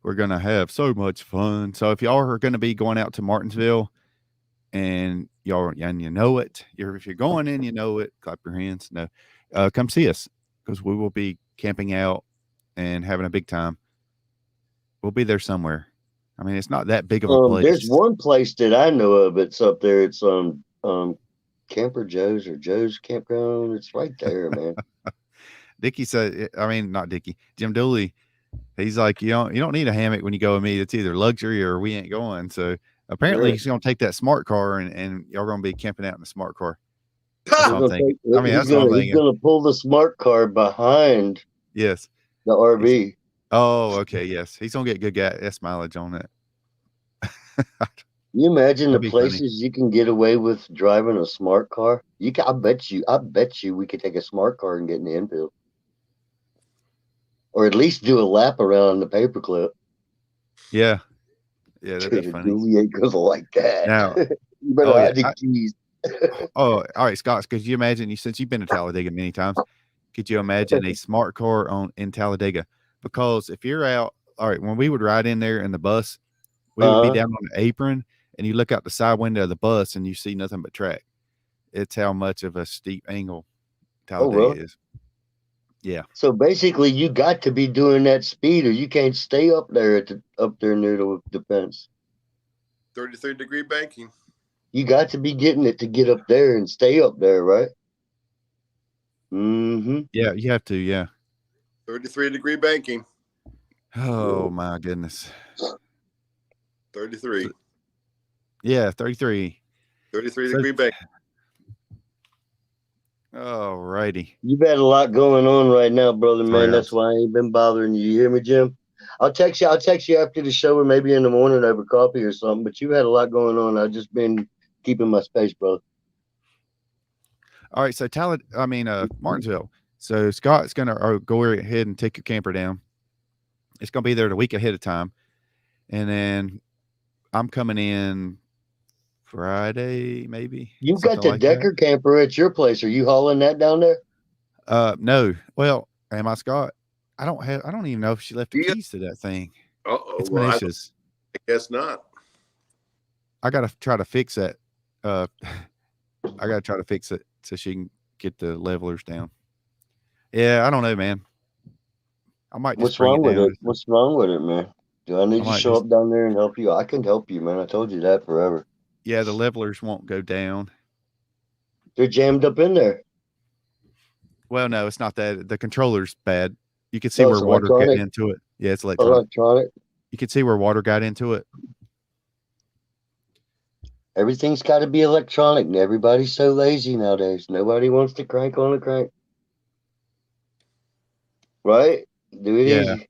We're gonna have so much fun. So if y'all are gonna be going out to Martinsville and you know it, if you're going in, you know it, clap your hands. No, come see us because we will be camping out and having a big time. We'll be there somewhere. I mean, it's not that big of a place. There's one place that I know of. It's up there. It's Camper Joe's or Joe's Campground. It's right there, man. Dickie said, I mean, not Dickie, Jim Dooley. He's like, you don't need a hammock when you go with me. It's either luxury or we ain't going. So apparently he's going to take that smart car and y'all going to be camping out in the smart car. That's what I'm thinking. He's going to pull the smart car behind. Yes. The RV. Oh, okay. Yes. He's going to get good gas mileage on that. You imagine the places you can get away with driving a smart car? I bet you we could take a smart car and get in the infield. Or at least do a lap around the paperclip. Yeah. Yeah, that'd be funny. We ain't gonna like that. Now, you better hide the keys. All right, Scott, could you imagine, since you've been to Talladega many times, could you imagine a smart car in Talladega? Because if you're out, all right, when we would ride in there in the bus, we would be down on the apron and you look out the side window of the bus and you see nothing but track. It's how much of a steep angle Talladega is. Yeah. So basically, you got to be doing that speed, or you can't stay up there near the fence. 33-degree banking. You got to be getting it to get up there and stay up there, right? Mm-hmm. Yeah, you have to. Yeah. 33-degree banking. Oh my goodness. 33. Yeah, 33. 33-degree banking. All righty. You've had a lot going on right now, brother, man. That's why I ain't been bothering you. You hear me, Jim? I'll text you after the show or maybe in the morning over coffee or something, but you've had a lot going on. I've just been keeping my space, brother. All right, so Martinsville. So Scott's going to go ahead and take your camper down. It's going to be there the week ahead of time. and then I'm coming in Friday, maybe. You've got something the like that. Decker camper at your place. Are you hauling that down there? No. Well, am I, Scott? I don't even know if she left the Yeah. keys to that thing. Uh-oh. It's Well, I Manisha's. guess not. I gotta try to fix that. I gotta try to fix it so she can get the levelers down. Yeah, I don't know, man. I might just What's bring wrong it with down. it? What's wrong with it, man? Do I need I to might show just- up down there and help you? I can help you, man. I told you that forever. Yeah, the levelers won't go down. They're jammed up in there. Well, no, it's not that. The controller's bad. You can see Oh, where it's water got electronic? into it. Yeah, it's electronic. Electronic. You can see where water got into it. Everything's got to be electronic, and everybody's so lazy nowadays. Nobody wants to crank on a crank. Right? Do it Yeah. easy.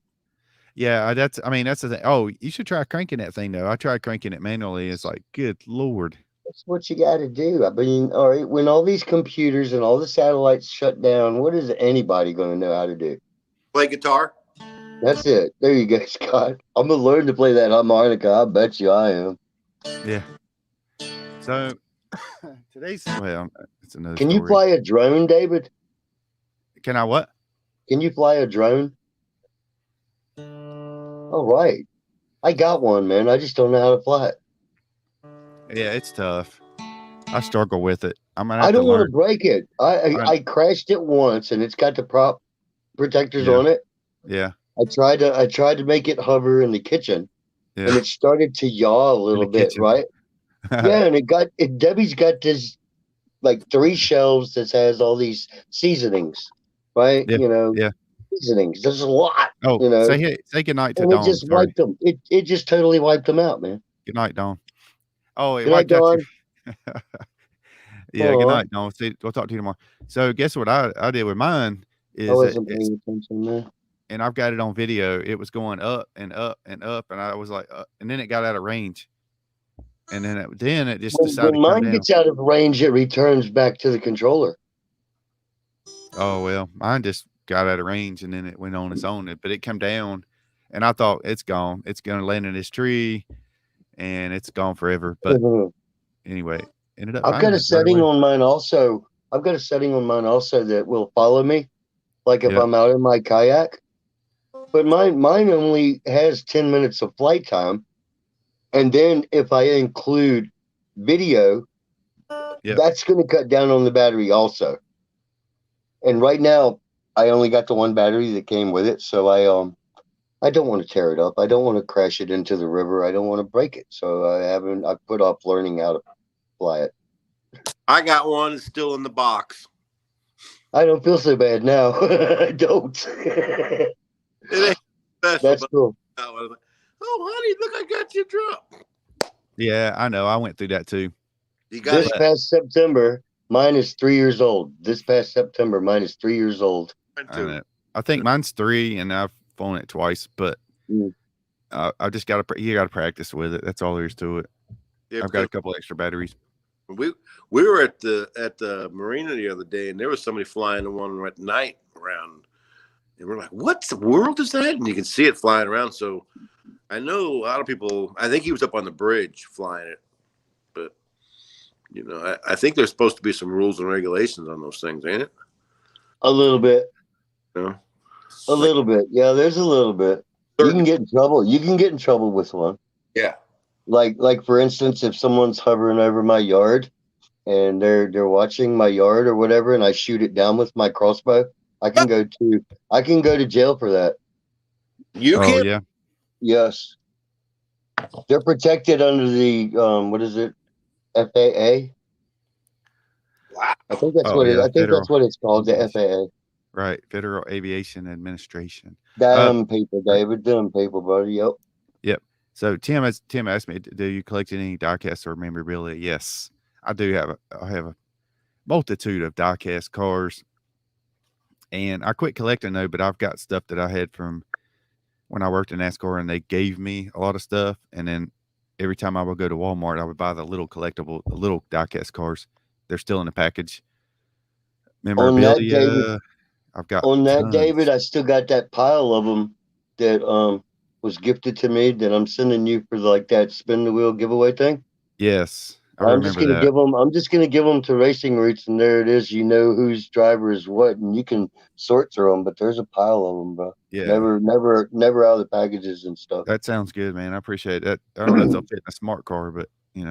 Yeah, that's the thing. Oh, you should try cranking that thing though. I tried cranking it manually. It's like, good Lord. That's what you got to do. I mean, all right, when all these computers and all the satellites shut down, what is anybody going to know how to do? Play guitar. That's it. There you go, Scott. I'm going to learn to play that harmonica. I bet you I am. Yeah. So today's it's another Can story. you fly a drone, David? Can I what? Can you fly a drone? All right. I got one, man. I just don't know how to fly it. Yeah, it's tough. I struggle with it. I'm gonna I have to don't want to learn. break it. I crashed it once, and it's got the prop protectors Yeah. on it. Yeah. I tried to make it hover in the kitchen, and Yeah. it started to yaw a little bit, kitchen. right? Yeah, and Debbie's got this like 3 shelves that has all these seasonings, right? Yeah, You know, yeah. seasonings. There's a lot, Oh, you know. say goodnight to And it Dawn. just Sorry. wiped them. It just totally wiped them out, man. Good night, Dawn. Oh, it Good night, wiped out Dawn. Yeah, good Aw. night, Dawn. See, we'll talk to you tomorrow. So guess what I did with mine I is wasn't paying attention, man. and I've got it on video. It was going up and up and up, and I was like, and then it got out of range, and then it just decided When to come mine down. gets out of range, it returns back to the controller. Oh well, mine just got out of range, and then it went on its own. But it came down, and I thought it's gone. It's gonna land in this tree, and it's gone forever. But anyway, ended up. I've got a setting on mine also. I've got a setting on mine also that will follow me, like if Yeah. I'm out in my kayak. But mine only has 10 minutes of flight time, and then if I include video, Yep. that's going to cut down on the battery also. And right now, I only got the one battery that came with it, so I don't want to tear it up. I don't want to crash it into the river. I don't want to break it. So I put off learning how to fly it. I got one. It's still in the box. I don't feel so bad now. I don't. It ain't special. That's cool. Oh, honey, look, I got you a drop. Yeah, I know. I went through that too. You got This it. past September, mine is 3 years old. This past September, mine is 3 years old. I know. I think mine's 3, and I've flown it twice, but Mm. I just got to practice with it. That's all there is to it. Yeah, I've got a couple extra batteries. We were at the marina the other day, and there was somebody flying the one at night around, and we're like, "What the world is that?" And you can see it flying around. So I know a lot of people. I think he was up on the bridge flying it, but you know, I think there's supposed to be some rules and regulations on those things, ain't it? A little bit. You know? A little bit. Yeah, there's a little bit. You can get in trouble. You can get in trouble with one. Yeah. Like for instance, if someone's hovering over my yard and they're watching my yard or whatever, and I shoot it down with my crossbow, I can go to jail for that. You Oh can. yeah. Yes. They're protected under the what is it? FAA. Wow. I think that's Oh, what yeah, I think federal that's what it's called, the aviation. FAA. Right. Federal Aviation Administration. Damn people, David. Damn people, buddy. Yep. So Tim asked me, do you collect any diecast or memorabilia? Yes, I do I have a multitude of diecast cars, and I quit collecting though, but I've got stuff that I had from when I worked in NASCAR, and they gave me a lot of stuff. And then every time I would go to Walmart, I would buy the little diecast cars. They're still in the package. Memorabilia. David, I've got on that, tons. David, I still got that pile of them that was gifted to me that I'm sending you for like that spin the wheel giveaway thing. Yes, I I'm just remember gonna that. give them. I'm just gonna give them to Racing Roots, and there it is. You know whose driver is what, and you can sort through them. But there's a pile of them, bro. Yeah, Never out of the packages and stuff. that sounds good, man. I appreciate that. I don't know if they'll fit in a smart car, but I'm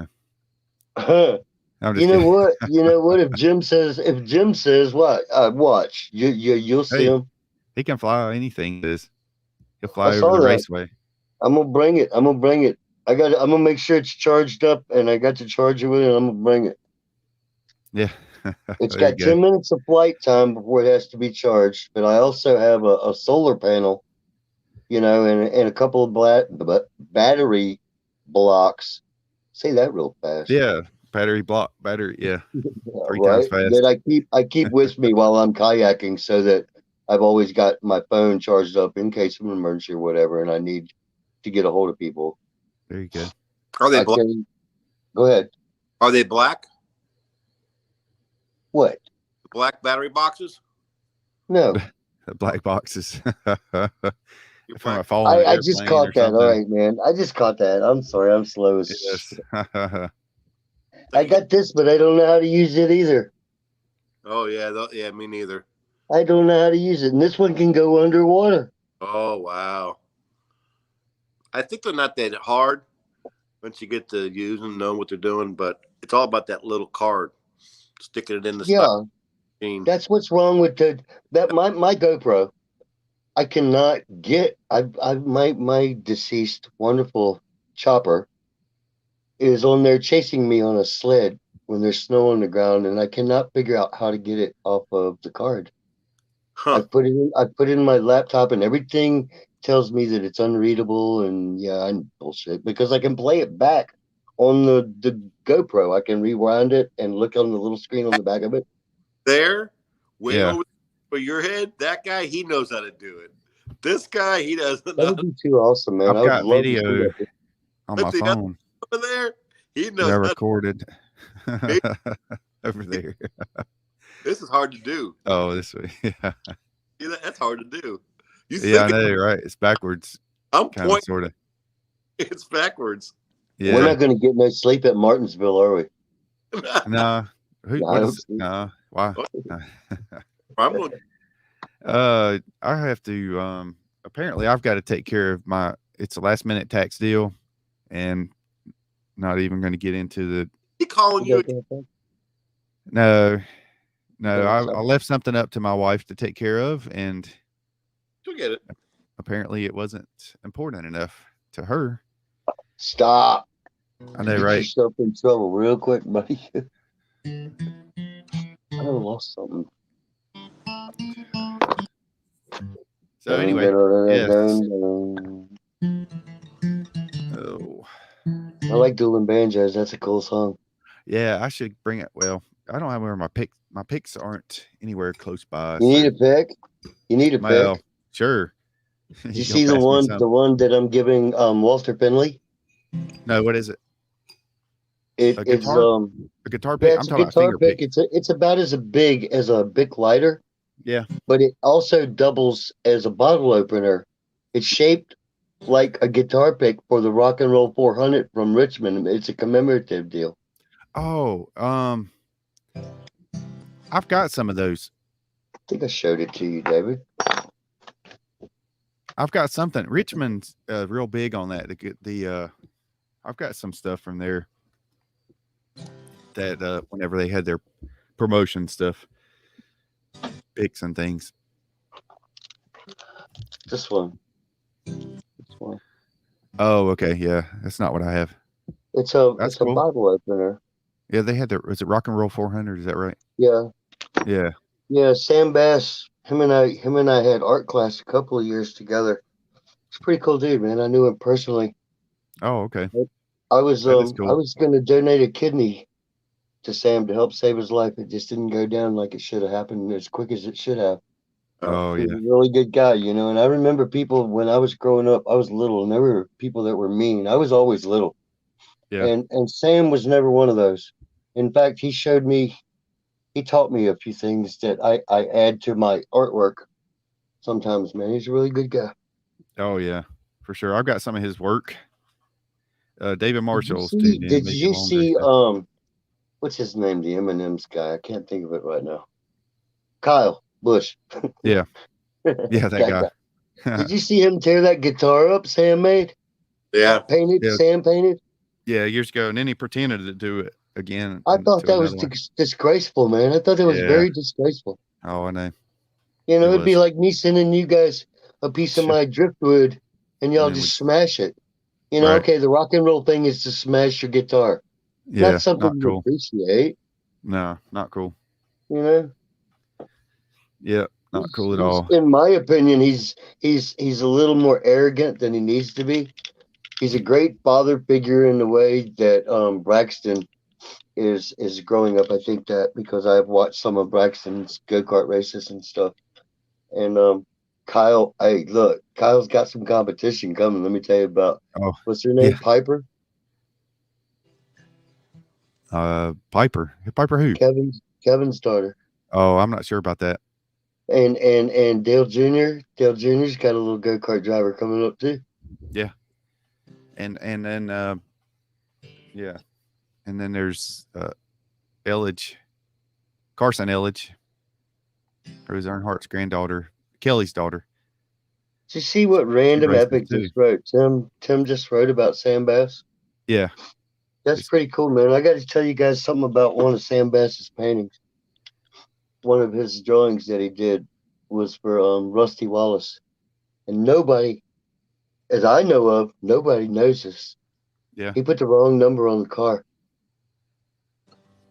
You just know kidding. what? You know what? If Jim says what? Watch. You'll see Hey, him. he can fly anything. This he'll I fly over saw the that. raceway. I'm gonna bring it. I'm gonna make sure it's charged up, and I got to charge it with it. I'm gonna bring it. Yeah, It's there you got go. 10 minutes of flight time before it has to be charged. But I also have a solar panel, and a couple of battery blocks. Say that real fast. Yeah, battery. Yeah, Yeah, 3 times right. fast. That I keep with me while I'm kayaking, so that I've always got my phone charged up in case of an emergency or whatever, and I need to get a hold of people. There you go. Are they I black? can go ahead. Are they black? What? Black battery boxes? No, The black boxes You're from a black. fallen I just airplane or caught that. All something. right, man. I just caught that. I'm sorry. I'm slow as Yes. I got this, but I don't know how to use it either. Oh yeah, yeah, me neither. I don't know how to use it. And this one can go underwater. Oh wow. I think they're not that hard once you get to use them, know what they're doing, but it's all about that little card, sticking it in the Yeah, machine. that's what's wrong with my GoPro. I cannot get my deceased wonderful chopper is on there chasing me on a sled when there's snow on the ground, and I cannot figure out how to get it off of the card. Huh. I put it in my laptop, and everything tells me that it's unreadable, and yeah, I'm bullshit because I can play it back on the GoPro. I can rewind it and look on the little screen on the back of it. There, way Yeah. over for your head, that guy, he knows how to do it. This guy, he doesn't That know. would be too awesome, man. I've I would got love to see video that. on my See, that's phone over there. He that knows I how to, recorded over there. this is hard to do. Oh, this way. Yeah, See, that's hard to do. You yeah, I think know, right? It's backwards, I'm kind of, pointing, sort of. it's backwards. We're Yeah. not going to get no sleep at Martinsville, are we? No. I What hope is? so. No. Why? I'm going I have to. Apparently, I've got to take care of my. It's a last minute tax deal, and not even going to get into the. to calling you. No, Okay, I so- left something up to my wife to take care of, and You'll get it. apparently it wasn't important enough to her. Stop. I know, Get right? yourself in trouble real quick, buddy. I lost something. So anyway, yes. Oh, I like dueling banjos. That's a cool song. yeah, I should bring it. Well, I don't have where my picks aren't anywhere close by. You need a pick. You need a Well, pick. sure. Did you see the one that I'm giving Walter Finley? No, what is it? It's A guitar yeah, pick. I'm it's a talking about guitar finger pick. pick. It's about as big as a Bic lighter. Yeah. But it also doubles as a bottle opener. It's shaped like a guitar pick for the Rock and Roll 400 from Richmond. It's a commemorative deal. Oh, I've got some of those. I think I showed it to you, David. I've got something. Richmond's real big on that. I've got some stuff from there that whenever they had their promotion stuff, picks and things. This one. Oh, okay, yeah, that's not what I have. It's a cool. bottle opener. Yeah, they had was it Rock and Roll 400? Is that right? Yeah. Yeah. Yeah, Sam Bass, him and I had art class a couple of years together. It's a pretty cool dude, man. I knew him personally. Oh, okay. I was That is cool. I was going to donate a kidney to Sam to help save his life. It just didn't go down like it should have happened as quick as it should have. Oh, He yeah. was a really good guy, and I remember people when I was growing up, I was little, and there were people that were mean. I was always little. Yeah. And Sam was never one of those. In fact, he taught me a few things that I add to my artwork sometimes, man. He's a really good guy. Oh, yeah, for sure. I've got some of his work. David Marshall's tuned in. Did maybe you longer, see so- what's his name? The M&M's guy. I can't think of it right now. Kyle Busch. Yeah. Yeah, that guy. Did you see him tear that guitar up Sam made? Yeah. Painted, Yeah. Sam painted? Yeah, years ago. And then he pretended to do it again. I thought to that was another one. disgraceful, man. I thought that was Yeah. very disgraceful. Oh, I know. You know, It it'd be was. like me sending you guys a piece of Sure. my driftwood and y'all And then just smash it. You know, Right. okay, the rock and roll thing is to smash your guitar. Yeah, Not something not you cool. appreciate, No, not cool. you know? Yeah, not cool at He's- all. In my opinion, he's a little more arrogant than he needs to be. He's a great father figure in the way that Braxton is growing up. I think that because I've watched some of Braxton's go-kart races and stuff. And Kyle, hey, look, Kyle's got some competition coming. Let me tell you about. Oh, What's her name? yeah. Piper. Piper who? Kevin's daughter. Oh, I'm not sure about that. And Dale Jr. Dale Jr.'s got a little go-kart driver coming up too. Yeah. And then yeah. And then there's Elledge, Carson Elledge, Rose Earnhardt's granddaughter, Kelly's daughter. Did you see what random races epic too. just wrote? Tim just wrote about Sam Bass. Yeah. That's It's- pretty cool, man. I got to tell you guys something about one of Sam Bass's paintings. One of his drawings that he did was for Rusty Wallace, and nobody, as I know of, nobody knows this. Yeah. He put the wrong number on the car,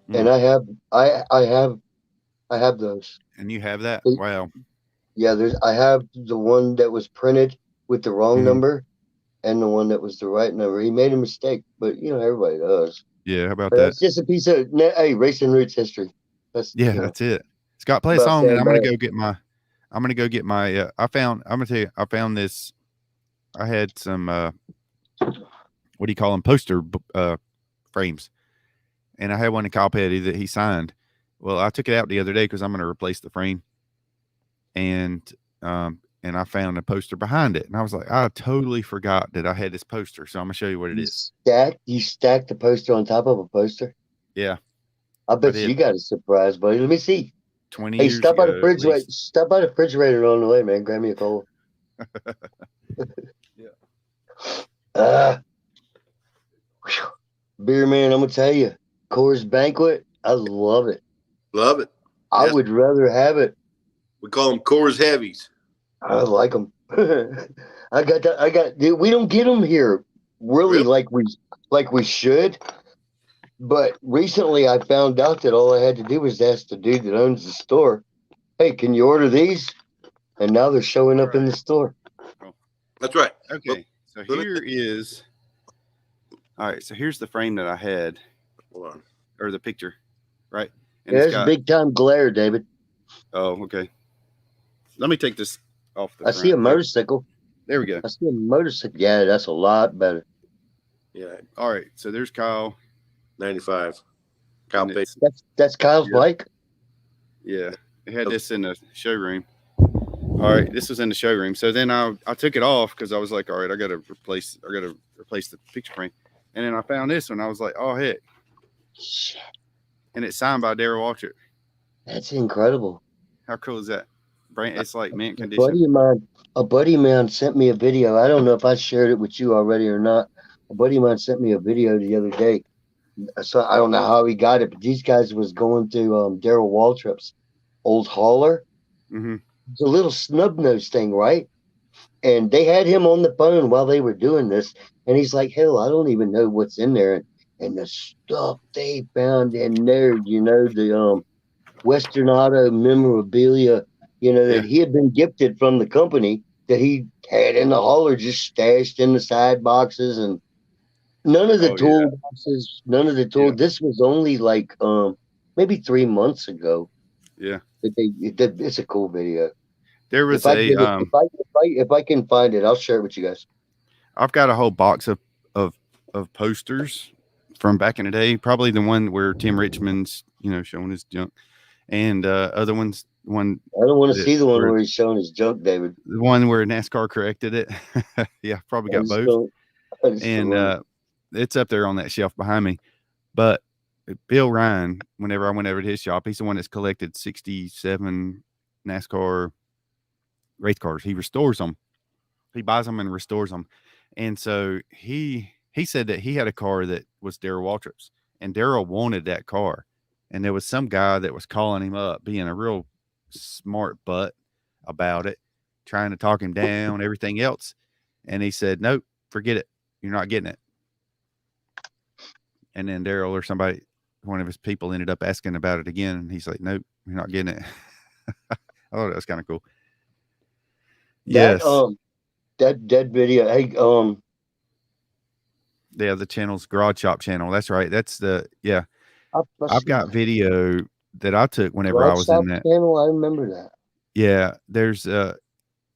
and I have those. And you have that? Hey. Wow. Yeah, I have the one that was printed with the wrong Mhm. number, and the one that was the right number. He made a mistake, but you know everybody does. Yeah, how about But that? that's just a piece of racing roots history. That's Yeah, you know, that's it. Scott, play a about song, Sam and I'm gonna Bass. go get my. I'm gonna go get my. I'm gonna tell you. I found this. I had some. What do you call them? Poster frames, and I had one in Kyle Petty that he signed. Well, I took it out the other day because I'm gonna replace the frame, and I found a poster behind it, and I was like, I totally forgot that I had this poster, so I'm gonna show you what it is. You stacked the poster on top of a poster. Yeah, I bet did. you got a surprise, buddy. Let me see. 20 Hey, years stop by ago. the at refrigerator. least. Stop by the refrigerator on the way, man. Grab me a cold. Yeah. Whew. Beer man, I'm gonna tell you, Coors Banquet. I love it. Love it. I Yes. would rather have it. We call them Coors Heavies. I like them. Dude, we don't get them here really like we should. But recently I found out that all I had to do was ask the dude that owns the store, hey, can you order these? And now they're showing up in the store. That's right. Okay, so here is. All right, so here's the frame that I had, Hold on. or the picture, right? And Yeah, it's there's got. big time glare, David. Oh, okay. Let me take this off the. I see a front. motorcycle. There we go. I see a motorcycle. Yeah, that's a lot better. Yeah, All right, so there's Kyle. 95. Kyle And Petty. it's- That's Kyle's Yeah. bike. Yeah, I had this in the showroom. All right, this was in the showroom. So then I took it off because I was like, all right, I gotta replace the picture frame. And then I found this one. I was like, oh heck. Shit, And it's signed by Darryl Waltrip. that's incredible. How cool is that? Brand, it's like mint A condition. buddy of mine sent me a video. I don't know if I shared it with you already or not. A buddy of mine sent me a video the other day. So I don't know how he got it, but these guys was going through Darryl Waltrip's old hauler. Mm-hmm. It's a little snub nose thing, right? And they had him on the phone while they were doing this, and he's like, "Hell, I don't even know what's in there." And the stuff they found in there, you know, the Western Auto memorabilia, you know, that he had been gifted from the company that he had in the hauler, just stashed in the side boxes, and none of the toolboxes, none of the tool. Yeah. This was only like maybe 3 months ago. Yeah. It's a cool video. There was If I can find it, I'll share it with you guys. I've got a whole box of posters from back in the day, probably the one where Tim Richmond's, you know, showing his junk, and other ones one. I don't want to that see the one where where he's showing his junk, David. the one where NASCAR corrected it. Yeah, probably I got just both. don't. I just And don't. it's up there on that shelf behind me. But Bill Ryan, whenever I went over to his shop, he's the one that's collected 67 NASCAR race cars. He restores them. He buys them and restores them. And so he said that he had a car that was Darrell Waltrip's, and Darrell wanted that car. And there was some guy that was calling him up, being a real smart butt about it, trying to talk him down, everything else. And he said, nope, forget it. You're not getting it. And then Darrell or somebody, one of his people, ended up asking about it again. And he's like, nope, you're not getting it. I thought that was kind of cool. That Yes. that video. Hey, Yeah, the channel's Garage Shop channel. That's right. That's yeah. I I've got video that I took whenever I Garage was Shop in that. channel. I remember that. Yeah, there's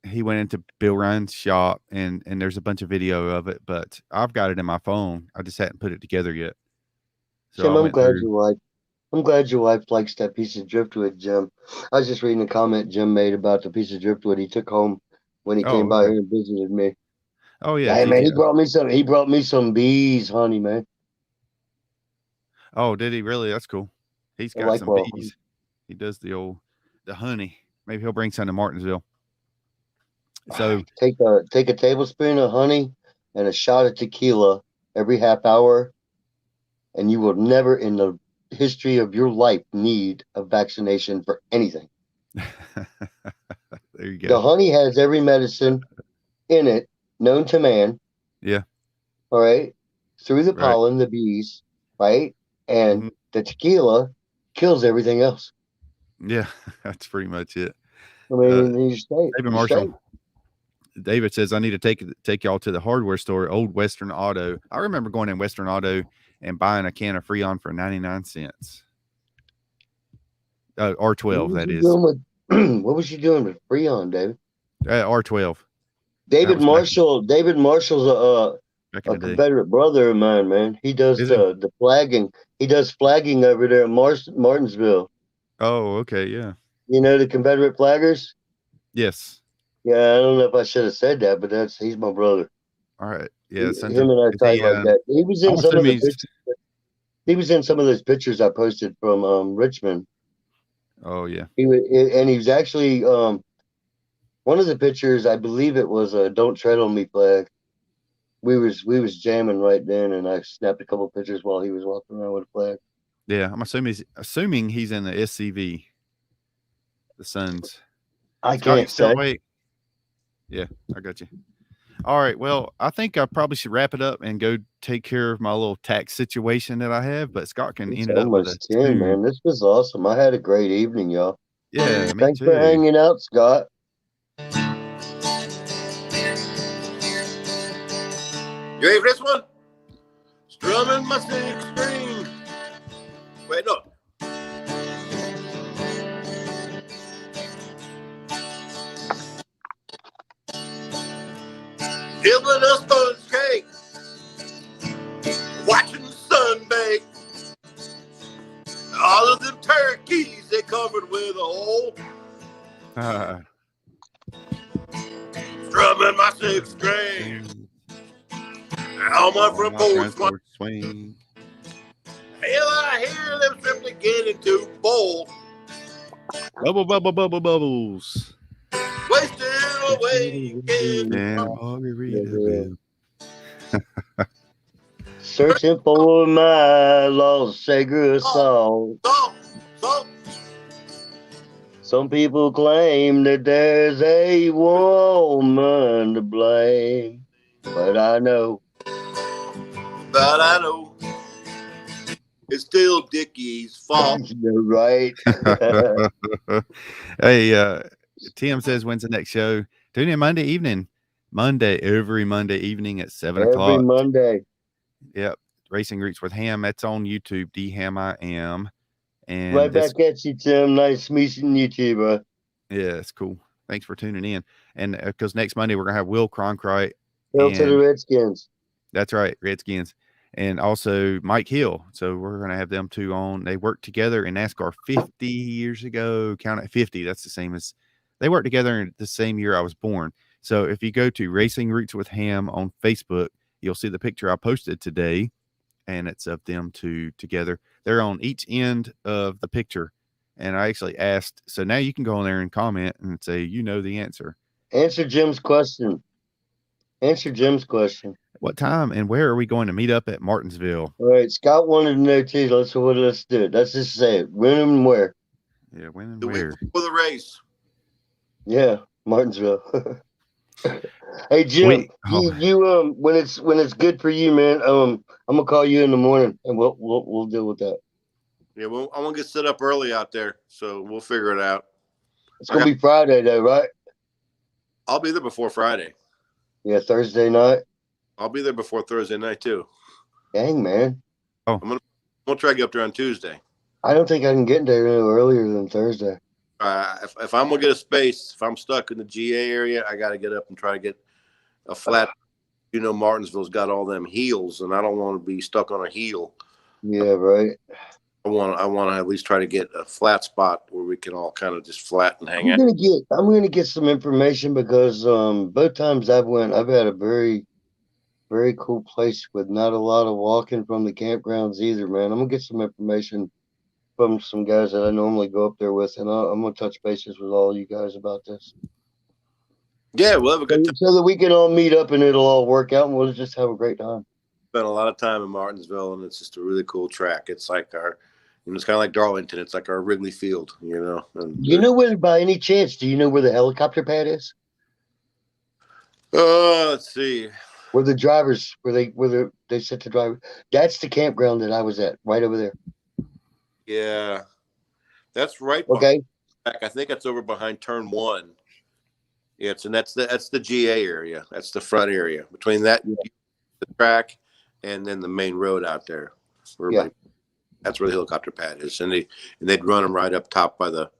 he went into Bill Ryan's shop and there's a bunch of video of it, but I've got it in my phone. I just hadn't put it together yet. So Jim, I went through. I'm glad your wife likes that piece of driftwood, Jim. I was just reading a comment Jim made about the piece of driftwood he took home when he came Oh, by okay. here and visited me. Oh yeah, Hey man, TJ. he brought me some bees, honey, man. Oh, did he really? That's cool. He's I got like some well, bees. He does the honey. Maybe he'll bring some to Martinsville. So take a tablespoon of honey and a shot of tequila every half hour, and you will never in the history of your life need a vaccination for anything. there you go. The honey has every medicine in it known to man. Yeah. All right. Through the Right. pollen, the bees, right? And Mhm. the tequila kills everything else. Yeah, that's pretty much it. I mean, you stay. David Marshall. David says, I need to take y'all to the hardware store, Old Western Auto. I remember going in Western Auto and buying a can of Freon for 99 cents. R12, that is. What was you doing with Freon, David? R12. David was Marshall's Back in a the day. Confederate brother of mine, man. He does Is he? the flagging. He does flagging over there in Martinsville. Oh, okay. Yeah. You know the Confederate flaggers? Yes. Yeah, I don't know if I should have said that, but he's my brother. All right. Yeah. Him and I Is tight he, like that. He was in I'm some of the assuming pictures. He was in some of those pictures I posted from Richmond. Oh yeah. He was actually one of the pictures. I believe it was a "Don't Tread on Me" flag. We was jamming right then, and I snapped a couple pictures while he was walking around with a flag. Yeah. I'm assuming he's in the SCV. The Suns. I Scott, you can't still say. awake? Yeah, I got you. All right. Well, I think I probably should wrap it up and go take care of my little tax situation that I have. But Scott can It's end it up with a almost 10, tune. man. This was awesome. I had a great evening, y'all. Yeah, me Thanks too. for hanging out, Scott. You ready for this one? Strumming my six string. Wait, no. Dibbling a sponge cake. Watching the sun bake. All of them turkeys, they covered with a hole. Strumming my six string. How my front porch swing. Hell, I hear them simply getting too bold. Bubbles. Wasting away again. And Margaritaville. Searching for my lost sacred soul. So. Some people claim that there's a woman to blame, but I know It's still Dickie's fault. you're right. Hey, Tim says, when's the next show? Tune in Monday evening. Every Monday evening at 7 o'clock. Every Monday. Yep. Racing Roots with Hamm. That's on YouTube. DHamIam. And Right back at you, Tim. Nice meeting you too, bro. Yeah, it's cool. Thanks for tuning in. And because next Monday we're gonna have Will Cronkite. Hail to the Redskins. That's right, Redskins. and also Mike Hill. So we're going to have them two on. They worked together in NASCAR 50 years ago. Count it 50. That's the same as they worked together in the same year I was born. So if you go to Racing Roots with Hamm on Facebook, you'll see the picture I posted today, and it's of them two together. They're on each end of the picture. And I actually asked, so now you can go on there and comment and say, you know the answer. Answer Jim's question. Answer Jim's question. What time and where are we going to meet up at Martinsville? All right, Scott wanted to know too. Let's do it. Let's just say it. When and where? Yeah, when and The where? week before the race. Yeah, Martinsville. Hey Jim, you when it's good for you, man. I'm gonna call you in the morning and we'll deal with that. Yeah, well, I want to get set up early out there, so we'll figure it out. It's gonna be Friday though, right? I'll be there before Friday. Yeah, Thursday night. I'll be there before Thursday night too. Dang, man. I'm gonna try to get up there on Tuesday. I don't think I can get there any earlier than Thursday. If I'm gonna get a space, if I'm stuck in the GA area, I got to get up and try to get a flat. Martinsville's got all them heels, and I don't want to be stuck on a heel. Yeah, right. I want to at least try to get a flat spot where we can all kind of just flat and hang out. I'm gonna get some information because both times I've had a very, very cool place with not a lot of walking from the campgrounds either, man. I'm gonna get some information from some guys that I normally go up there with, and I'm gonna touch bases with all you guys about this. Yeah, we'll have a good time. So that we can all meet up and it'll all work out, and we'll just have a great time. Spent a lot of time in Martinsville, and it's just a really cool track. It's like it's kind of like Darlington. It's like our Wrigley Field, And Where, by any chance, do you know where the helicopter pad is? Let's see. Where the drivers, where they set the driver. That's the campground that I was at, right over there. Yeah, that's right. Okay. I think that's over behind turn 1. Yeah, that's the GA area. That's the front area between that the track and then the main road out there. That's where the helicopter pad is, and they'd run them right up top by the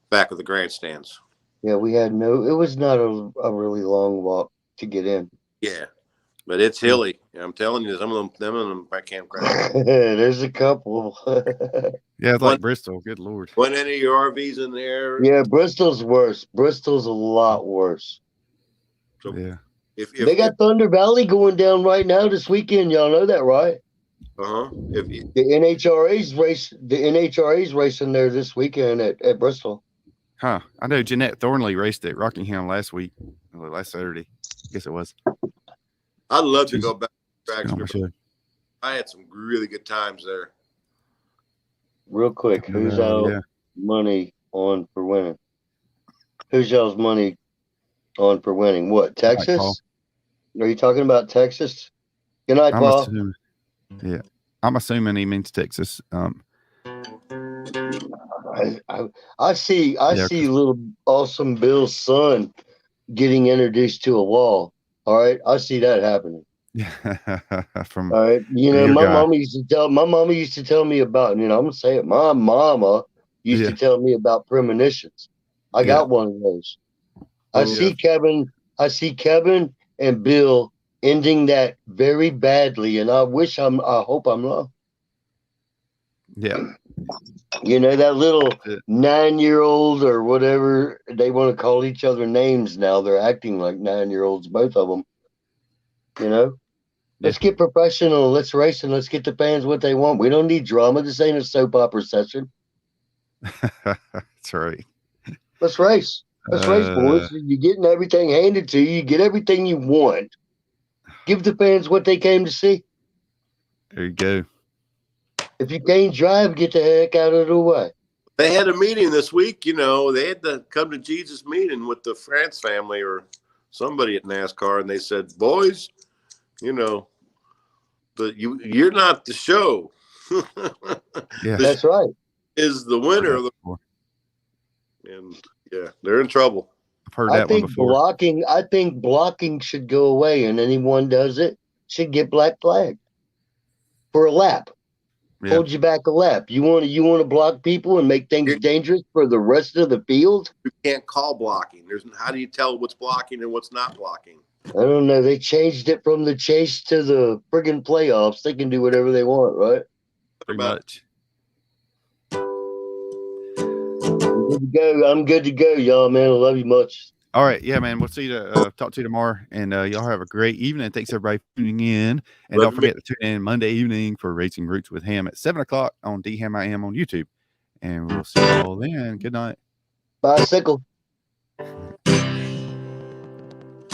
back of the grandstands. Yeah, it was not a really long walk to get in. Yeah, but it's hilly. I'm telling you, some of them by campground. There's a couple. Yeah, it's like Bristol. Good Lord. When any of your RVs in there? Yeah, Bristol's worse. Bristol's a lot worse. So yeah. If they got Thunder Valley going down right now this weekend. Y'all know that, right? The NHRA's racing there this weekend at Bristol. Huh. I know Jeanette Thornley raced at Rockingham last Saturday. I guess it was. I'd love to go back to track. Sure. I had some really good times there. Real quick, who's y'all money on for winning? Who's y'all's money on for winning? What, Texas? Are you talking about Texas? Good night, Paul. I'm assuming he means Texas. I see little awesome Bill's son getting introduced to a wall. All right, I see that happening. From all right, my mama used to tell me about, I'm gonna say it. My mama used to tell me about premonitions. I got one of those. I see Kevin and Bill ending that very badly, and I hope I'm wrong. Yeah. That little 9-year-old or whatever, they want to call each other names now. They're acting like 9-year-olds, both of them. Let's get professional. Let's race and let's get the fans what they want. We don't need drama. This ain't a soap opera session. That's right. Let's race. Let's race, boys. You're getting everything handed to you. You get everything you want. Give the fans what they came to see. There you go. If you can't drive, get the heck out of the way. They had a meeting this week. They had the come to Jesus meeting with the France family or somebody at NASCAR, and they said, "Boys, you're not the show." Yeah, that's right. Is the winner of the and they're in trouble. I've heard that one before. I think blocking should go away, and anyone does it should get black flagged for a lap. Yeah. Hold you back a lap. You want to block people and make things dangerous for the rest of the field? You can't call blocking. How do you tell what's blocking and what's not blocking? I don't know. They changed it from the chase to the friggin' playoffs. They can do whatever they want, right? Pretty much. I'm good to go. I'm good to go, y'all, man. I love you much. All right. Yeah, man. We'll see you talk to you tomorrow. And y'all have a great evening. Thanks everybody for tuning in. And don't forget to tune in Monday evening for Racing Roots with Hamm at 7:00 on D Ham I Am on YouTube. And we'll see you all then. Good night. Bicycle.